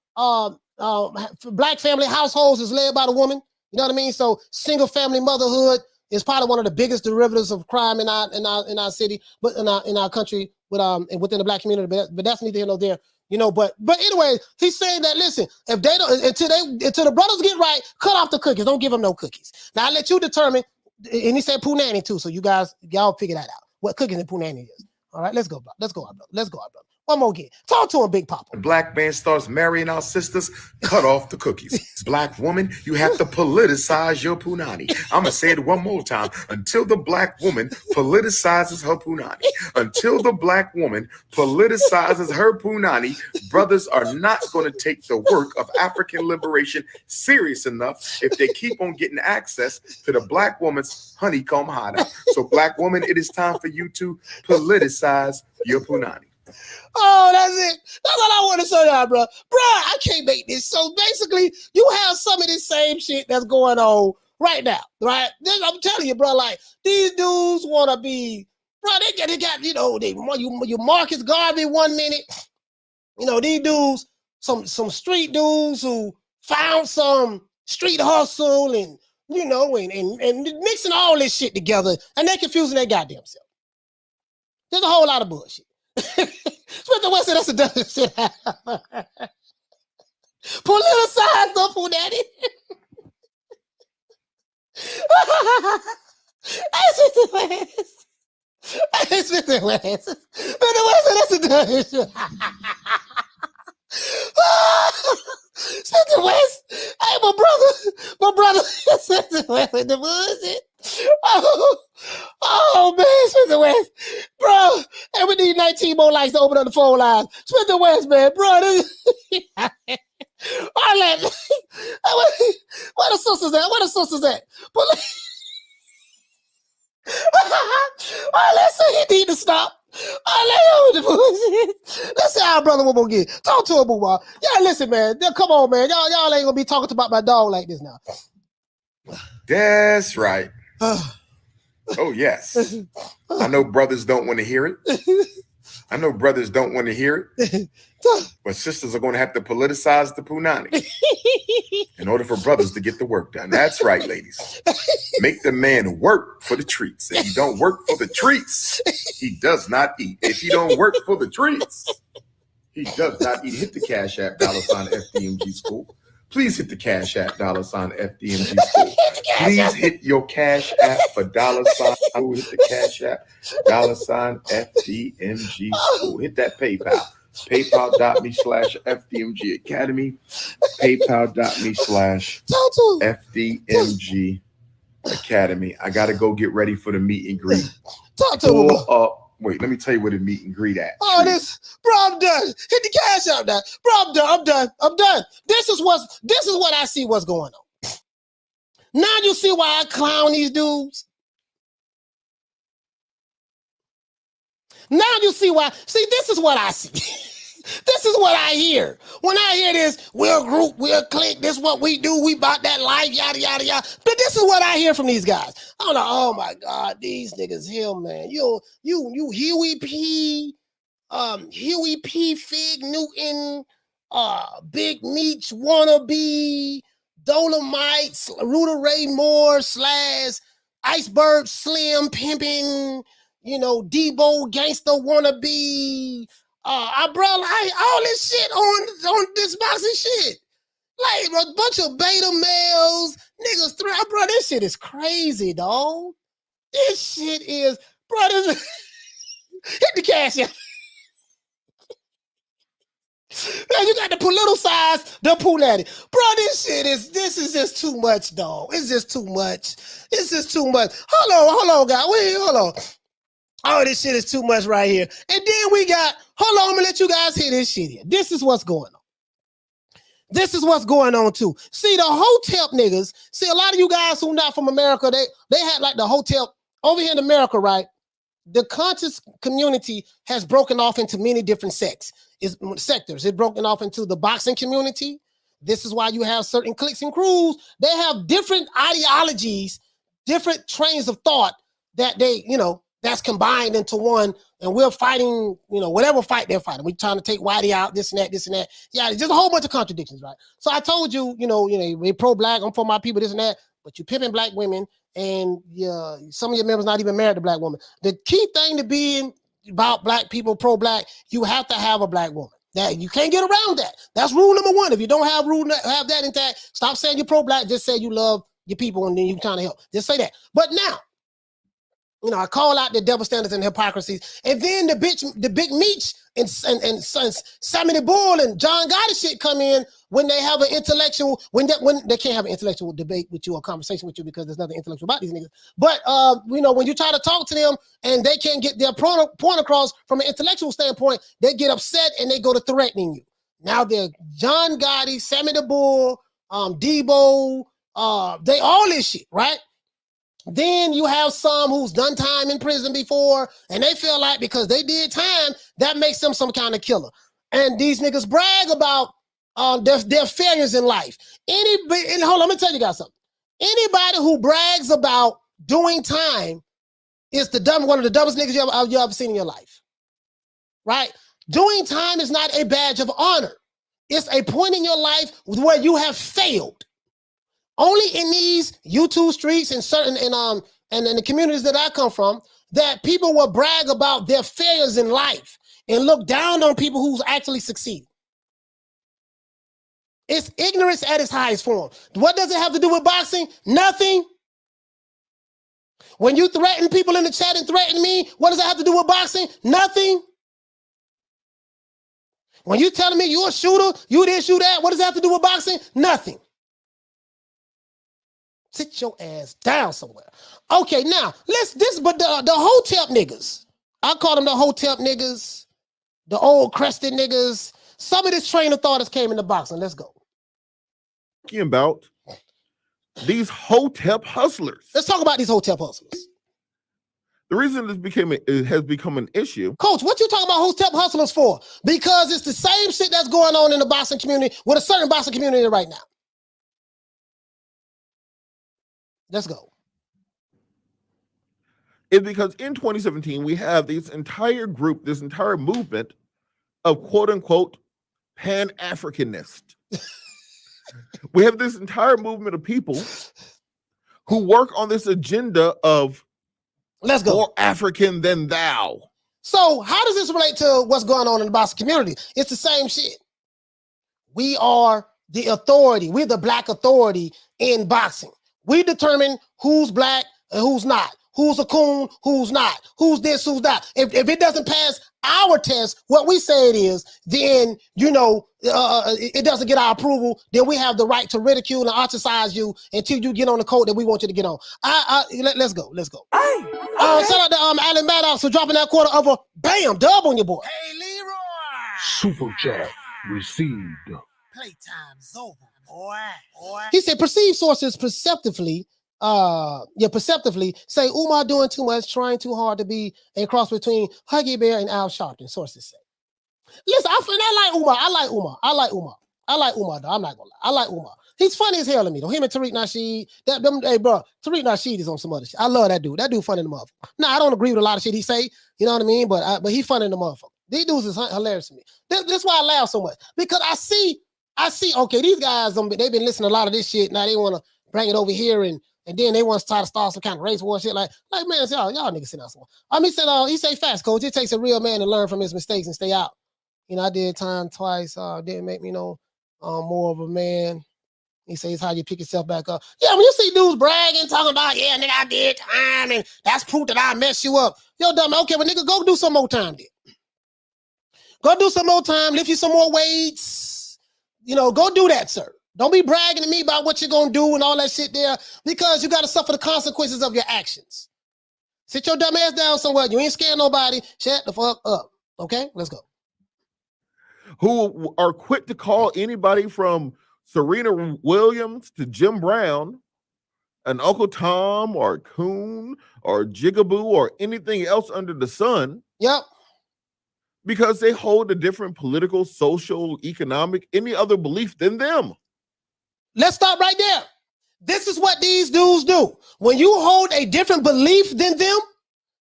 black family households is led by the woman. You know what I mean? So single family motherhood is probably one of the biggest derivatives of crime in our city, but in our country, and within the black community. But that's neither here nor there. But anyway, he's saying that, listen, if they don't, until the brothers get right, cut off the cookies. Don't give them no cookies. Now I let you determine, and he said punani too. So y'all figure that out. What cookies and punani is. All right, let's go, bro. Let's go, our brother. Let's go, our brother. One more again. Talk to him, Big Papa. The black man starts marrying our sisters, cut off the cookies. Black woman, you have to politicize your punani. I'm going to say it one more time. Until the black woman politicizes her punani. Until the black woman politicizes her punani, brothers are not going to take the work of African liberation serious enough if they keep on getting access to the black woman's honeycomb hideout. So black woman, it is time for you to politicize your punani. Oh, that's it. That's all I want to show y'all, bro. Bro, I can't make this. So basically, you have some of this same shit that's going on right now, right? I'm telling you, bro, like, these dudes want to be, bro, they got, you Marcus Garvey 1 minute. These dudes, some street dudes who found some street hustle and mixing all this shit together, and they're confusing their goddamn self. There's a whole lot of bullshit. Spencer West said that's the dumbest shit. Politicize the fool daddy. Spencer West said that's the dumbest shit. Spencer West, hey, my brother, Spencer West with the bullshit. Oh man, Spencer West, bro. And we need 19 more likes to open up the phone lines. Spencer West, man, bro. Where the sisters at? Where the sisters at? Let's say he need to stop. Let's say our brother one more again. Talk to him, Booba. Yeah, listen, man. Come on, man. Y'all ain't gonna be talking about my dog like this now. That's right. Oh, yes. I know brothers don't want to hear it. I know brothers don't want to hear it, but sisters are going to have to politicize the punani in order for brothers to get the work done. That's right, ladies. Make the man work for the treats. If he don't work for the treats, he does not eat. If he don't work for the treats, he does not eat. Hit the Cash App, $FDMG School. Please hit the Cash App, $FDMG School. Please hit your Cash App for $. Hit the Cash App, $FDMG School. Hit that PayPal. PayPal.me/FDMG Academy. PayPal.me/FDMG Academy. I got to go get ready for the meet and greet. Talk to him. Wait, let me tell you where the meet and greet at. Oh, bro, I'm done. Hit the Cash App now. Bro, I'm done. This is what I see what's going on. Now you see why I clown these dudes. Now you see why. See, this is what I see. This is what I hear. When I hear this, we're a group, we're a clique, this is what we do, we about that life, yada, yada, yada. But this is what I hear from these guys. I'm like, oh my God, these niggas here, man. You Huey P, Fig Newton, Big Meech wannabe, Dolomites, Ruta Ray Moore / Iceberg Slim pimping, Debo gangster wannabe. Bro, like all this shit on this boxing shit. Like a bunch of beta males, niggas bro, this shit is crazy, dog. This shit is, bro, hit the Cash App. Man, you got the politicize the punani. Bro, this is just too much, dog. It's just too much. Hold on, guys. Hold on. Oh, this shit is too much right here. And then we got, hold on, I'm gonna let you guys hear this shit here. This is what's going on. This is what's going on too. See, the Hotep niggas, a lot of you guys who not from America, they had like the Hotep over here in America, right? The conscious community has broken off into many different sectors. It's broken off into the boxing community. This is why you have certain cliques and crews. They have different ideologies, different trains of thought that they, that's combined into one, and we're fighting, whatever fight they're fighting. We're trying to take Whitey out, this and that. Yeah, it's just a whole bunch of contradictions, right? So I told you, we're pro-black, I'm for my people, this and that, but you're pimping black women, and some of your members not even married to black women. The key thing to being about black people, pro-black, you have to have a black woman. That you can't get around that. That's rule number one. If you don't have that intact, stop saying you're pro-black, just say you love your people, and then you're trying to help. Just say that. But now, I call out the double standards and hypocrisies, and then the Big Meech and Sammy the Bull and John Gotti shit come in when they have an intellectual, when they can't have an intellectual debate with you or conversation with you because there's nothing intellectual about these niggas. But when you try to talk to them and they can't get their point across from an intellectual standpoint, they get upset and they go to threatening you. Now they're John Gotti, Sammy the Bull, Debo, they all this shit, right? Then you have some who's done time in prison before, and they feel like because they did time, that makes them some kind of killer. And these niggas brag about their failures in life. Hold on, let me tell you guys something. Anybody who brags about doing time is one of the dumbest niggas you ever seen in your life. Right? Doing time is not a badge of honor. It's a point in your life where you have failed. Only in these YouTube streets and certain and in the communities that I come from, that people will brag about their failures in life and look down on people who's actually succeeded. It's ignorance at its highest form. What does it have to do with boxing? Nothing. When you threaten people in the chat and threaten me, what does it have to do with boxing? Nothing. When you telling me you're a shooter, you this, you that, what does it have to do with boxing? Nothing. Sit your ass down somewhere. Okay, now but the Hotep niggas, I call them the Hotep niggas, the old crested niggas. Some of this train of thought has came into boxing. Let's go. Talking about these Hotep hustlers. Let's talk about these Hotep hustlers. The reason it has become an issue. Coach, what you talking about Hotep hustlers for? Because it's the same shit that's going on in the boxing community with a certain boxing community right now. Let's go. is because in 2017, we have this entire group, this entire movement of quote unquote Pan-Africanist. We have this entire movement of people who work on this agenda of let's go more African than thou. So how does this relate to what's going on in the boxing community? It's the same shit. We are the authority. We're the black authority in boxing. We determine who's black and who's not. Who's a coon, who's not. Who's this, who's that. If it doesn't pass our test, what we say it is, then, it doesn't get our approval, then we have the right to ridicule and ostracize you until you get on the code that we want you to get on. Let's go. Shout out to Alan Maddox for dropping that quarter of a bam dub on your boy. Hey, Leroy. Super chat received. Playtime's over, boy. He said perceived sources perceptively say Umar doing too much, trying too hard to be a cross between Huggy Bear and Al Sharpton, sources say. Listen, I like Umar. I like Umar, though. I'm not gonna lie. I like Umar. He's funny as hell to me, though. Him and Tariq Nasheed. Hey, bro, Tariq Nasheed is on some other shit. I love that dude. That dude funny in the motherfucker. Now, I don't agree with a lot of shit he say, you know what I mean? But he funny in the motherfucker. These dudes is hilarious to me. That's why I laugh so much. Because I see, okay, these guys, they've been listening to a lot of this shit. Now they want to bring it over here and then they want to try to start some kind of race war shit. Like man, y'all niggas sit down somewhere. He say fast, coach. It takes a real man to learn from his mistakes and stay out. I did time twice. Didn't make me more of a man. He says how you pick yourself back up. Yeah, when you see dudes bragging, talking about, yeah, nigga, I did time, and that's proof that I messed you up. Yo, dumb, okay, well, nigga, go do some more time then. Go do some more time, lift you some more weights. Go do that, sir. Don't be bragging to me about what you're going to do and all that shit there, because you got to suffer the consequences of your actions. Sit your dumb ass down somewhere. You ain't scared nobody. Shut the fuck up. Okay, let's go. Who are quick to call anybody from Serena Williams to Jim Brown an Uncle Tom or Coon or Jigaboo or anything else under the sun. Yep. Because they hold a different political, social, economic, any other belief than them. Let's stop right there. This is what these dudes do. When you hold a different belief than them,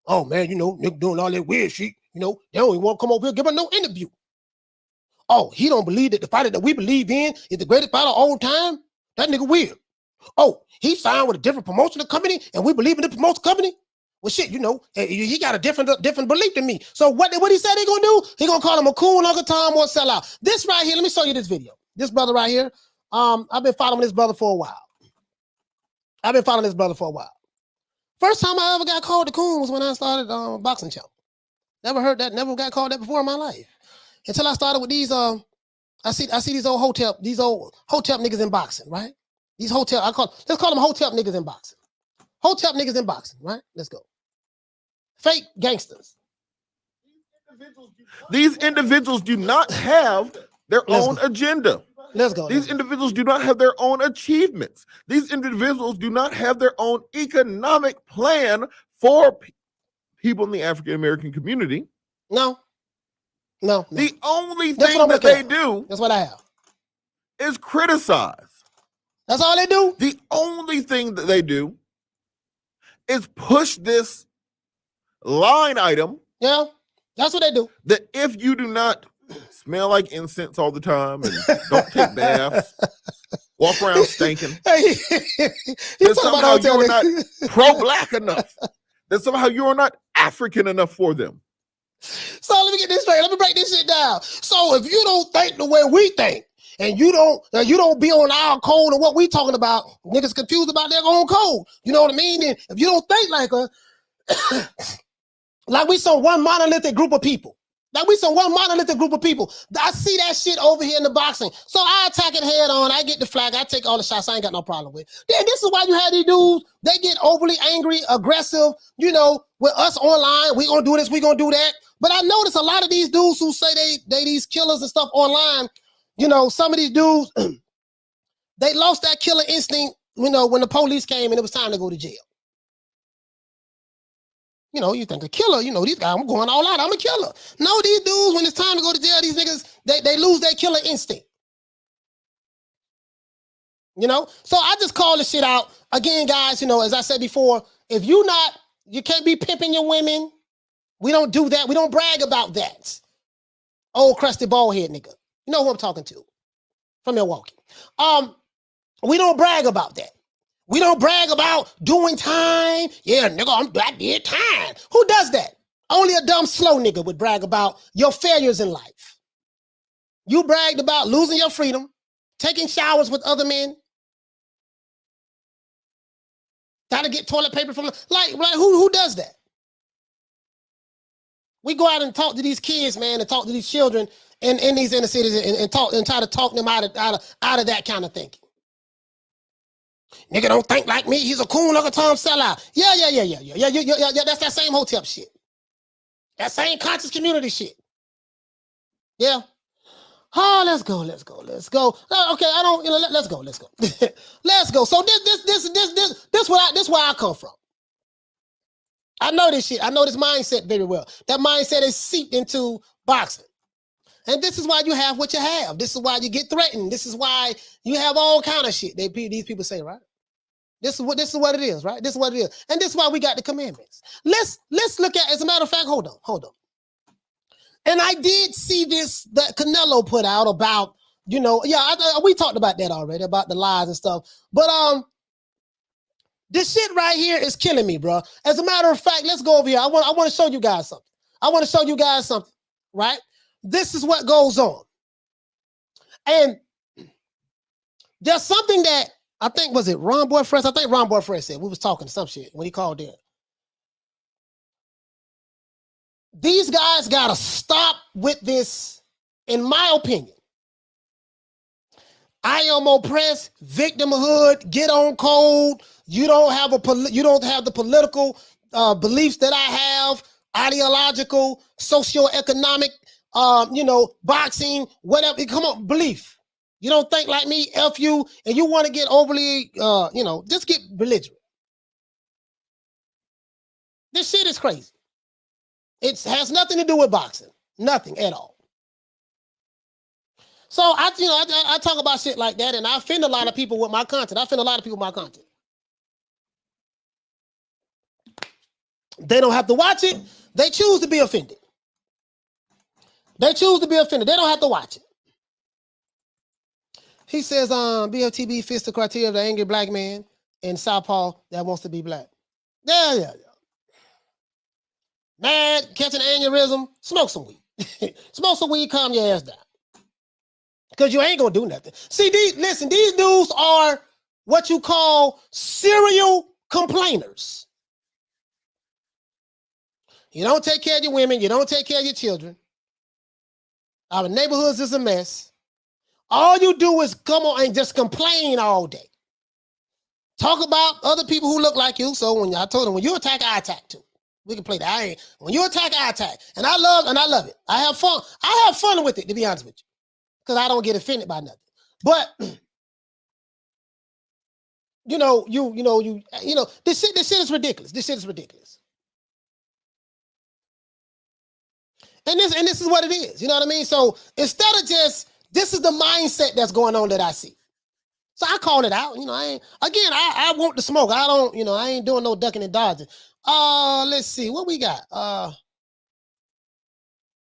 oh man, nigga doing all that weird shit, they don't even want to come over here and give us no interview. Oh, he don't believe that the fighter that we believe in is the greatest fighter of all time? That nigga weird. Oh, he signed with a different promotional company and we believe in the promotional company? Well, shit, he got a different belief than me. So what he said he gonna do? He gonna call him a coon, Uncle Tom, or sellout. This right here, let me show you this video. This brother right here, I've been following this brother for a while. First time I ever got called a coon was when I started boxing channel. Never heard that, never got called that before in my life. Until I started with these, I see these old hotel niggas in boxing, right? Let's call them hotel niggas in boxing. Hotel niggas in boxing, right? Let's go. Fake gangsters. These individuals do not have their own agenda. Let's go. These individuals do not have their own achievements. These individuals do not have their own economic plan for people in the African American community. No. The only thing that they do, that's what I have, is criticize. That's all they do. The only thing that they do is push this line item. Yeah, that's what they do. That if you do not smell like incense all the time and don't take baths, walk around stinking, that somehow you're not pro-black enough. That somehow you're not African enough for them. So let me get this straight. Let me break this shit down. So if you don't think the way we think, and you don't be on our code and what we talking about, niggas confused about their own code. You know what I mean? And if you don't think like us, like we some one monolithic group of people. I see that shit over here in the boxing. So I attack it head on. I get the flag. I take all the shots. I ain't got no problem with it. Then this is why you have these dudes. They get overly angry, aggressive, with us online. We gonna do this. We gonna do that. But I notice a lot of these dudes who say they these killers and stuff online, some of these dudes, they lost that killer instinct, when the police came and it was time to go to jail. You think a killer, these guys, I'm going all out, I'm a killer. No, these dudes, when it's time to go to jail, these niggas, they lose their killer instinct. So I just call this shit out. Again, guys, as I said before, if you not You can't be pimping your women. We don't do that. We don't brag about that. Old crusty bald head nigga. You know who I'm talking to from Milwaukee. We don't brag about that. We don't brag about doing time. Yeah, nigga, I did time. Who does that? Only a dumb slow nigga would brag about your failures in life. You bragged about losing your freedom, taking showers with other men. Gotta get toilet paper from like who does that? We go out and talk to these kids, man, and talk to these children in these inner cities and talk and try to talk them out of that kind of thinking. Nigga don't think like me. He's a cool nigga, Tom sellout. Yeah. That's that same hotel shit. That same conscious community shit. Yeah. Oh, let's go. Okay, I don't. Let's go. Let's go. So this where I come from. I know this shit. I know this mindset very well. That mindset is seeped into boxing. And this is why you have what you have. This is why you get threatened. This is why you have all kind of shit these people say, right? This is what it is, right? This is what it is. And this is why we got the commandments. Let's look at, as a matter of fact, hold on. And I did see this that Canelo put out about, we talked about that already, about the lies and stuff. But this shit right here is killing me, bro. As a matter of fact, let's go over here. I want to show you guys something. Right? This is what goes on. And there's something that I think, was it Ron Boy Fresh? I think Ron Boy Fresh said, we was talking some shit when he called in. These guys got to stop with this, in my opinion. I am oppressed, victimhood, get on code. You don't have the political beliefs that I have, ideological, socioeconomic, boxing, whatever. Come on, belief. You don't think like me, F you, and you want to get overly, just get belligerent. This shit is crazy. It has nothing to do with boxing. Nothing at all. So I talk about shit like that, and I offend a lot of people with my content. They don't have to watch it. They choose to be offended. They don't have to watch it. He says, BFTB fits the criteria of the angry black man in Southpaw that wants to be black. Yeah. Mad, catch an aneurysm, smoke some weed. Smoke some weed, calm your ass down. Because you ain't going to do nothing. See, these dudes are what you call serial complainers. You don't take care of your women. You don't take care of your children. Our neighborhoods is a mess. All you do is come on and just complain all day. Talk about other people who look like you. So when I told them, when you attack, I attack too. We can play that. When you attack, I attack. And I love it. I have fun. I have fun with it, to be honest with you. Because I don't get offended by nothing. But this shit is ridiculous. And this is what it is. You know what I mean? So instead of just, this is the mindset that's going on that I see. So I call it out. I want the smoke. I don't, I ain't doing no ducking and dodging. Let's see what we got.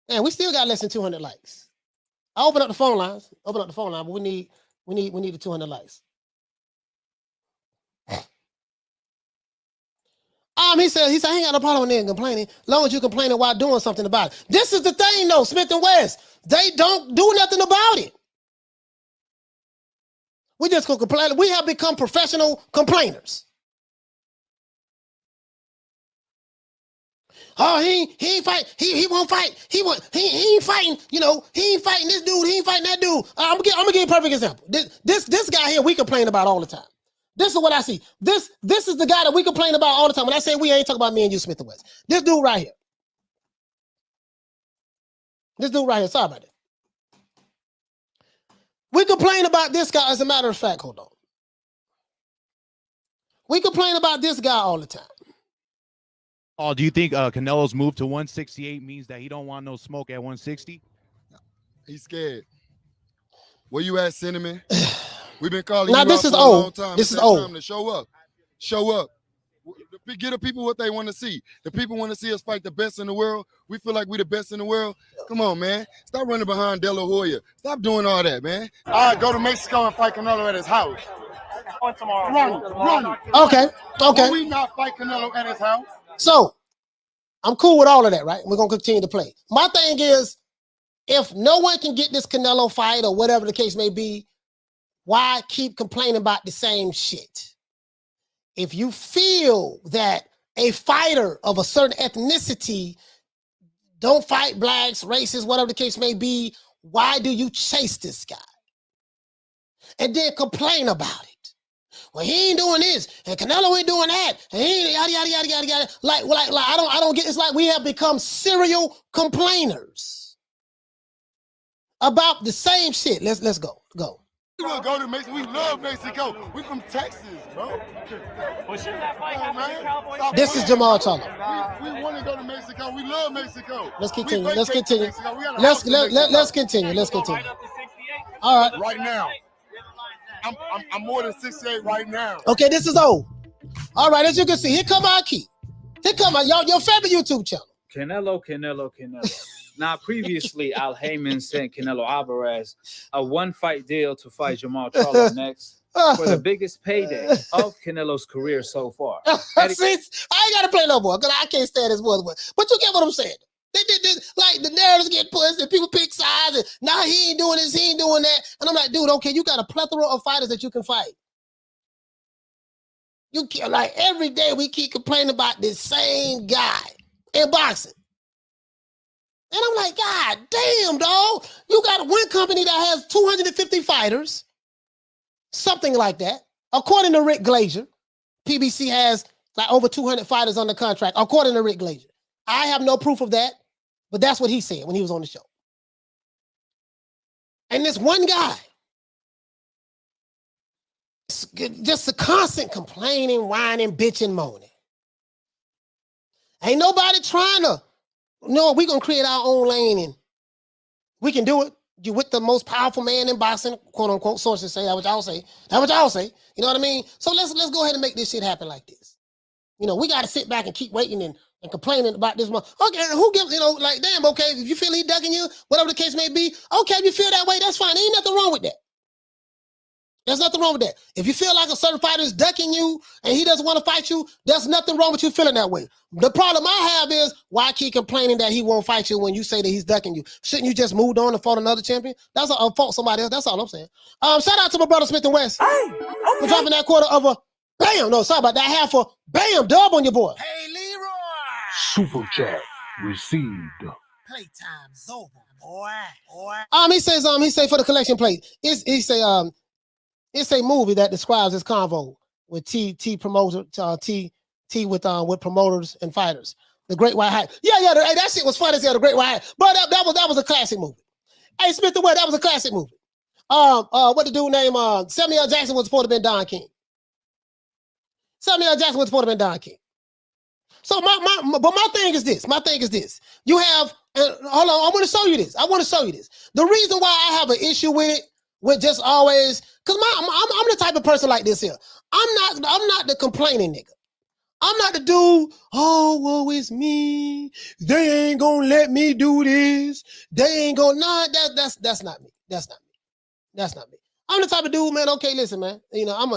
Man, we still got less than 200 likes. I open up the phone lines, but we need the 200 likes. He said, I ain't got no problem with them complaining, as long as you complaining while doing something about it. This is the thing, though, Smith and West. They don't do nothing about it. We just go complain. We have become professional complainers. Oh, he ain't fight. He won't fight. He ain't fighting. He ain't fighting this dude. He ain't fighting that dude. I'm gonna give you a perfect example. This guy here we complain about all the time. This is what I see. This is the guy that we complain about all the time. When I say we, ain't talking about me and you, Smith and West. This dude right here. Sorry about that. We complain about this guy. As a matter of fact, hold on. We complain about this guy all the time. Oh, do you think Canelo's move to 168 means that he don't want no smoke at 160? He's scared. Where you at, Cinnamon? We've been calling now, you this out is for a long time. This is time old. to show up. Get the people what they want to see. The people want to see us fight the best in the world. We feel like we the best in the world. Come on, man. Stop running behind De La Hoya. Stop doing all that, man. All right, go to Mexico and fight Canelo at his house. Run. Okay. Will we not fight Canelo at his house? So, I'm cool with all of that, right? We're going to continue to play. My thing is, if no one can get this Canelo fight or whatever the case may be, why keep complaining about the same shit? If you feel that a fighter of a certain ethnicity don't fight blacks, racists, whatever the case may be, why do you chase this guy? And then complain about it. Well, he ain't doing this, and Canelo ain't doing that, and he ain't yada yada yada yada yada. Like I don't get. It's like we have become serial complainers about the same shit. Let's go. We will go to Mexico. We love Mexico. We from Texas, bro. Well, shouldn't that fight happen in Cowboy? This is Jamal talking. We want to go to Mexico. We love Mexico. Let's continue. Let's continue. Let's continue. All right. Right now. I'm more than 68 right now. Okay, this is old. All right, as you can see, here come our key. Here come your favorite YouTube channel. Canelo. Now, previously, Al Heyman sent Canelo Alvarez a one-fight deal to fight Jamal Charlo next for the biggest payday of Canelo's career so far. See, I ain't got to play no more because I can't stand this boy. But you get what I'm saying. They did this, like the narratives get pushed and people pick sides and now he ain't doing this, he ain't doing that. And I'm like, dude, okay, you got a plethora of fighters that you can fight. You can't, like every day we keep complaining about this same guy in boxing. And I'm like, God damn, dog. You got one company that has 250 fighters, something like that. According to Rick Glazier, PBC has like over 200 fighters on the contract, according to Rick Glazier. I have no proof of that, but that's what he said when he was on the show. And this one guy, just a constant complaining, whining, bitching, moaning. Ain't nobody trying to, no, we're going to create our own lane and we can do it. You with the most powerful man in boxing, quote unquote, sources say, that's what y'all say. That's what y'all say. You know what I mean? So let's go ahead and make this shit happen like this. You know, we got to sit back and keep waiting and complaining about this. Okay, who gives, you know, like, damn, okay, if you feel he ducking you, whatever the case may be, okay, if you feel that way, that's fine. There ain't nothing wrong with that. There's nothing wrong with that. If you feel like a certain fighter is ducking you and he doesn't want to fight you, there's nothing wrong with you feeling that way. The problem I have is why keep complaining that he won't fight you when you say that he's ducking you? Shouldn't you just moved on and fought another champion? That's a fought somebody else. That's all I'm saying. Shout out to my brother Smith and West for dropping that quarter of a bam. No, sorry about that half a bam dub on your boy. Hey, Leroy. Super chat received. Playtime's over, boy. He say for the collection plate. It's a movie that describes this convo with T promoter T with promoters and fighters. The Great White Hype. Yeah, that shit was funny as hell. The Great White Hype, but that was a classic movie. Hey, Smith the West, that was a classic movie. What the dude named Samuel L. Jackson was supposed to have been Don King. Samuel L. Jackson was supposed to have been Don King. So my thing is this. You have hold on. I want to show you this. The reason why I have an issue with it, with just always, because I'm the type of person like this here. I'm not the complaining nigga. I'm not the dude, oh, woe is me. They ain't gonna let me do this. They ain't gonna, nah, that's not me. That's not me. I'm the type of dude, man, okay, listen, man. You know, I'm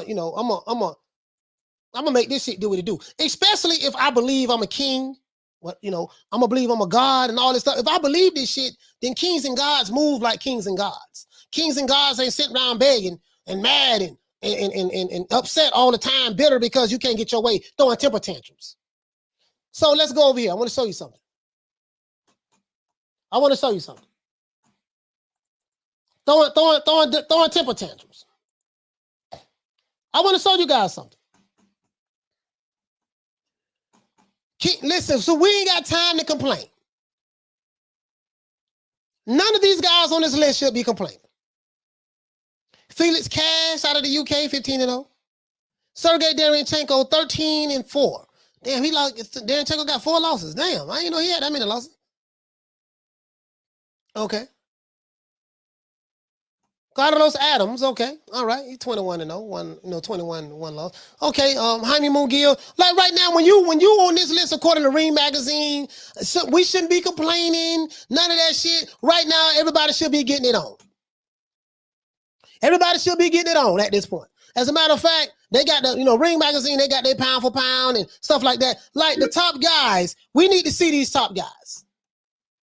gonna make this shit do what it do. Especially if I believe I'm a king. What, you know, I'm gonna believe I'm a god and all this stuff. If I believe this shit, then kings and gods move like kings and gods. Kings and gods ain't sitting around begging and mad and upset all the time, bitter because you can't get your way, throwing temper tantrums. So let's go over here. I want to show you something. Throwing temper tantrums. I want to show you guys something. Listen, so we ain't got time to complain. None of these guys on this list should be complaining. Felix Cash out of the UK, 15-0. Sergey Derenchenko, 13-4. Damn, Derenchenko got 4 losses. Damn, I didn't know he had that many losses. Okay. Carlos Adams, okay, all right, he's 21-0, 21 loss. Okay, Jaime Munguia, like right now, when you on this list according to Ring Magazine, so we shouldn't be complaining, none of that shit. Right now, everybody should be getting it on. Everybody should be getting it on at this point. As a matter of fact, they got the Ring Magazine, they got their pound for pound and stuff like that. Like the top guys, we need to see these top guys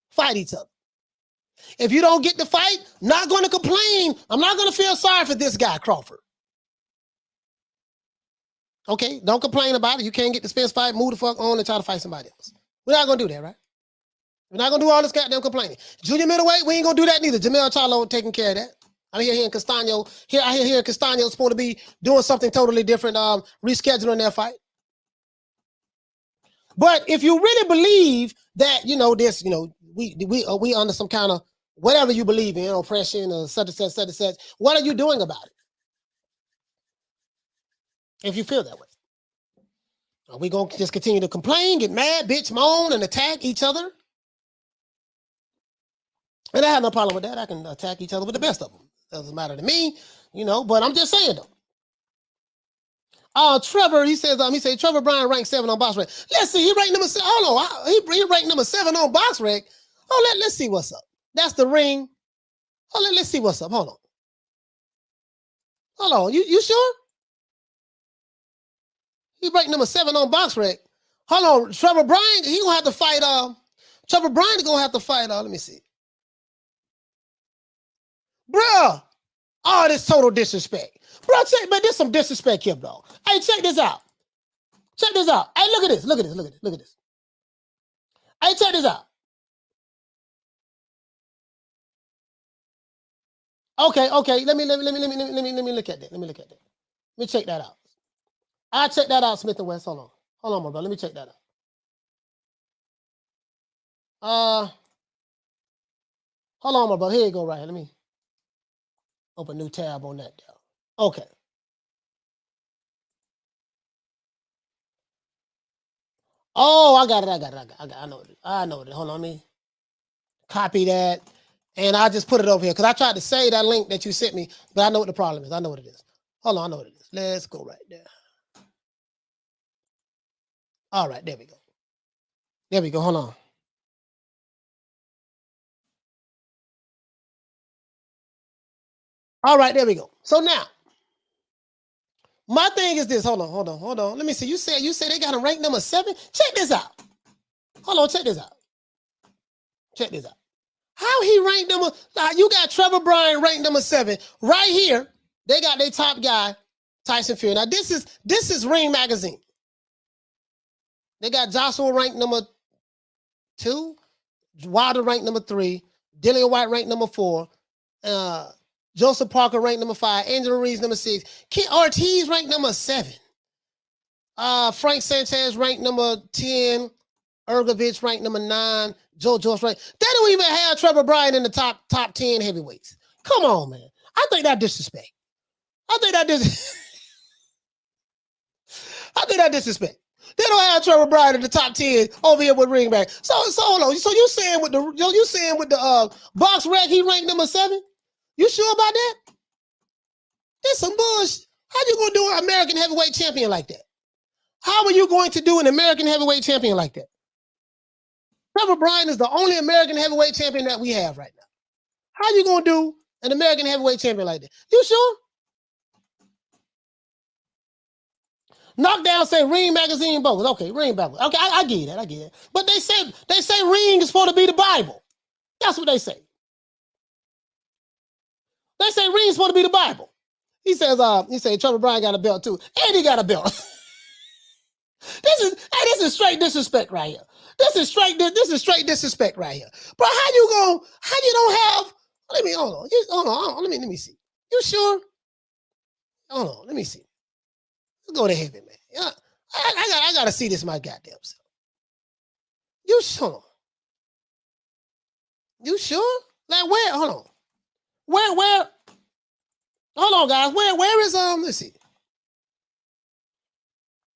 fight each other. If you don't get the fight, not going to complain. I'm not going to feel sorry for this guy, Crawford. Okay, don't complain about it. You can't get the Spence fight, move the fuck on and try to fight somebody else. We're not going to do that, right? We're not going to do all this goddamn complaining. Junior middleweight, we ain't going to do that neither. Jamel Charlo taking care of that. I'm here Castano. I hear Castano's supposed to be doing something totally different, rescheduling their fight. But if you really believe that, this, we under some kind of whatever you believe in, oppression or such and such, what are you doing about it? If you feel that way. Are we going to just continue to complain, get mad, bitch, moan, and attack each other? And I have no problem with that. I can attack each other with the best of them. Doesn't matter to me, but I'm just saying though. Trevor, he said Trevor Bryan ranked 7 on BoxRec. Let's see, he ranked number 7. Hold on, he ranked number 7 on BoxRec. Oh, let's see what's up. That's the ring. Oh, let's see what's up. Hold on. You sure? He ranked number 7 on BoxRec. Hold on, Trevor Bryan, he gonna have to fight. Trevor Bryan is gonna have to fight. Let me see. Bruh, all this total disrespect. Bro, but there's some disrespect here, bro. Hey, check this out. Check this out. Hey, look at this. Look at this. Hey, check this out. Okay. Let me look at that. Let me check that out. I'll check that out, Smith and West. Hold on, my brother. Let me check that out. Hold on, my brother. Here you go, right here. Let me open a new tab on that. Okay. Oh, I got it. I know it. Hold on, let me copy that. And I just put it over here because I tried to say that link that you sent me, but I know what the problem is. I know what it is. Hold on, I know what it is. Let's go right there. All right, there we go. Hold on. All right, there we go. So now, my thing is this. Hold on. Let me see. You said they got him ranked number 7. Check this out. Hold on, check this out. How he ranked number? You got Trevor Bryan ranked number 7 right here. They got their top guy, Tyson Fury. Now this is Ring Magazine. They got Joshua ranked number 2, Wilder ranked number 3, Dillian White ranked number 4, Joseph Parker ranked number 5, Angela Reese number 6, Kent Ortiz ranked number 7, Frank Sanchez ranked number 10, Ergovich ranked number 9, Joe Joyce ranked. They don't even have Trevor Bryan in the top 10 heavyweights. Come on, man. I think that disrespect. They don't have Trevor Bryan in the top 10 over here with Ring Mag. So hold on. So you saying with the BoxRec he ranked number 7? You sure about that? That's some bullshit. How you gonna do an American heavyweight champion like that? How are you going to do an American heavyweight champion like that? Trevor Bryan is the only American heavyweight champion that we have right now. How you gonna do an American heavyweight champion like that? You sure? Knockdown say Ring Magazine bogus. Okay, Ring bogus. Okay, I get that. But they say Ring is supposed to be the Bible. That's what they say. They say Ring is supposed to be the Bible. He says Trevor Bryan got a belt too, and he got a belt. This is straight disrespect right here. This is straight disrespect right here. Bro, how you don't have? Hold on. Let me see. You sure? Hold on. Let me see. Let's go to heaven, man. Yeah, I gotta see this my goddamn self. You sure? You sure? Like where? Hold on. Where? Hold on, guys. Where is let's see.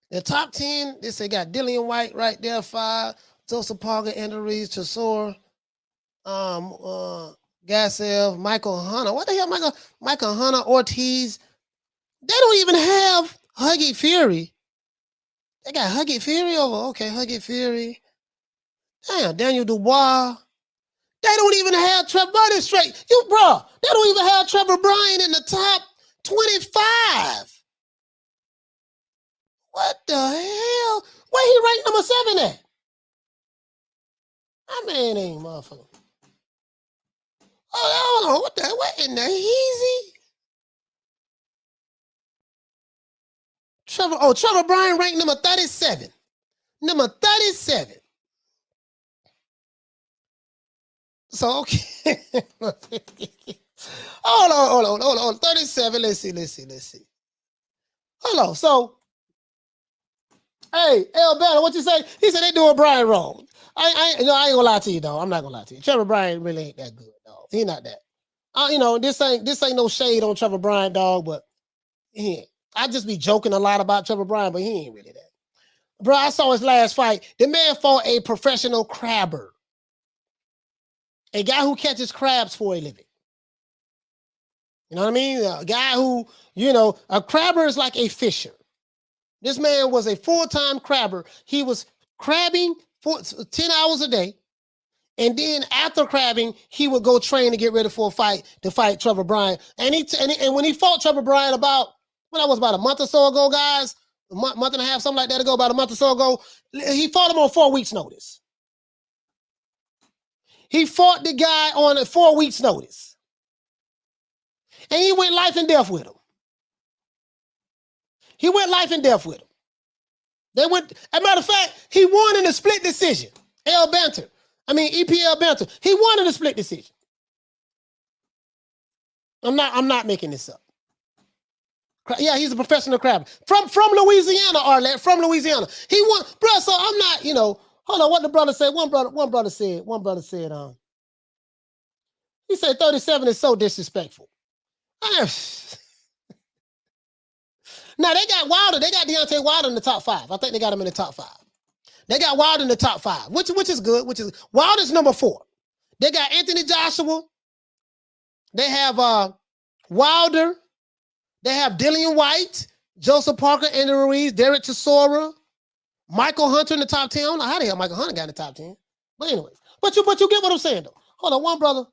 The top 10, they got Dillian White right there, 5, Joseph Parker, Andrew Reese, Chisora, Gasself, Michael Hunter. What the hell, Michael Hunter, Ortiz? They don't even have Huggy Fury. They got Huggy Fury over. Okay, Huggy Fury. Damn, Daniel Dubois. They don't even have Trevor Bryan straight. Bro, they don't even have Trevor Bryan in the top 25. What the hell? Where he ranked number 7 at? My man ain't motherfucker. Oh, hold on. What the hell? What in the easy? Trevor Bryan ranked number 37. Number 37. So, okay. Hold on. 37. Let's see. Hold on. So, hey, El Banner, what you say? He said they doing Bryan wrong. I ain't gonna lie to you, dog. I'm not gonna lie to you. Trevor Bryan really ain't that good, dog. He not that. This ain't no shade on Trevor Bryan, dog, but he ain't. I just be joking a lot about Trevor Bryan, but he ain't really that. Bro, I saw his last fight. The man fought a professional crabber. A guy who catches crabs for a living. You know what I mean? A guy who, a crabber is like a fisher. This man was a full-time crabber. He was crabbing for 10 hours a day. And then after crabbing, he would go train to get ready for a fight, to fight Trevor Bryan. And when he fought Trevor Bryan about a month or so ago, guys, a month and a half, something like that ago, about a month or so ago, he fought him on 4 weeks' notice. He fought the guy on a 4 weeks' notice. And he went life and death with him. They went, as a matter of fact, he won in a split decision. EPL Banter. He won in a split decision. I'm not making this up. Yeah, he's a professional crabber. From Louisiana, Arlette, from Louisiana. He won, bro, so I'm not, hold on, what the brother said. One brother said, he said 37 is so disrespectful. Now, they got Wilder. They got Deontay Wilder in the top 5. I think they got him in the top 5. They got Wilder in the top 5, which is good. Wilder's number 4. They got Anthony Joshua. They have Wilder. They have Dillian White, Joseph Parker, Andy Ruiz, Derek Chisora, Michael Hunter in the top 10. I don't know how the hell Michael Hunter got in the top 10. But anyways, but you get what I'm saying though. Hold on, one brother.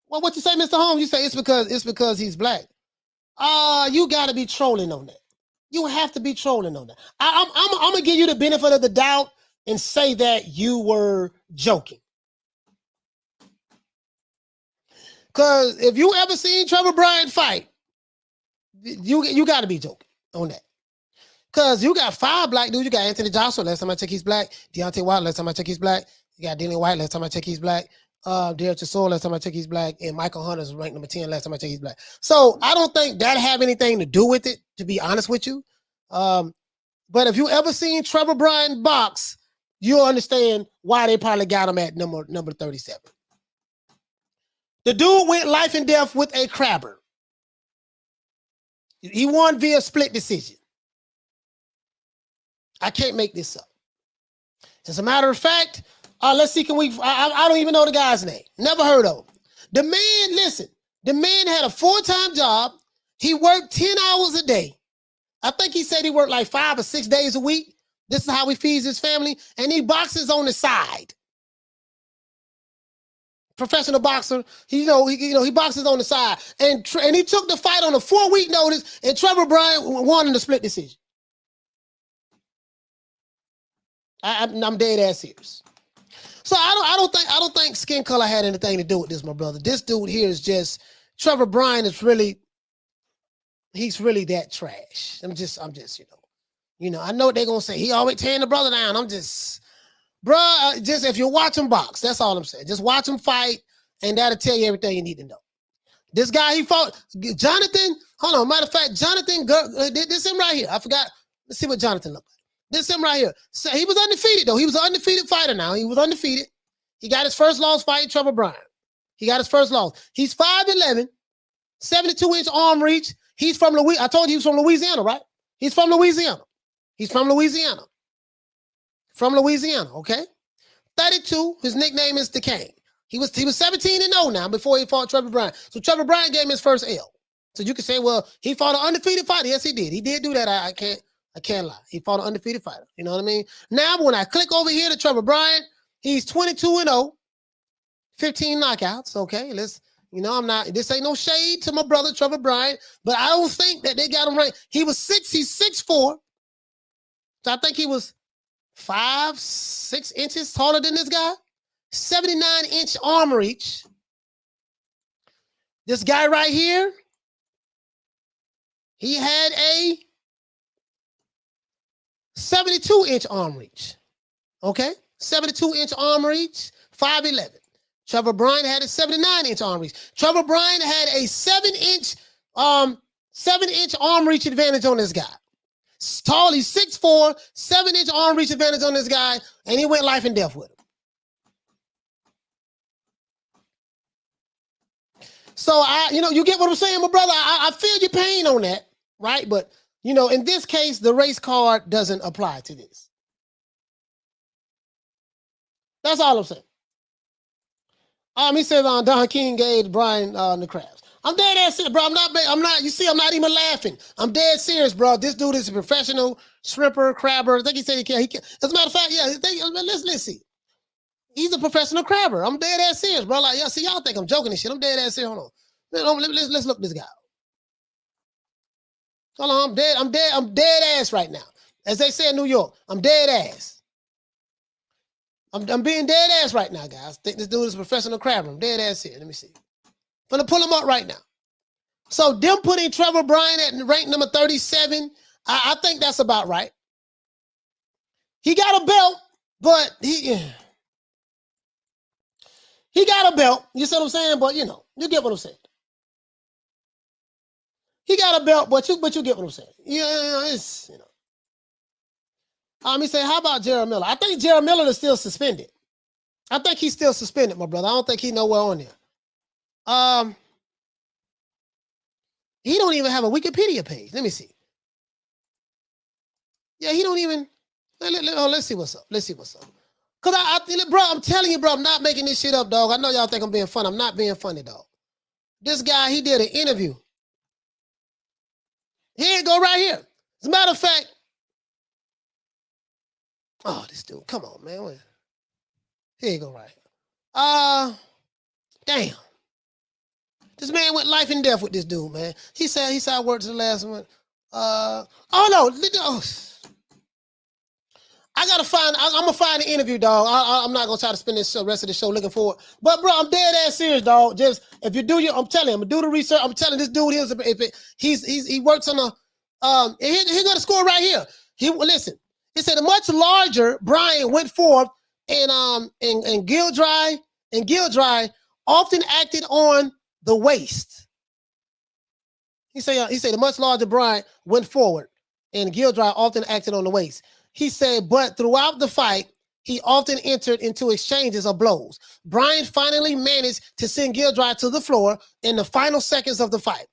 Well, what you say, Mr. Holmes? You say it's because he's black. You got to be trolling on that. You have to be trolling on that. I'm gonna give you the benefit of the doubt and say that you were joking. Because if you ever seen Trevor Bryan fight, you got to be joking on that. Because you got 5 black dudes. You got Anthony Joshua, last time I checked he's black. Deontay Wilder, last time I checked he's black. You got Dillian White, last time I checked he's black. Derek Chisora, last time I checked he's black. And Michael Hunter's ranked number 10, last time I checked he's black. So I don't think that have anything to do with it, to be honest with you. But if you ever seen Trevor Bryan box, you'll understand why they probably got him at number 37. The dude went life and death with a crabber. He won via split decision. I can't make this up. As a matter of fact, let's see, I don't even know the guy's name. Never heard of him. The man had a full-time job. He worked 10 hours a day. I think he said he worked like 5 or 6 days a week. This is how he feeds his family. And he boxes on the side. Professional boxer, he boxes on the side, and he took the fight on a 4-week notice, and Trevor Bryan won in the split decision. I'm dead ass serious. So I don't think skin color had anything to do with this, my brother. This dude here is just Trevor Bryan is really, he's really that trash. I'm just I know what they're gonna say. He always tearing the brother down. I'm just. Bruh, just if you watch him box, that's all I'm saying. Just watch him fight, and that'll tell you everything you need to know. This guy, he fought Jonathan. Hold on, matter of fact, Jonathan, this him right here. I forgot. Let's see what Jonathan looked like. This him right here. So he was undefeated, though. He was an undefeated fighter now. He was undefeated. He got his first loss fighting Trevor Bryan. He got his first loss. He's 5'11", 72-inch arm reach. He's from Louisiana. I told you he was from Louisiana, right? He's from Louisiana. From Louisiana, okay? 32, his nickname is the King. He was 17-0 now before he fought Trevor Bryan. So Trevor Bryan gave him his first L. So you can say, well, he fought an undefeated fighter. Yes, he did. He did do that. I can't lie. He fought an undefeated fighter. You know what I mean? Now, when I click over here to Trevor Bryan, he's 22-0, 15 knockouts. Okay, this ain't no shade to my brother Trevor Bryan, but I don't think that they got him right. He's 6'4". So I think he was 5-6 inches taller than this guy. 79-inch arm reach. This guy right here, he had a 72-inch arm reach. Okay? 72-inch arm reach, 5'11". Trevor Bryan had a 79-inch arm reach. Trevor Bryan had a 7-inch arm reach advantage on this guy. Tall, he's 6'4", 7-inch arm reach advantage on this guy, and he went life and death with him. So you get what I'm saying, my brother. I feel your pain on that, right? But in this case, the race card doesn't apply to this. That's all I'm saying. He says Don King gave Brian the crabs. I'm dead ass serious, bro. I'm not. You see, I'm not even laughing. I'm dead serious, bro. This dude is a professional shrimper, crabber. I think he said he can. As a matter of fact, yeah. Let's see. He's a professional crabber. I'm dead ass serious, bro. Like, see, y'all think I'm joking and shit. I'm dead ass serious. Hold on. Let's look this guy up. Hold on. I'm dead ass right now. As they say in New York, I'm dead ass. I'm being dead ass right now, guys. I think this dude is a professional crabber. I'm dead ass here. Let me see. I'm gonna pull him up right now. So them putting Trevor Bryan at rank number 37, I think that's about right. He got a belt, but he got a belt. You see what I'm saying? But you get what I'm saying. He got a belt, but you get what I'm saying. It's he said, how about Jared Miller? I think Jared Miller is still suspended. I think he's still suspended, my brother. I don't think he's nowhere on there. He don't even have a Wikipedia page. Let me see. Yeah, he don't even. Let's see what's up. Cause bro, I'm telling you, bro, I'm not making this shit up, dog. I know y'all think I'm being funny. I'm not being funny, dog. This guy, he did an interview. Here it go right here. As a matter of fact, this dude, come on, man. Here you go right here. Damn. This man went life and death with this dude, man. He said I worked to the last one. I gotta find. I'm gonna find the interview, dog. I'm not gonna try to spend this rest of the show looking for it. But bro, I'm dead ass serious, dog. Just if you do I'm telling you, I'm gonna do the research. I'm telling this dude he works on a he got a score right here. Listen. It said a much larger Bryan went forth and Gildry often acted on the waist. He said the much larger Bryan went forward and Gildry often acted on the waist. He said, but throughout the fight, he often entered into exchanges of blows. Bryan finally managed to send Gildry to the floor in the final seconds of the fight.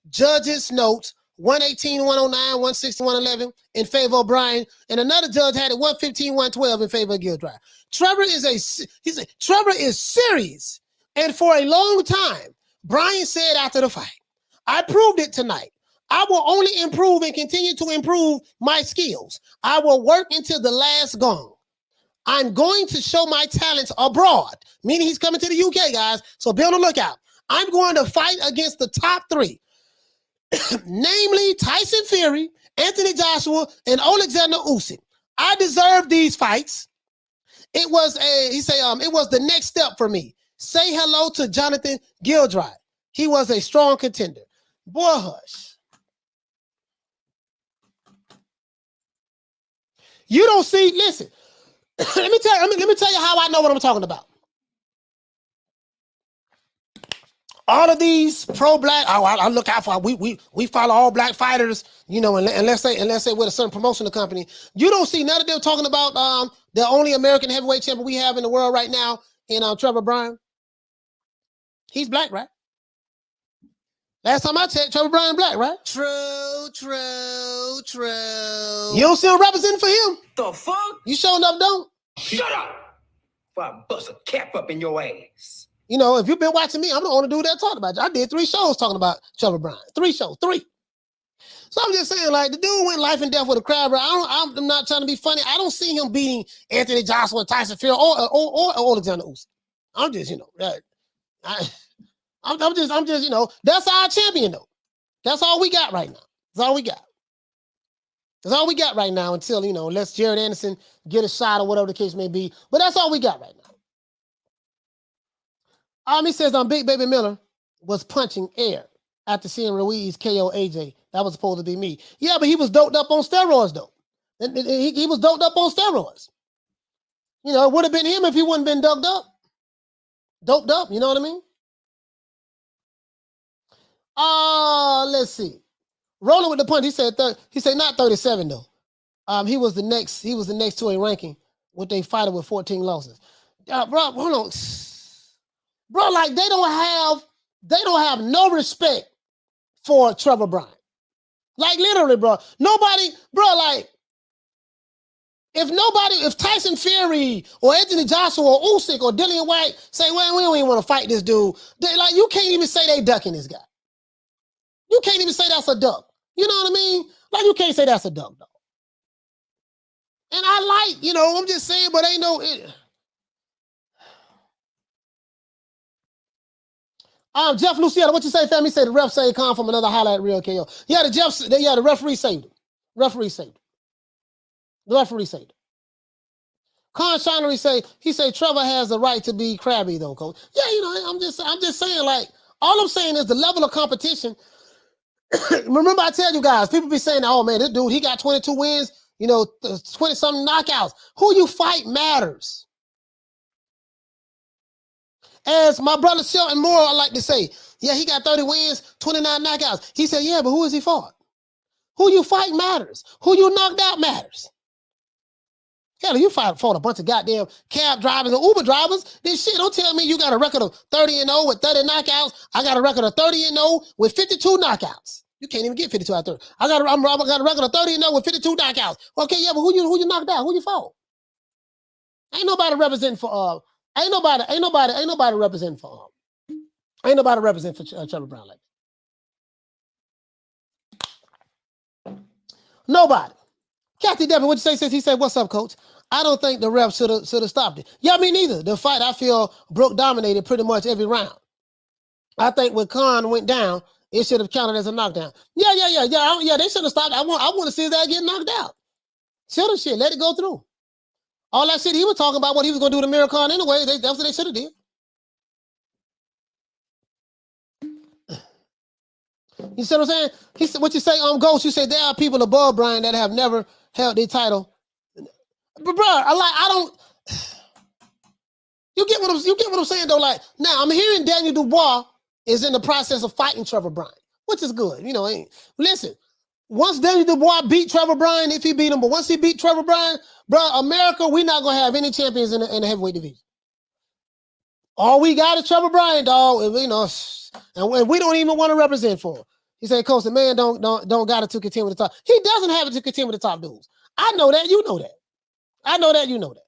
Judges note 118, 109, 160, 111 in favor of Bryan, and another judge had it 115, 112 in favor of Gildry. Trevor is serious, and for a long time, Bryan said after the fight, I proved it tonight. I will only improve and continue to improve my skills. I will work until the last gong. I'm going to show my talents abroad, meaning he's coming to the UK, guys, so be on the lookout. I'm going to fight against the top three. Namely Tyson Fury, Anthony Joshua, and Alexander Usyk. I deserve these fights. It was the next step for me. Say hello to Jonathan Gildry. He was a strong contender. Boy, hush. You don't see, listen. let me tell you how I know what I'm talking about. All of these pro-black, I look out for. We follow all black fighters, unless they with a certain promotional company. You don't see none of them talking about the only American heavyweight champion we have in the world right now in Trevor Bryan. He's black, right? Last time I checked, Trevor Bryan black, right? True. You don't see him representing for him. The fuck? You showing up, don't? Shut up. before I bust a cap up in your ass. You know, if you've been watching me, I'm the only dude that talked about you. I did 3 shows talking about Trevor Bryan. 3 shows, 3. So I'm just saying, like, the dude went life and death with a crowd, bro. I'm not trying to be funny. I don't see him beating Anthony Joshua, Tyson Fury, or Alexander Usyk. I'm just, you know, I'm just, you know, that's our champion, though. That's all we got right now. That's all we got. That's all we got right now until, you know, unless Jared Anderson get a shot or whatever the case may be. But that's all we got right now. He says Big Baby Miller was punching air after seeing Ruiz KO AJ. That was supposed to be me. Yeah, but he was doped up on steroids, though. He was doped up on steroids. You know, it would have been him if he wouldn't been doped up. Doped up, you know what I mean? Let's see. Rolling with the punch, he said not 37 though. He was the next to a ranking with a fighter with 14 losses. Bro, hold on. Bro, like they don't have no respect for Trevor Bryan. Like literally, bro. Nobody, bro, like if Tyson Fury or Anthony Joshua or Usyk or Dillian White say, well, we don't even want to fight this dude, like you can't even say they ducking this guy. You can't even say that's a duck. You know what I mean? Like you can't say that's a duck, though. And I like, you know, I'm just saying, but ain't no. Jeff Luciano, what you say, fam? He said the ref saved Khan from another highlight reel KO. Yeah, the referee saved him. The referee saved him. Khan Shinery he said Trevor has the right to be crabby though, coach. Yeah, you know, I'm just saying, like, all I'm saying is the level of competition. Remember, I tell you guys, people be saying, oh man, this dude, he got 22 wins, you know, 20-something knockouts. Who you fight matters. As my brother Shelton Moore, I like to say, yeah, he got 30 wins, 29 knockouts. He said, yeah, but who has he fought? Who you fight matters. Who you knocked out matters. Hell, you fought a bunch of goddamn cab drivers and Uber drivers. This shit, don't tell me you got a record of 30-0 with 30 knockouts. I got a record of 30-0 with 52 knockouts. You can't even get 52 out there. I got a record of 30-0 with 52 knockouts. Okay, yeah, but who you knocked out? Who you fought? Ain't nobody representing for Ain't nobody representing for Trevor Bryan like that. Nobody. Kathy Devin, what you say? Says he said, "What's up, coach? I don't think the ref should have stopped it." Yeah, me neither. The fight, I feel Brooke dominated pretty much every round. I think when Khan went down, it should have counted as a knockdown. Yeah. They should have stopped. I want to see that get knocked out. Should have shit. Let it go through. All that shit he was talking about, what he was going to do to Amir Khan anyway, that's what they should have did. You see what I'm saying? He said, what you say on Ghost, you say there are people above Bryan that have never held their title. But bro, you get what I'm saying though? Like, now I'm hearing Daniel Dubois is in the process of fighting Trevor Bryan, which is good. You know, listen, once Daniel Dubois beat Trevor Bryan, if he beat him, but once he beat Trevor Bryan, bro, America, we're not gonna have any champions in the heavyweight division. All we got is Trevor Bryan, dog. And, you know, and we don't even want to represent for him. He said, "Coach, the man don't got it to contend with the top." He doesn't have it to contend with the top dudes. I know that. You know that. I know that. You know that.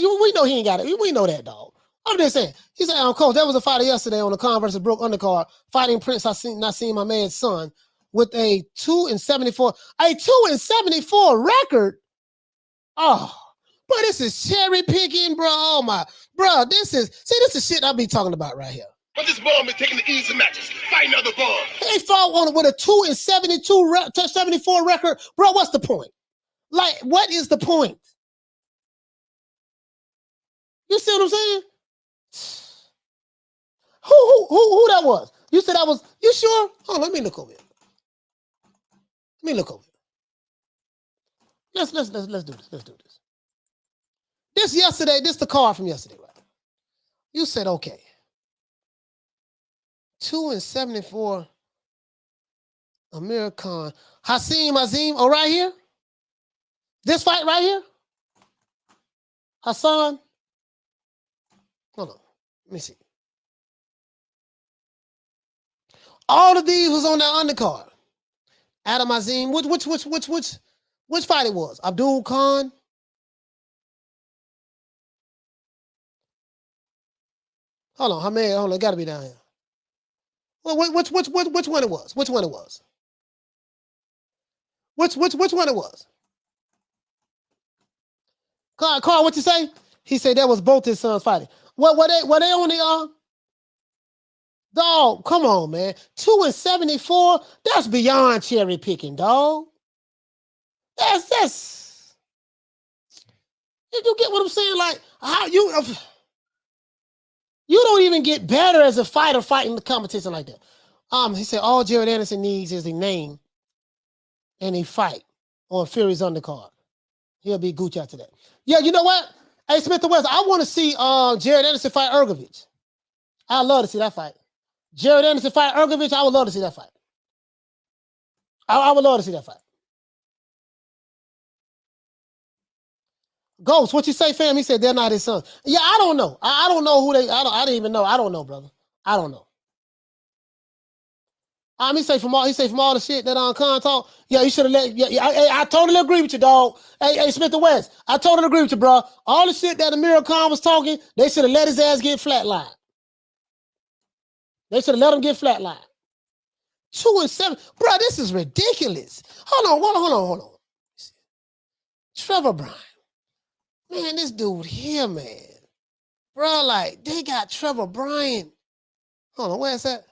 We know he ain't got it. We know that, dog. I'm just saying. He said, "Coach, there was a fighter yesterday on the Khan versus Brook undercard fighting Prince. Not seen my man's son with a 2-74 record." Oh, bro, this is cherry picking, bro. Oh my, bro, this is shit I be talking about right here. But this ball been taking the easy matches, fighting other balls. They fought on with a 2-74 record, bro. What's the point? Like, what is the point? You see what I'm saying? Who that was? You said that was. You sure? Oh, let me look over here. Let's do this. Let's do this. This yesterday. This the card from yesterday, right? You said okay. 2-74. Amir Khan. Hasim Azim. Oh, right here. This fight right here. Hassan. Hold on. Let me see. All of these was on that undercard. Adam Azim. Which fight it was? Abdul Khan. Hold on, Hamid, hold on, it gotta be down here. Well, which one it was? Which one it was? Which one it was? Carl, what you say? He said that was both his sons fighting. What were they on the dog? Come on, man. 2 and 74. That's beyond cherry picking, dog. That's. You get what I'm saying? Like how you don't even get better as a fighter fighting the competition like that. He said all Jared Anderson needs is a name and a fight on Fury's undercard. He'll be Gucci after that. Yeah, you know what? Hey, Smith and West, I want to see Jared Anderson fight Ergovich. I'd love to see that fight. Jared Anderson fight Ergovich, I would love to see that fight. I would love to see that fight. Ghost, what you say, fam? He said they're not his sons. Yeah, I don't know. I don't know who they. I didn't even know. I don't know, brother. I don't know. He say from all the shit that Khan talk. Yeah, you should have let. Yeah, I totally agree with you, dog. Hey, Smith and West, I totally agree with you, bro. All the shit that Amir Khan was talking, they should have let his ass get flatlined. They should have let him get flatlined. 2 and 7, bro. This is ridiculous. Hold on. Trevor Bryan. Man, this dude here, man. Bro, like, they got Trevor Bryan. Hold on, where's that?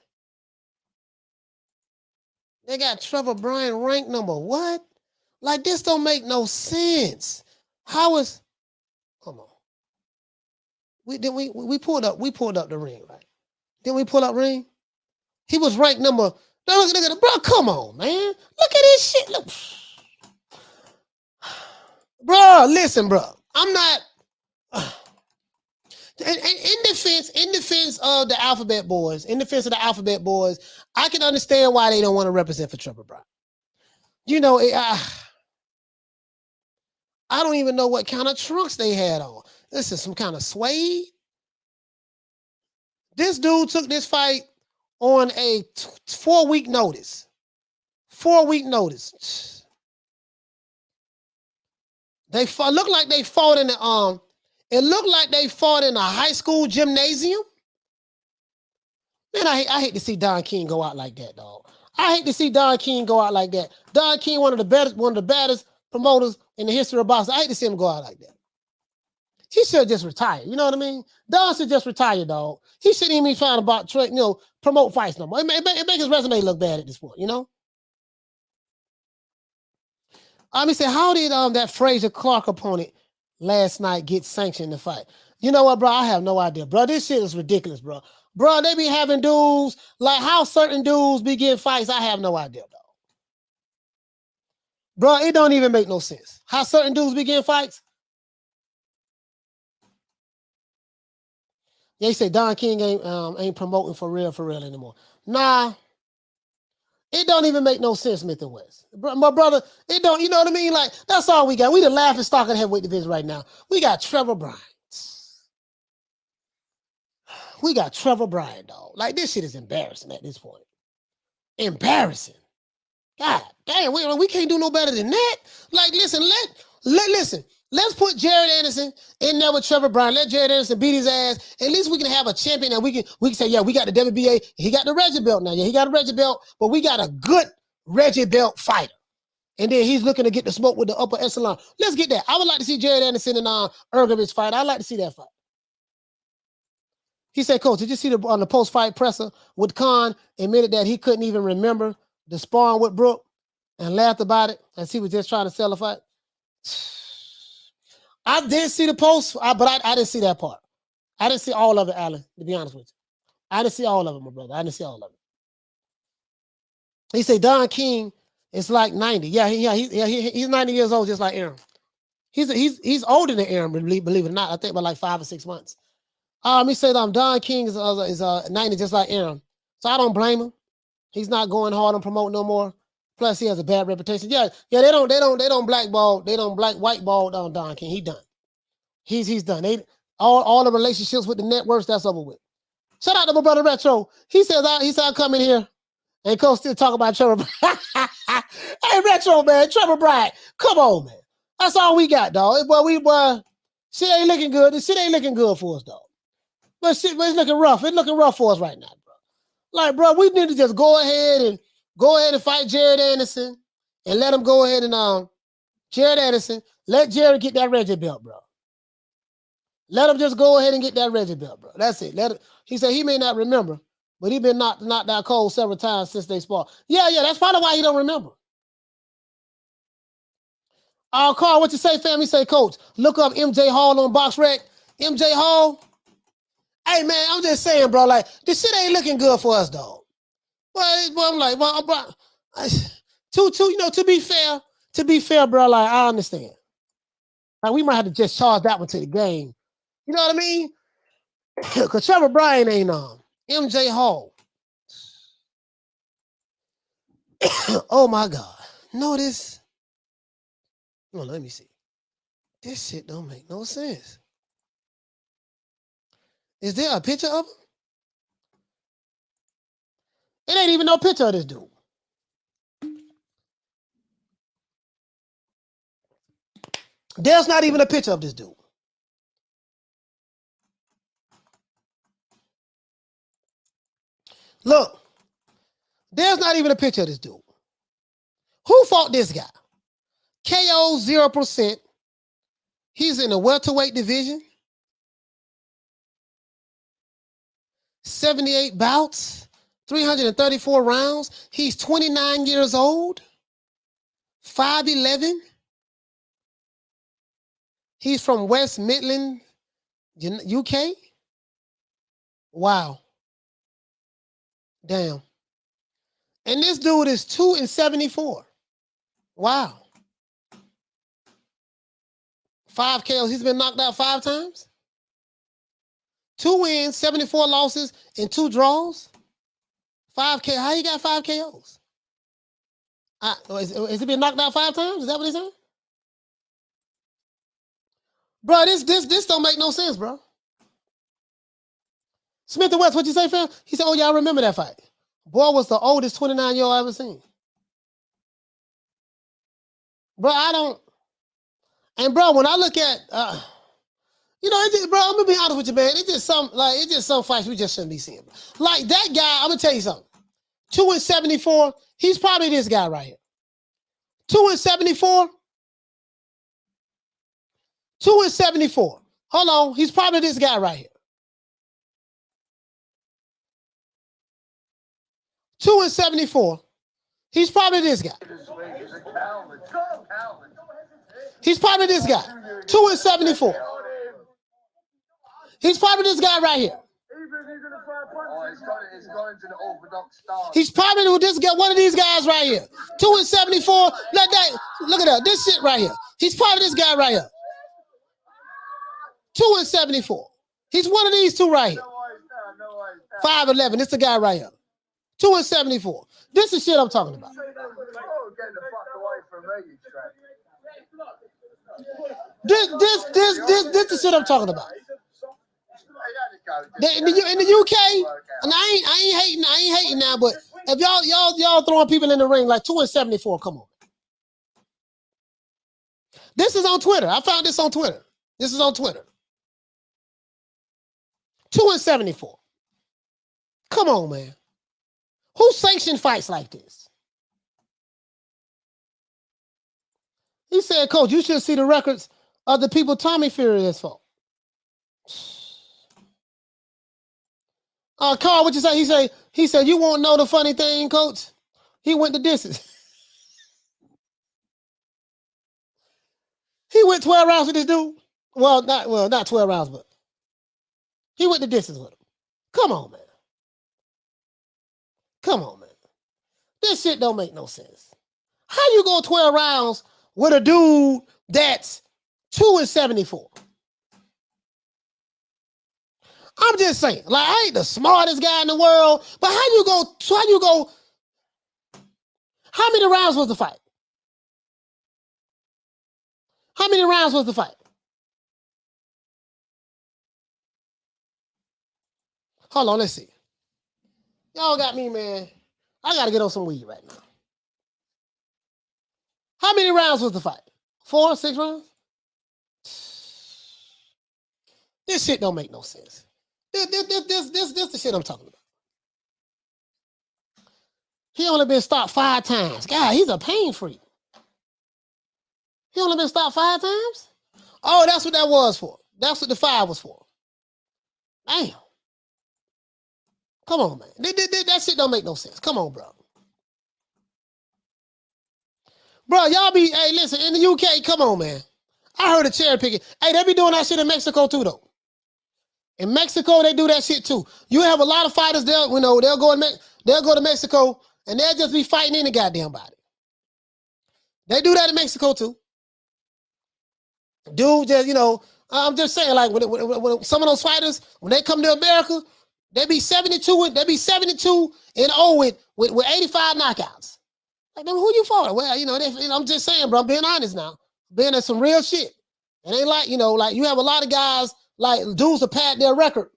They got Trevor Bryan ranked number what? Like, this don't make no sense. How is... Hold on. We pulled up the ring, right? Didn't we pull up ring? He was ranked number... Look at it, bro, come on, man. Look at this shit. Look. Bro, listen, bro. I'm not in defense of the Alphabet Boys, I can understand why they don't want to represent for Trevor Bryan. You know, I don't even know what kind of trunks they had on. This is some kind of suede. This dude took this fight on a 4-week notice. 4-week notice. They looked like they fought in the it looked like they fought in a high school gymnasium. Man, I hate to see Don King go out like that, dog. I hate to see Don King go out like that. Don King, one of the baddest promoters in the history of boxing. I hate to see him go out like that. He should just retire. You know what I mean? Don should just retire, dog. He shouldn't even be trying to promote fights no more. It make his resume look bad at this point, you know? He said, how did that Frazier Clark opponent last night get sanctioned to fight? You know what, bro? I have no idea, bro. This shit is ridiculous, bro. Bro, they be having dudes, like how certain dudes be getting fights, I have no idea, dog. Bro, it don't even make no sense. How certain dudes be getting fights? They say Don King ain't promoting for real anymore. Nah. It don't even make no sense, Smith and West. My brother, it don't, you know what I mean? Like, that's all we got. We the laughing stock of the heavyweight division right now. We got Trevor Bryan. We got Trevor Bryan, dog. Like, this shit is embarrassing at this point. Embarrassing. God damn, we can't do no better than that. Like, listen, listen. Let's put Jared Anderson in there with Trevor Bryan. Let Jared Anderson beat his ass. At least we can have a champion that we can say, yeah, we got the WBA. He got the Reggie belt now. Yeah, he got a Reggie belt, but we got a good Reggie belt fighter. And then he's looking to get the smoke with the upper echelon. Let's get that. I would like to see Jared Anderson and Ergovich fight. I'd like to see that fight. He said, Coach, did you see on the post-fight presser with Khan admitted that he couldn't even remember the sparring with Brook and laughed about it as he was just trying to sell a fight? I did see the post, but I didn't see that part. I didn't see all of it, Alan, to be honest with you. I didn't see all of it, my brother. I didn't see all of it. He said Don King is like 90. Yeah, he's 90 years old, just like Aaron. He's older than Aaron, believe it or not. I think by like 5 or 6 months. He said Don King is 90, just like Aaron. So I don't blame him. He's not going hard on promote no more. Plus, he has a bad reputation. Yeah. They don't blackball. They don't whiteball Don King. He done. He's done. All the relationships with the networks, that's over with. Shout out to my brother Retro. He said I come in here and Coach still talk about Trevor. Hey Retro, man, Trevor Bryan. Come on, man. That's all we got, dog. Boy, shit ain't looking good. This shit ain't looking good for us, dog. But shit, but it's looking rough. It's looking rough for us right now, bro. Like, bro, we need to just go ahead and fight Jared Anderson and let him go ahead and Jared Anderson, let Jared get that Reggie belt, bro. Let him just go ahead and get that Reggie belt, bro. That's it. He said he may not remember, but he been knocked out cold several times since they sparred. Yeah, that's probably why he don't remember. Carl, what you say, fam? He say, Coach, look up MJ Hall on BoxRec. MJ Hall. Hey, man, I'm just saying, bro, like, this shit ain't looking good for us, dog. Well, I'm like, well, bro, to be fair, bro, like, I understand. Like, we might have to just charge that one to the game. You know what I mean? Because Trevor Bryan ain't on. MJ Hall. Oh, my God. Notice. Oh, let me see. This shit don't make no sense. Is there a picture of him? It ain't even no picture of this dude. There's not even a picture of this dude. Look, there's not even a picture of this dude. Who fought this guy? KO 0%. He's in the welterweight division. 78 bouts, 334 rounds. He's 29 years old, 5'11". He's from West Midland, UK. Wow. Damn. And this dude is 2-74. Wow. 5 KOs. He's been knocked out 5 times. 2 wins, 74 losses, and 2 draws. 5 KOs. How he got 5 KOs? Has he been knocked out 5 times? Is that what he's saying? Bro, this don't make no sense, bro. Smith and West, what you say, fam? He said, oh, yeah, I remember that fight. Boy was the oldest 29-year-old I ever seen. Bro, I don't. And, bro, when I look at, you know, bro, I'm going to be honest with you, man. It's just some fights we just shouldn't be seeing. Bro. Like, that guy, I'm going to tell you something. 2-74, he's probably this guy right here. 2-74. 2-74. Hold on. He's probably this guy right here. 2-74. He's probably this guy. He's probably this guy. 2-74. He's probably this guy right here. He's probably this guy, one of these guys right here. 2-74. Look at that. This shit right here. He's probably this guy right here. 2-74. He's one of these two right here. 5'11". This the guy right here. 2-74. This is shit I'm talking about. This is shit I'm talking about. In the UK, and I ain't hating now, but if y'all throwing people in the ring like 2-74, come on. This is on Twitter. I found this on Twitter. This is on Twitter. 2-74. Come on, man. Who sanctioned fights like this? He said, Coach, you should see the records of the people Tommy Fury has fought. Carl, what you say? He said, you won't know the funny thing, Coach? He went the distance. He went 12 rounds with this dude. Well, not 12 rounds, but he went the distance with him. Come on, man. Come on, man. This shit don't make no sense. How you go 12 rounds with a dude that's 2-74? I'm just saying, like, I ain't the smartest guy in the world, but how you go, how many rounds was the fight? How many rounds was the fight? Hold on, let's see. Y'all got me, man. I got to get on some weed right now. How many rounds was the fight? 4, 6 rounds? This shit don't make no sense. This the shit I'm talking about. He only been stopped 5 times. God, he's a pain freak. He only been stopped 5 times? Oh, that's what that was for. That's what the 5 was for. Damn. Come on, man. That shit don't make no sense. Come on, bro. Bro, y'all be, hey, listen, in the UK, come on, man. I heard of cherry picking. Hey, they be doing that shit in Mexico too, though. In Mexico, they do that shit too. You have a lot of fighters there, you know, they'll go to Mexico and they'll just be fighting any goddamn body. They do that in Mexico too. Dude, just, you know, I'm just saying, like, when some of those fighters, when they come to America, they be 72 and 0 with 85 knockouts. Like, then who you fought? Well, you know, I'm just saying, bro, I'm being honest now. Being in some real shit. It ain't like, you know, like you have a lot of guys, like dudes to pad their record.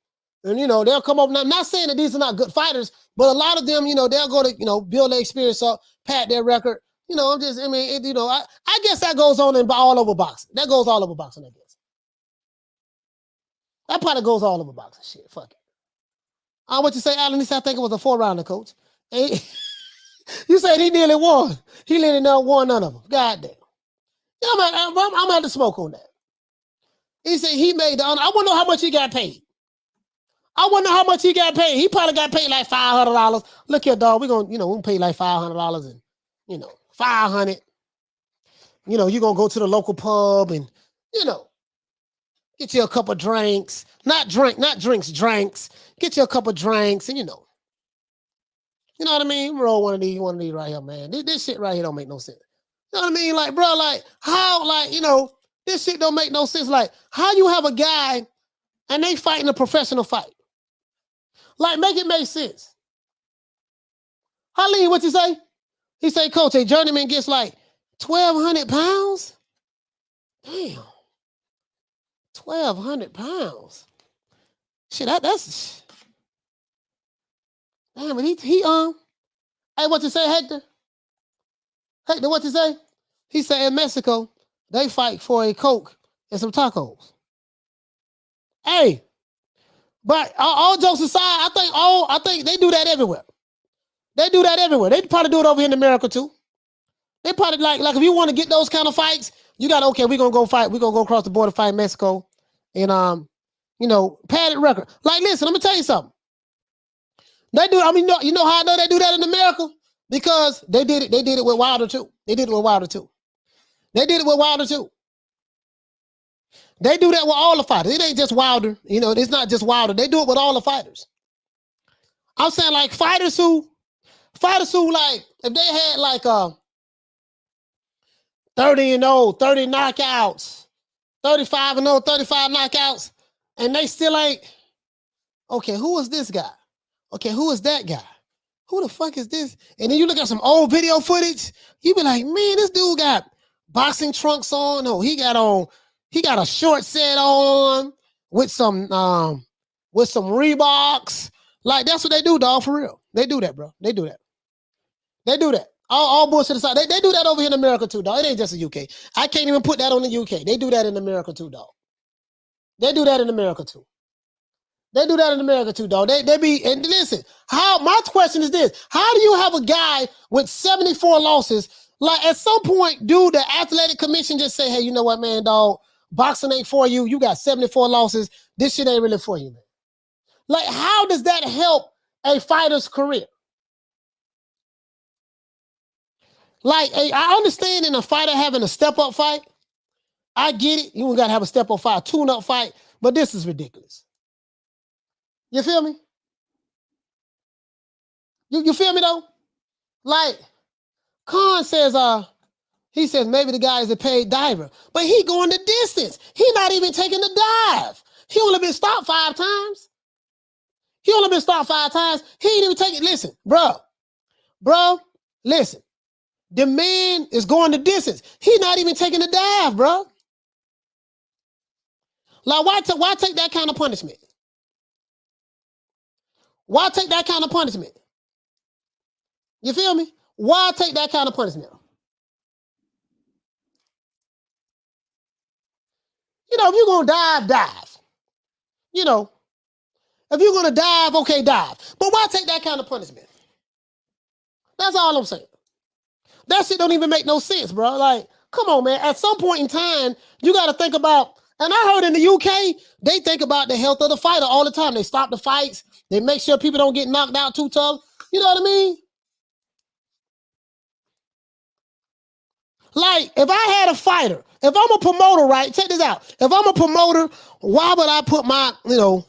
And, you know, they'll come over. Now, I'm not saying that these are not good fighters, but a lot of them, you know, they'll go to, you know, build their experience up, pad their record. You know, you know, I guess that goes on all over boxing. That goes all over boxing, I guess. That probably goes all over boxing. Shit, fuck it. What you say, Alan? He said, I think it was a 4-rounder, coach. You said he nearly won. He nearly never won none of them. God damn. Yeah, I'm out to smoke on that. He said he made the honor. I want to know how much he got paid. I want to know how much he got paid. He probably got paid like $500. Look here, dog. We're gonna pay like $500 and, you know, $500. You know, you're gonna go to the local pub and, you know, get you a couple drinks. Not drinks. Get you a couple drinks and, you know what I mean? Roll one of these right here, man. This shit right here don't make no sense. You know what I mean? Like, bro, like, how, like, you know, this shit don't make no sense. Like, how you have a guy and they fighting a professional fight? Like, make it make sense. Haleen, what you say? He say, coach, a journeyman gets like 1,200 pounds? Damn. 1,200 pounds. Shit, that's... Damn, but he hey, what you say, Hector? Hector, what you say? He said in Mexico, they fight for a Coke and some tacos. Hey, but all jokes aside, I think they do that everywhere. They do that everywhere. They probably do it over here in America too. They probably like if you want to get those kind of fights, you got, okay, we're gonna go fight. We're gonna go across the border, fight Mexico, and you know, padded record. Like, listen, let me tell you something. They do. I mean, you know how I know they do that in America? Because they did it. They did it with Wilder too. They did it with Wilder too. They did it with Wilder too. They do that with all the fighters. It ain't just Wilder. You know, it's not just Wilder. They do it with all the fighters. I'm saying, like, fighters who like, if they had like 30-0, 30 knockouts, 35-0, 35 knockouts, and they still ain't, okay, who is this guy? Okay, who is that guy? Who the fuck is this? And then you look at some old video footage, you be like, man, this dude got boxing trunks on. No, he got a short set on with some Reeboks. Like, that's what they do, dog, for real. They do that, bro. They do that. They do that. All bullshit aside. They do that over here in America too, dog. It ain't just the UK. I can't even put that on the UK. They do that in America too, dog. They do that in America too. They do that in America too, dog. They be, and listen, my question is this: how do you have a guy with 74 losses? Like, at some point, do the athletic commission just say, hey, you know what, man, dog, boxing ain't for you. You got 74 losses. This shit ain't really for you, man. Like, how does that help a fighter's career? Like, I understand in a fighter having a step-up fight. I get it. You got to have a step-up fight, a tune-up fight, but this is ridiculous. You feel me? You feel me, though? Like, Khan says, he says maybe the guy is a paid diver, but he going the distance. He not even taking the dive. He only been stopped 5 times. He only been stopped 5 times. He ain't even taking, listen, bro, listen. The man is going the distance. He not even taking the dive, bro. Like, why take that kind of punishment? Why take that kind of punishment? You feel me? Why take that kind of punishment? You know, if you're going to dive. You know, If you're gonna dive, okay, dive. But why take that kind of punishment? That's all I'm saying. That shit don't even make no sense, bro. Like, come on, man. At some point in time, you got to think about, and I heard in the UK, they think about the health of the fighter all the time. They stop the fights. They make sure people don't get knocked out too tough. You know what I mean? Like, if I had a fighter, if I'm a promoter, right? Check this out. If I'm a promoter, why would I put my, you know,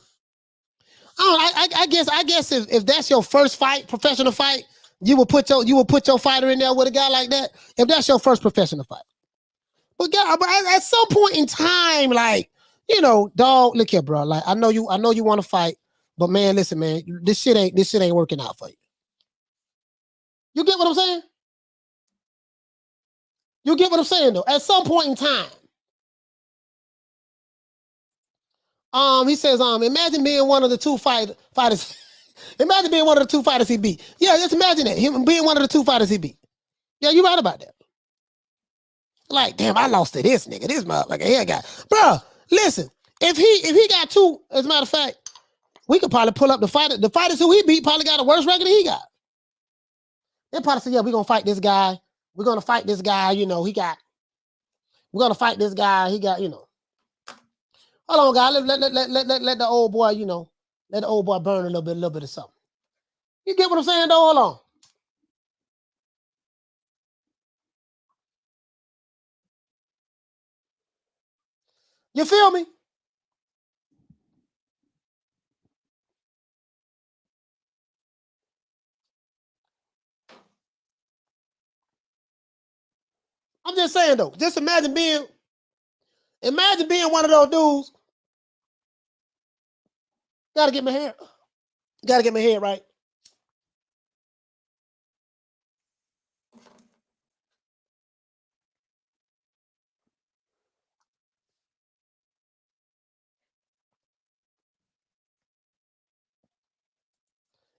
I guess if that's your first fight, professional fight, you will put your fighter in there with a guy like that. If that's your first professional fight. But God, but at some point in time, like, you know, dog, look here, bro. Like, I know you want to fight, but man, listen, man, this shit ain't working out for you. You get what I'm saying? You get what I'm saying, though? At some point in time. He says, imagine being one of the two fighters. Imagine being one of the two fighters he beat. Yeah, just imagine that. Him being one of the two fighters he beat. Yeah, you're right about that. Like, damn, I lost to this nigga. This motherfucker here guy. Bro, listen, if he got two, as a matter of fact, we could probably pull up the fighter. The fighters who he beat probably got a worse record than he got. They probably say, yeah, we're gonna fight this guy. We're gonna fight this guy, you know, we're gonna fight this guy, he got, you know. Hold on, guys. Let the old boy, you know, let the old boy burn a little bit of something. You get what I'm saying, though? Hold on. You feel me? I'm just saying, though. Just imagine being one of those dudes. Gotta get my hair right.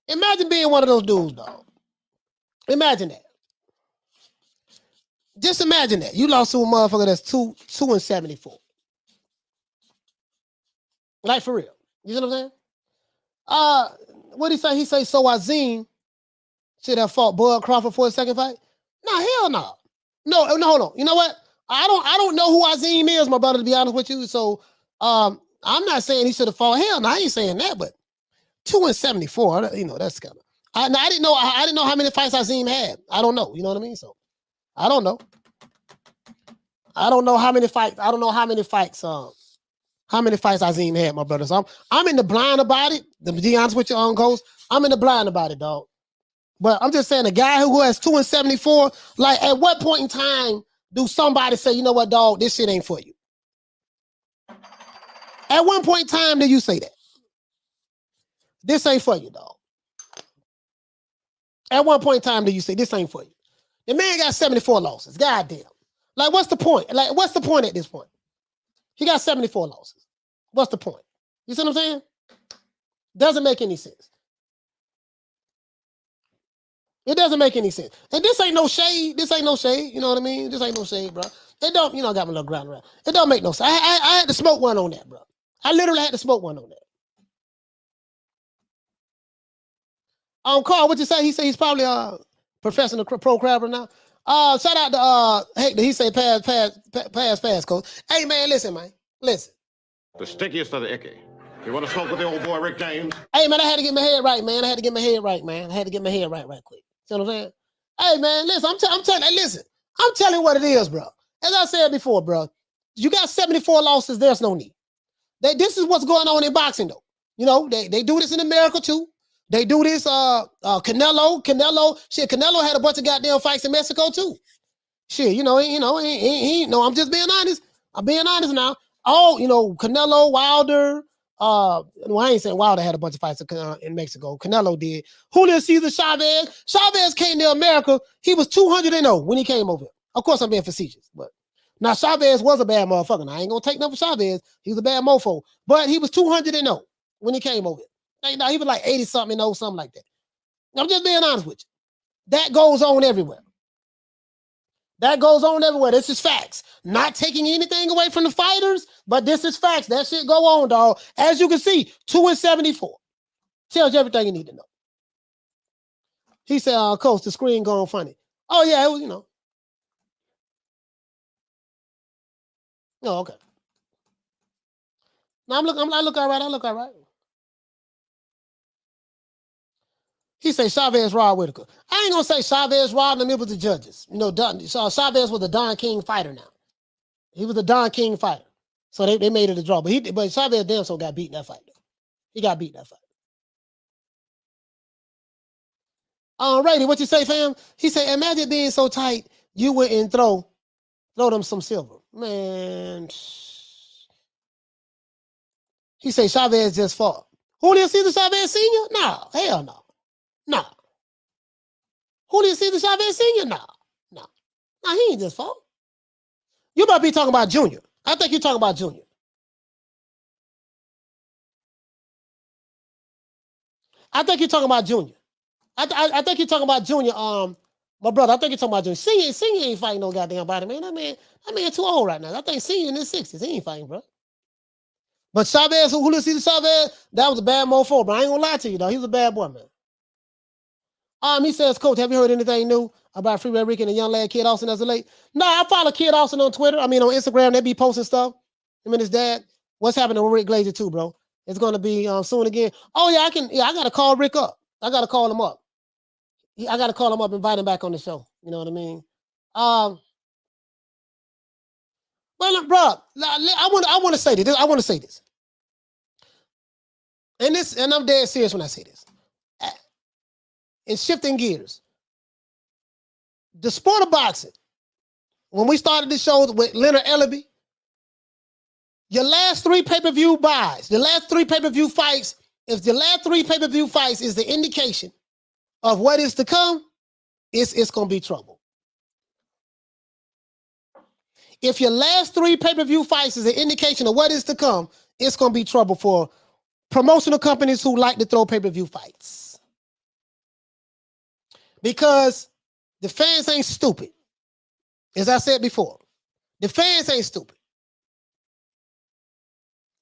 Imagine being one of those dudes, dog. Imagine that. Just imagine that. You lost to a motherfucker that's 2-74. Like, for real. You see what I'm saying? What'd he say? He say, so Azim should have fought Bud Crawford for a second fight? Nah, hell no. No, hold on. You know what? I don't know who Azim is, my brother, to be honest with you. So I'm not saying he should have fought. Hell no, I ain't saying that, but 2-74, you know, that's kind of. I didn't know how many fights Azim had. I don't know. You know what I mean? So I don't know. I don't know how many fights. I don't know how many fights Azim had, my brother. So I'm in the blind about it. To be honest with you, on Ghost, I'm in the blind about it, dog. But I'm just saying, a guy who has 2-74, like, at what point in time do somebody say, you know what, dog, this shit ain't for you? At one point in time, do you say that? This ain't for you, dog. At one point in time, do you say this ain't for you? The man got 74 losses. Goddamn. Like, what's the point? Like, what's the point at this point? He got 74 losses. What's the point? You see what I'm saying? Doesn't make any sense. It doesn't make any sense. And this ain't no shade. This ain't no shade. You know what I mean? This ain't no shade, bro. It don't, you know, got my little ground around. It don't make no sense. I had to smoke one on that, bro. I literally had to smoke one on that. Carl, what you say? He said he's probably a professional pro crabber now. Shout out to Hector. He said pass, coach. Hey man, listen, man. Listen. The stickiest of the icky. You want to smoke with the old boy Rick James? Hey man, I had to get my head right, man. I had to get my head right quick. See what I'm saying? Hey man, listen, I'm telling you what it is, bro. As I said before, bro, you got 74 losses, there's no need. This is what's going on in boxing, though. You know, they do this in America too. They do this, Canelo had a bunch of goddamn fights in Mexico too. Shit, I'm just being honest. I'm being honest now. Oh, you know, Canelo, Wilder, I ain't saying Wilder had a bunch of fights in Mexico. Canelo did. Julio Cesar Chavez. Chavez came to America. He was 200-0 when he came over. Of course, I'm being facetious, but now Chavez was a bad motherfucker. Now, I ain't gonna take nothing for Chavez. He was a bad mofo, but he was 200-0 when he came over. Now, he was like 80-something, something like that. I'm just being honest with you. That goes on everywhere. This is facts. Not taking anything away from the fighters, but this is facts. That shit go on, dog. As you can see, 2-74. Tells you everything you need to know. He said, Coach, the screen going funny. Oh, yeah, it was, you know. Oh, okay. No, I look all right. I look all right. He say Chavez robbed Whitaker. I ain't gonna say Chavez robbed them. It was the judges. You know, Chavez was a Don King fighter now. He was a Don King fighter. So they made it a draw. But Chavez damn so got beat in that fight. He got beat in that fight. Rady, what you say, fam? He said, imagine being so tight, you went and throw them some silver. Man. He say Chavez just fought. Julio Cesar Chavez Sr.? No, hell no. No. Julio Cesar Chavez Sr.? No. He ain't just fought. You might be talking about Junior. I think you're talking about Junior. I think you're talking about Junior. I think you're talking about Junior. My brother, I think you're talking about Junior. Senior ain't fighting no goddamn body, man. That man too old right now. I think Senior in his 60s. He ain't fighting, bro. But Chavez, Julio Cesar Chavez, that was a bad mofo, but I ain't gonna lie to you, though. He was a bad boy, man. He says, Coach, have you heard anything new about Free Red Rican and young lad Kid Austin as of late? No, I follow Kid Austin on Twitter. I mean, on Instagram, they be posting stuff. Him and his dad. What's happening with Rick Glazer too, bro? It's gonna be soon again. Oh yeah, I gotta call Rick up. I gotta call him up. I gotta call him up, invite him back on the show. You know what I mean? Well, bro, I want to say this. I want to say this. And I'm dead serious when I say this. And shifting gears, the sport of boxing, when we started this show with Leonard Ellaby, your last 3 pay-per-view buys, the last 3 pay-per-view fights, if the last 3 pay-per-view fights is the indication of what is to come, it's going to be trouble. If your last 3 pay-per-view fights is an indication of what is to come, it's going to be trouble for promotional companies who like to throw pay-per-view fights. Because the fans ain't stupid. As I said before, the fans ain't stupid.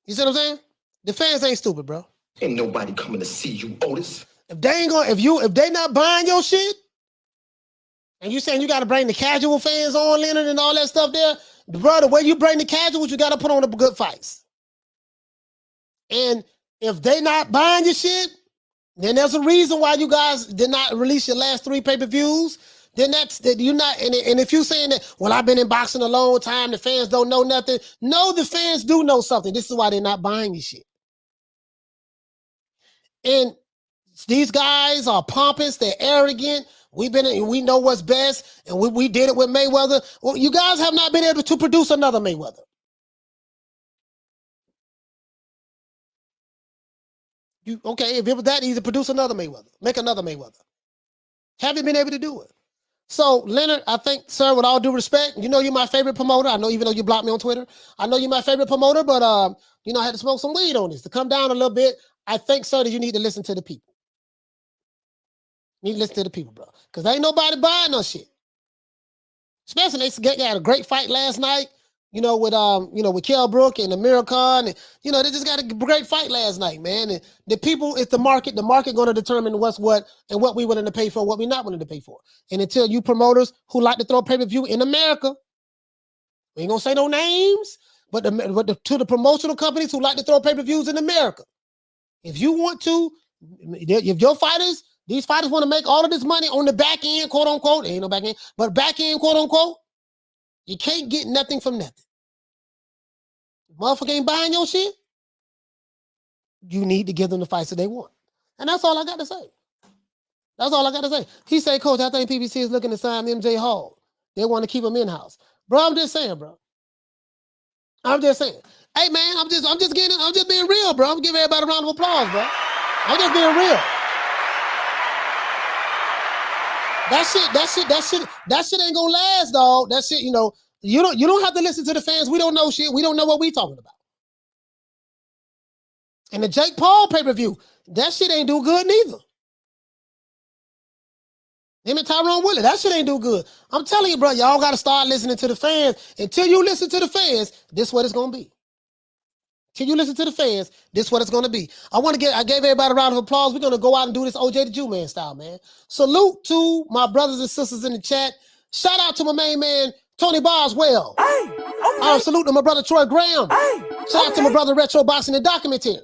You see what I'm saying? The fans ain't stupid, bro. Ain't nobody coming to see you, Otis. If they not buying your shit, and you saying you got to bring the casual fans on, Leonard, and all that stuff there, bro, the way you bring the casuals, you got to put on the good fights. And if they not buying your shit, then there's a reason why you guys did not release your last 3 pay-per-views. Then you're not, and if you're saying that, well, I've been in boxing a long time, the fans don't know nothing. No, the fans do know something. This is why they're not buying your shit. And these guys are pompous, they're arrogant. We know what's best, and we did it with Mayweather. Well, you guys have not been able to produce another Mayweather. Okay, if it was that easy, to produce another Mayweather, make another Mayweather. Haven't been able to do it. So, Leonard, I think, sir, with all due respect, you know you're my favorite promoter. I know, even though you blocked me on Twitter, I know you're my favorite promoter, but I had to smoke some weed on this to come down a little bit. I think, sir, that you need to listen to the people. You need to listen to the people, bro, because ain't nobody buying no shit. Especially they got a great fight last night. With Kell Brook and Amir Khan, and they just got a great fight last night, man. And the people, it's the market. The market going to determine what's what and what we willing to pay for, and what we not willing to pay for. And until you promoters who like to throw pay-per-view in America, we ain't gonna say no names, but to the promotional companies who like to throw pay-per-views in America, if you want to, if your fighters, these fighters want to make all of this money on the back end, quote unquote, ain't no back end, but back end, quote unquote. You can't get nothing from nothing. If motherfucker ain't buying your shit, you need to give them the fights that they want. And that's all I got to say. That's all I got to say. He said, Coach, I think PBC is looking to sign MJ Hall. They want to keep him in-house. Bro, I'm just saying, bro. I'm just saying. Hey, man, I'm just being real, bro. I'm giving everybody a round of applause, bro. I'm just being real. That shit ain't gonna last, dog. That shit, you don't have to listen to the fans. We don't know shit. We don't know what we talking about. And the Jake Paul pay-per-view, that shit ain't do good neither. Him and Tyrone Woodley, that shit ain't do good. I'm telling you, bro, y'all gotta start listening to the fans. Until you listen to the fans, this is what it's gonna be. Can you listen to the fans? This is what it's gonna be. I gave everybody a round of applause. We're gonna go out and do this OJ the Jew Man style, man. Salute to my brothers and sisters in the chat. Shout out to my main man, Tony Boswell. Salute to my brother Troy Graham. Shout out to my brother Retro Boxing and Documentary.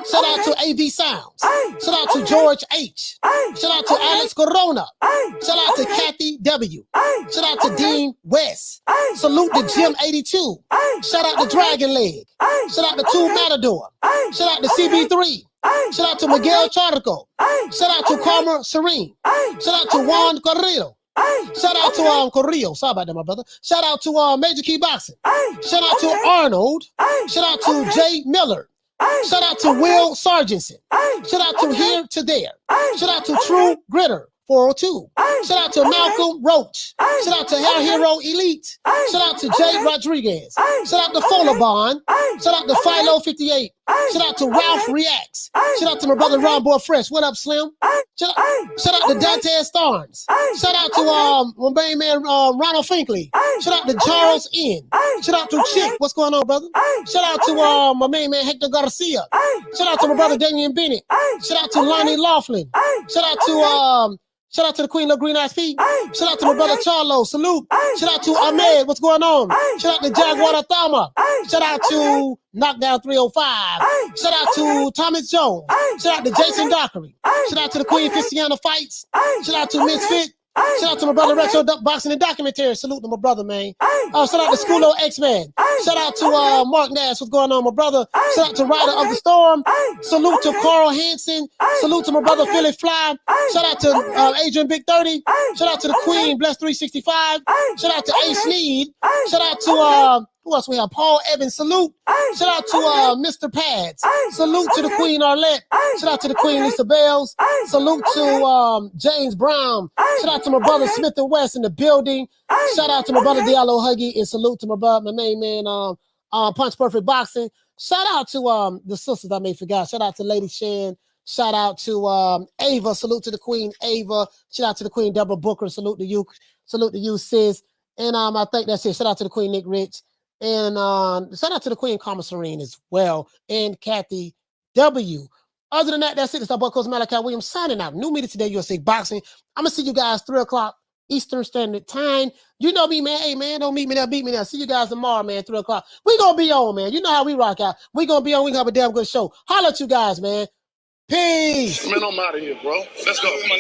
Shout out to AV Sounds. Shout out to George H. Shout out to Alex Corona. Shout out to Kathy W. Shout out to Dean West. Salute to Jim 82. Shout out to Dragon Leg. Shout out to Two Matador. Shout out to CB3. Shout out to Miguel Charco. Shout out to Karma Serene. Shout out to Juan Carrillo. Shout out to Corrillo. Sorry about that, my brother. Shout out to Major Key Boxing. Shout out to Arnold. Shout out to Jay Miller. Shout out to Will Sargentson. Shout out to Here to There. Shout out to True Gritter 402. Shout out to Malcolm Roach. Shout out to Hair Hero Elite. Shout out to Jay Rodriguez. Shout out to Folabon. Shout out to Philo 58. Shout out to Ralph Reacts. Shout out to my brother Ron Boy Fresh. What up, Slim? Shout out to Dante Starnes. Shout out to my main man Ronald Finkley. Shout out to Charles N. Shout out to Chick. What's going on, brother? Shout out to my main man Hector Garcia. Shout out to my brother Damian Bennett. Shout out to Lonnie Laughlin. Shout out to the Queen of Green Eyes Feet. Shout out to my brother Charlo. Salute. Shout out to Ahmed. What's going on? Shout out to Jaguar Thama. Shout out to Knockdown 305. Shout out to Thomas Jones. Shout out to Jason Dockery. Shout out to the Queen Fistiana Fights. Shout out to Misfit. Shout out to my brother Retro Boxing and Documentary. Salute to my brother, man. Shout out to Schoolo X-Man. Shout out to Mark Nash. What's going on, my brother? Shout out to Rider of the Storm. Salute to Carl Hansen. Salute to my brother Philly Fly. Shout out to Adrian Big 30. Shout out to the Queen Bless 365. Shout out to Ace Need. Shout out to who else we have? Paul Evans. Salute. Shout out to Mr. Pads. Salute to the Queen Arlette. Shout out to the Queen Lisa Bells. Salute to James Brown. Shout out to my brother Smith and West in the building. Shout out to my brother Diallo Huggy, and salute to my brother, my main man, Punch Perfect Boxing. Shout out to the sisters I may forgot. Shout out to Lady Shan. Shout out to Ava. Salute to the Queen Ava. Shout out to the Queen Deborah Booker. Salute to you. Salute to you, sis. And I think that's it. Shout out to the Queen Nick Rich. And shout out to the Queen Karma Serene as well. And Kathy W. Other than that, that's it. It's our boy Coach Malachi Williams signing out. New media today, USA Boxing. I'm going to see you guys 3 o'clock Eastern Standard Time. You know me, man. Hey, man, don't meet me there. Beat me there. See you guys tomorrow, man, 3 o'clock. We going to be on, man. You know how we rock out. We going to be on. We going to have a damn good show. Holla at you guys, man. Peace. Man, I'm out of here, bro. Let's go. Come on.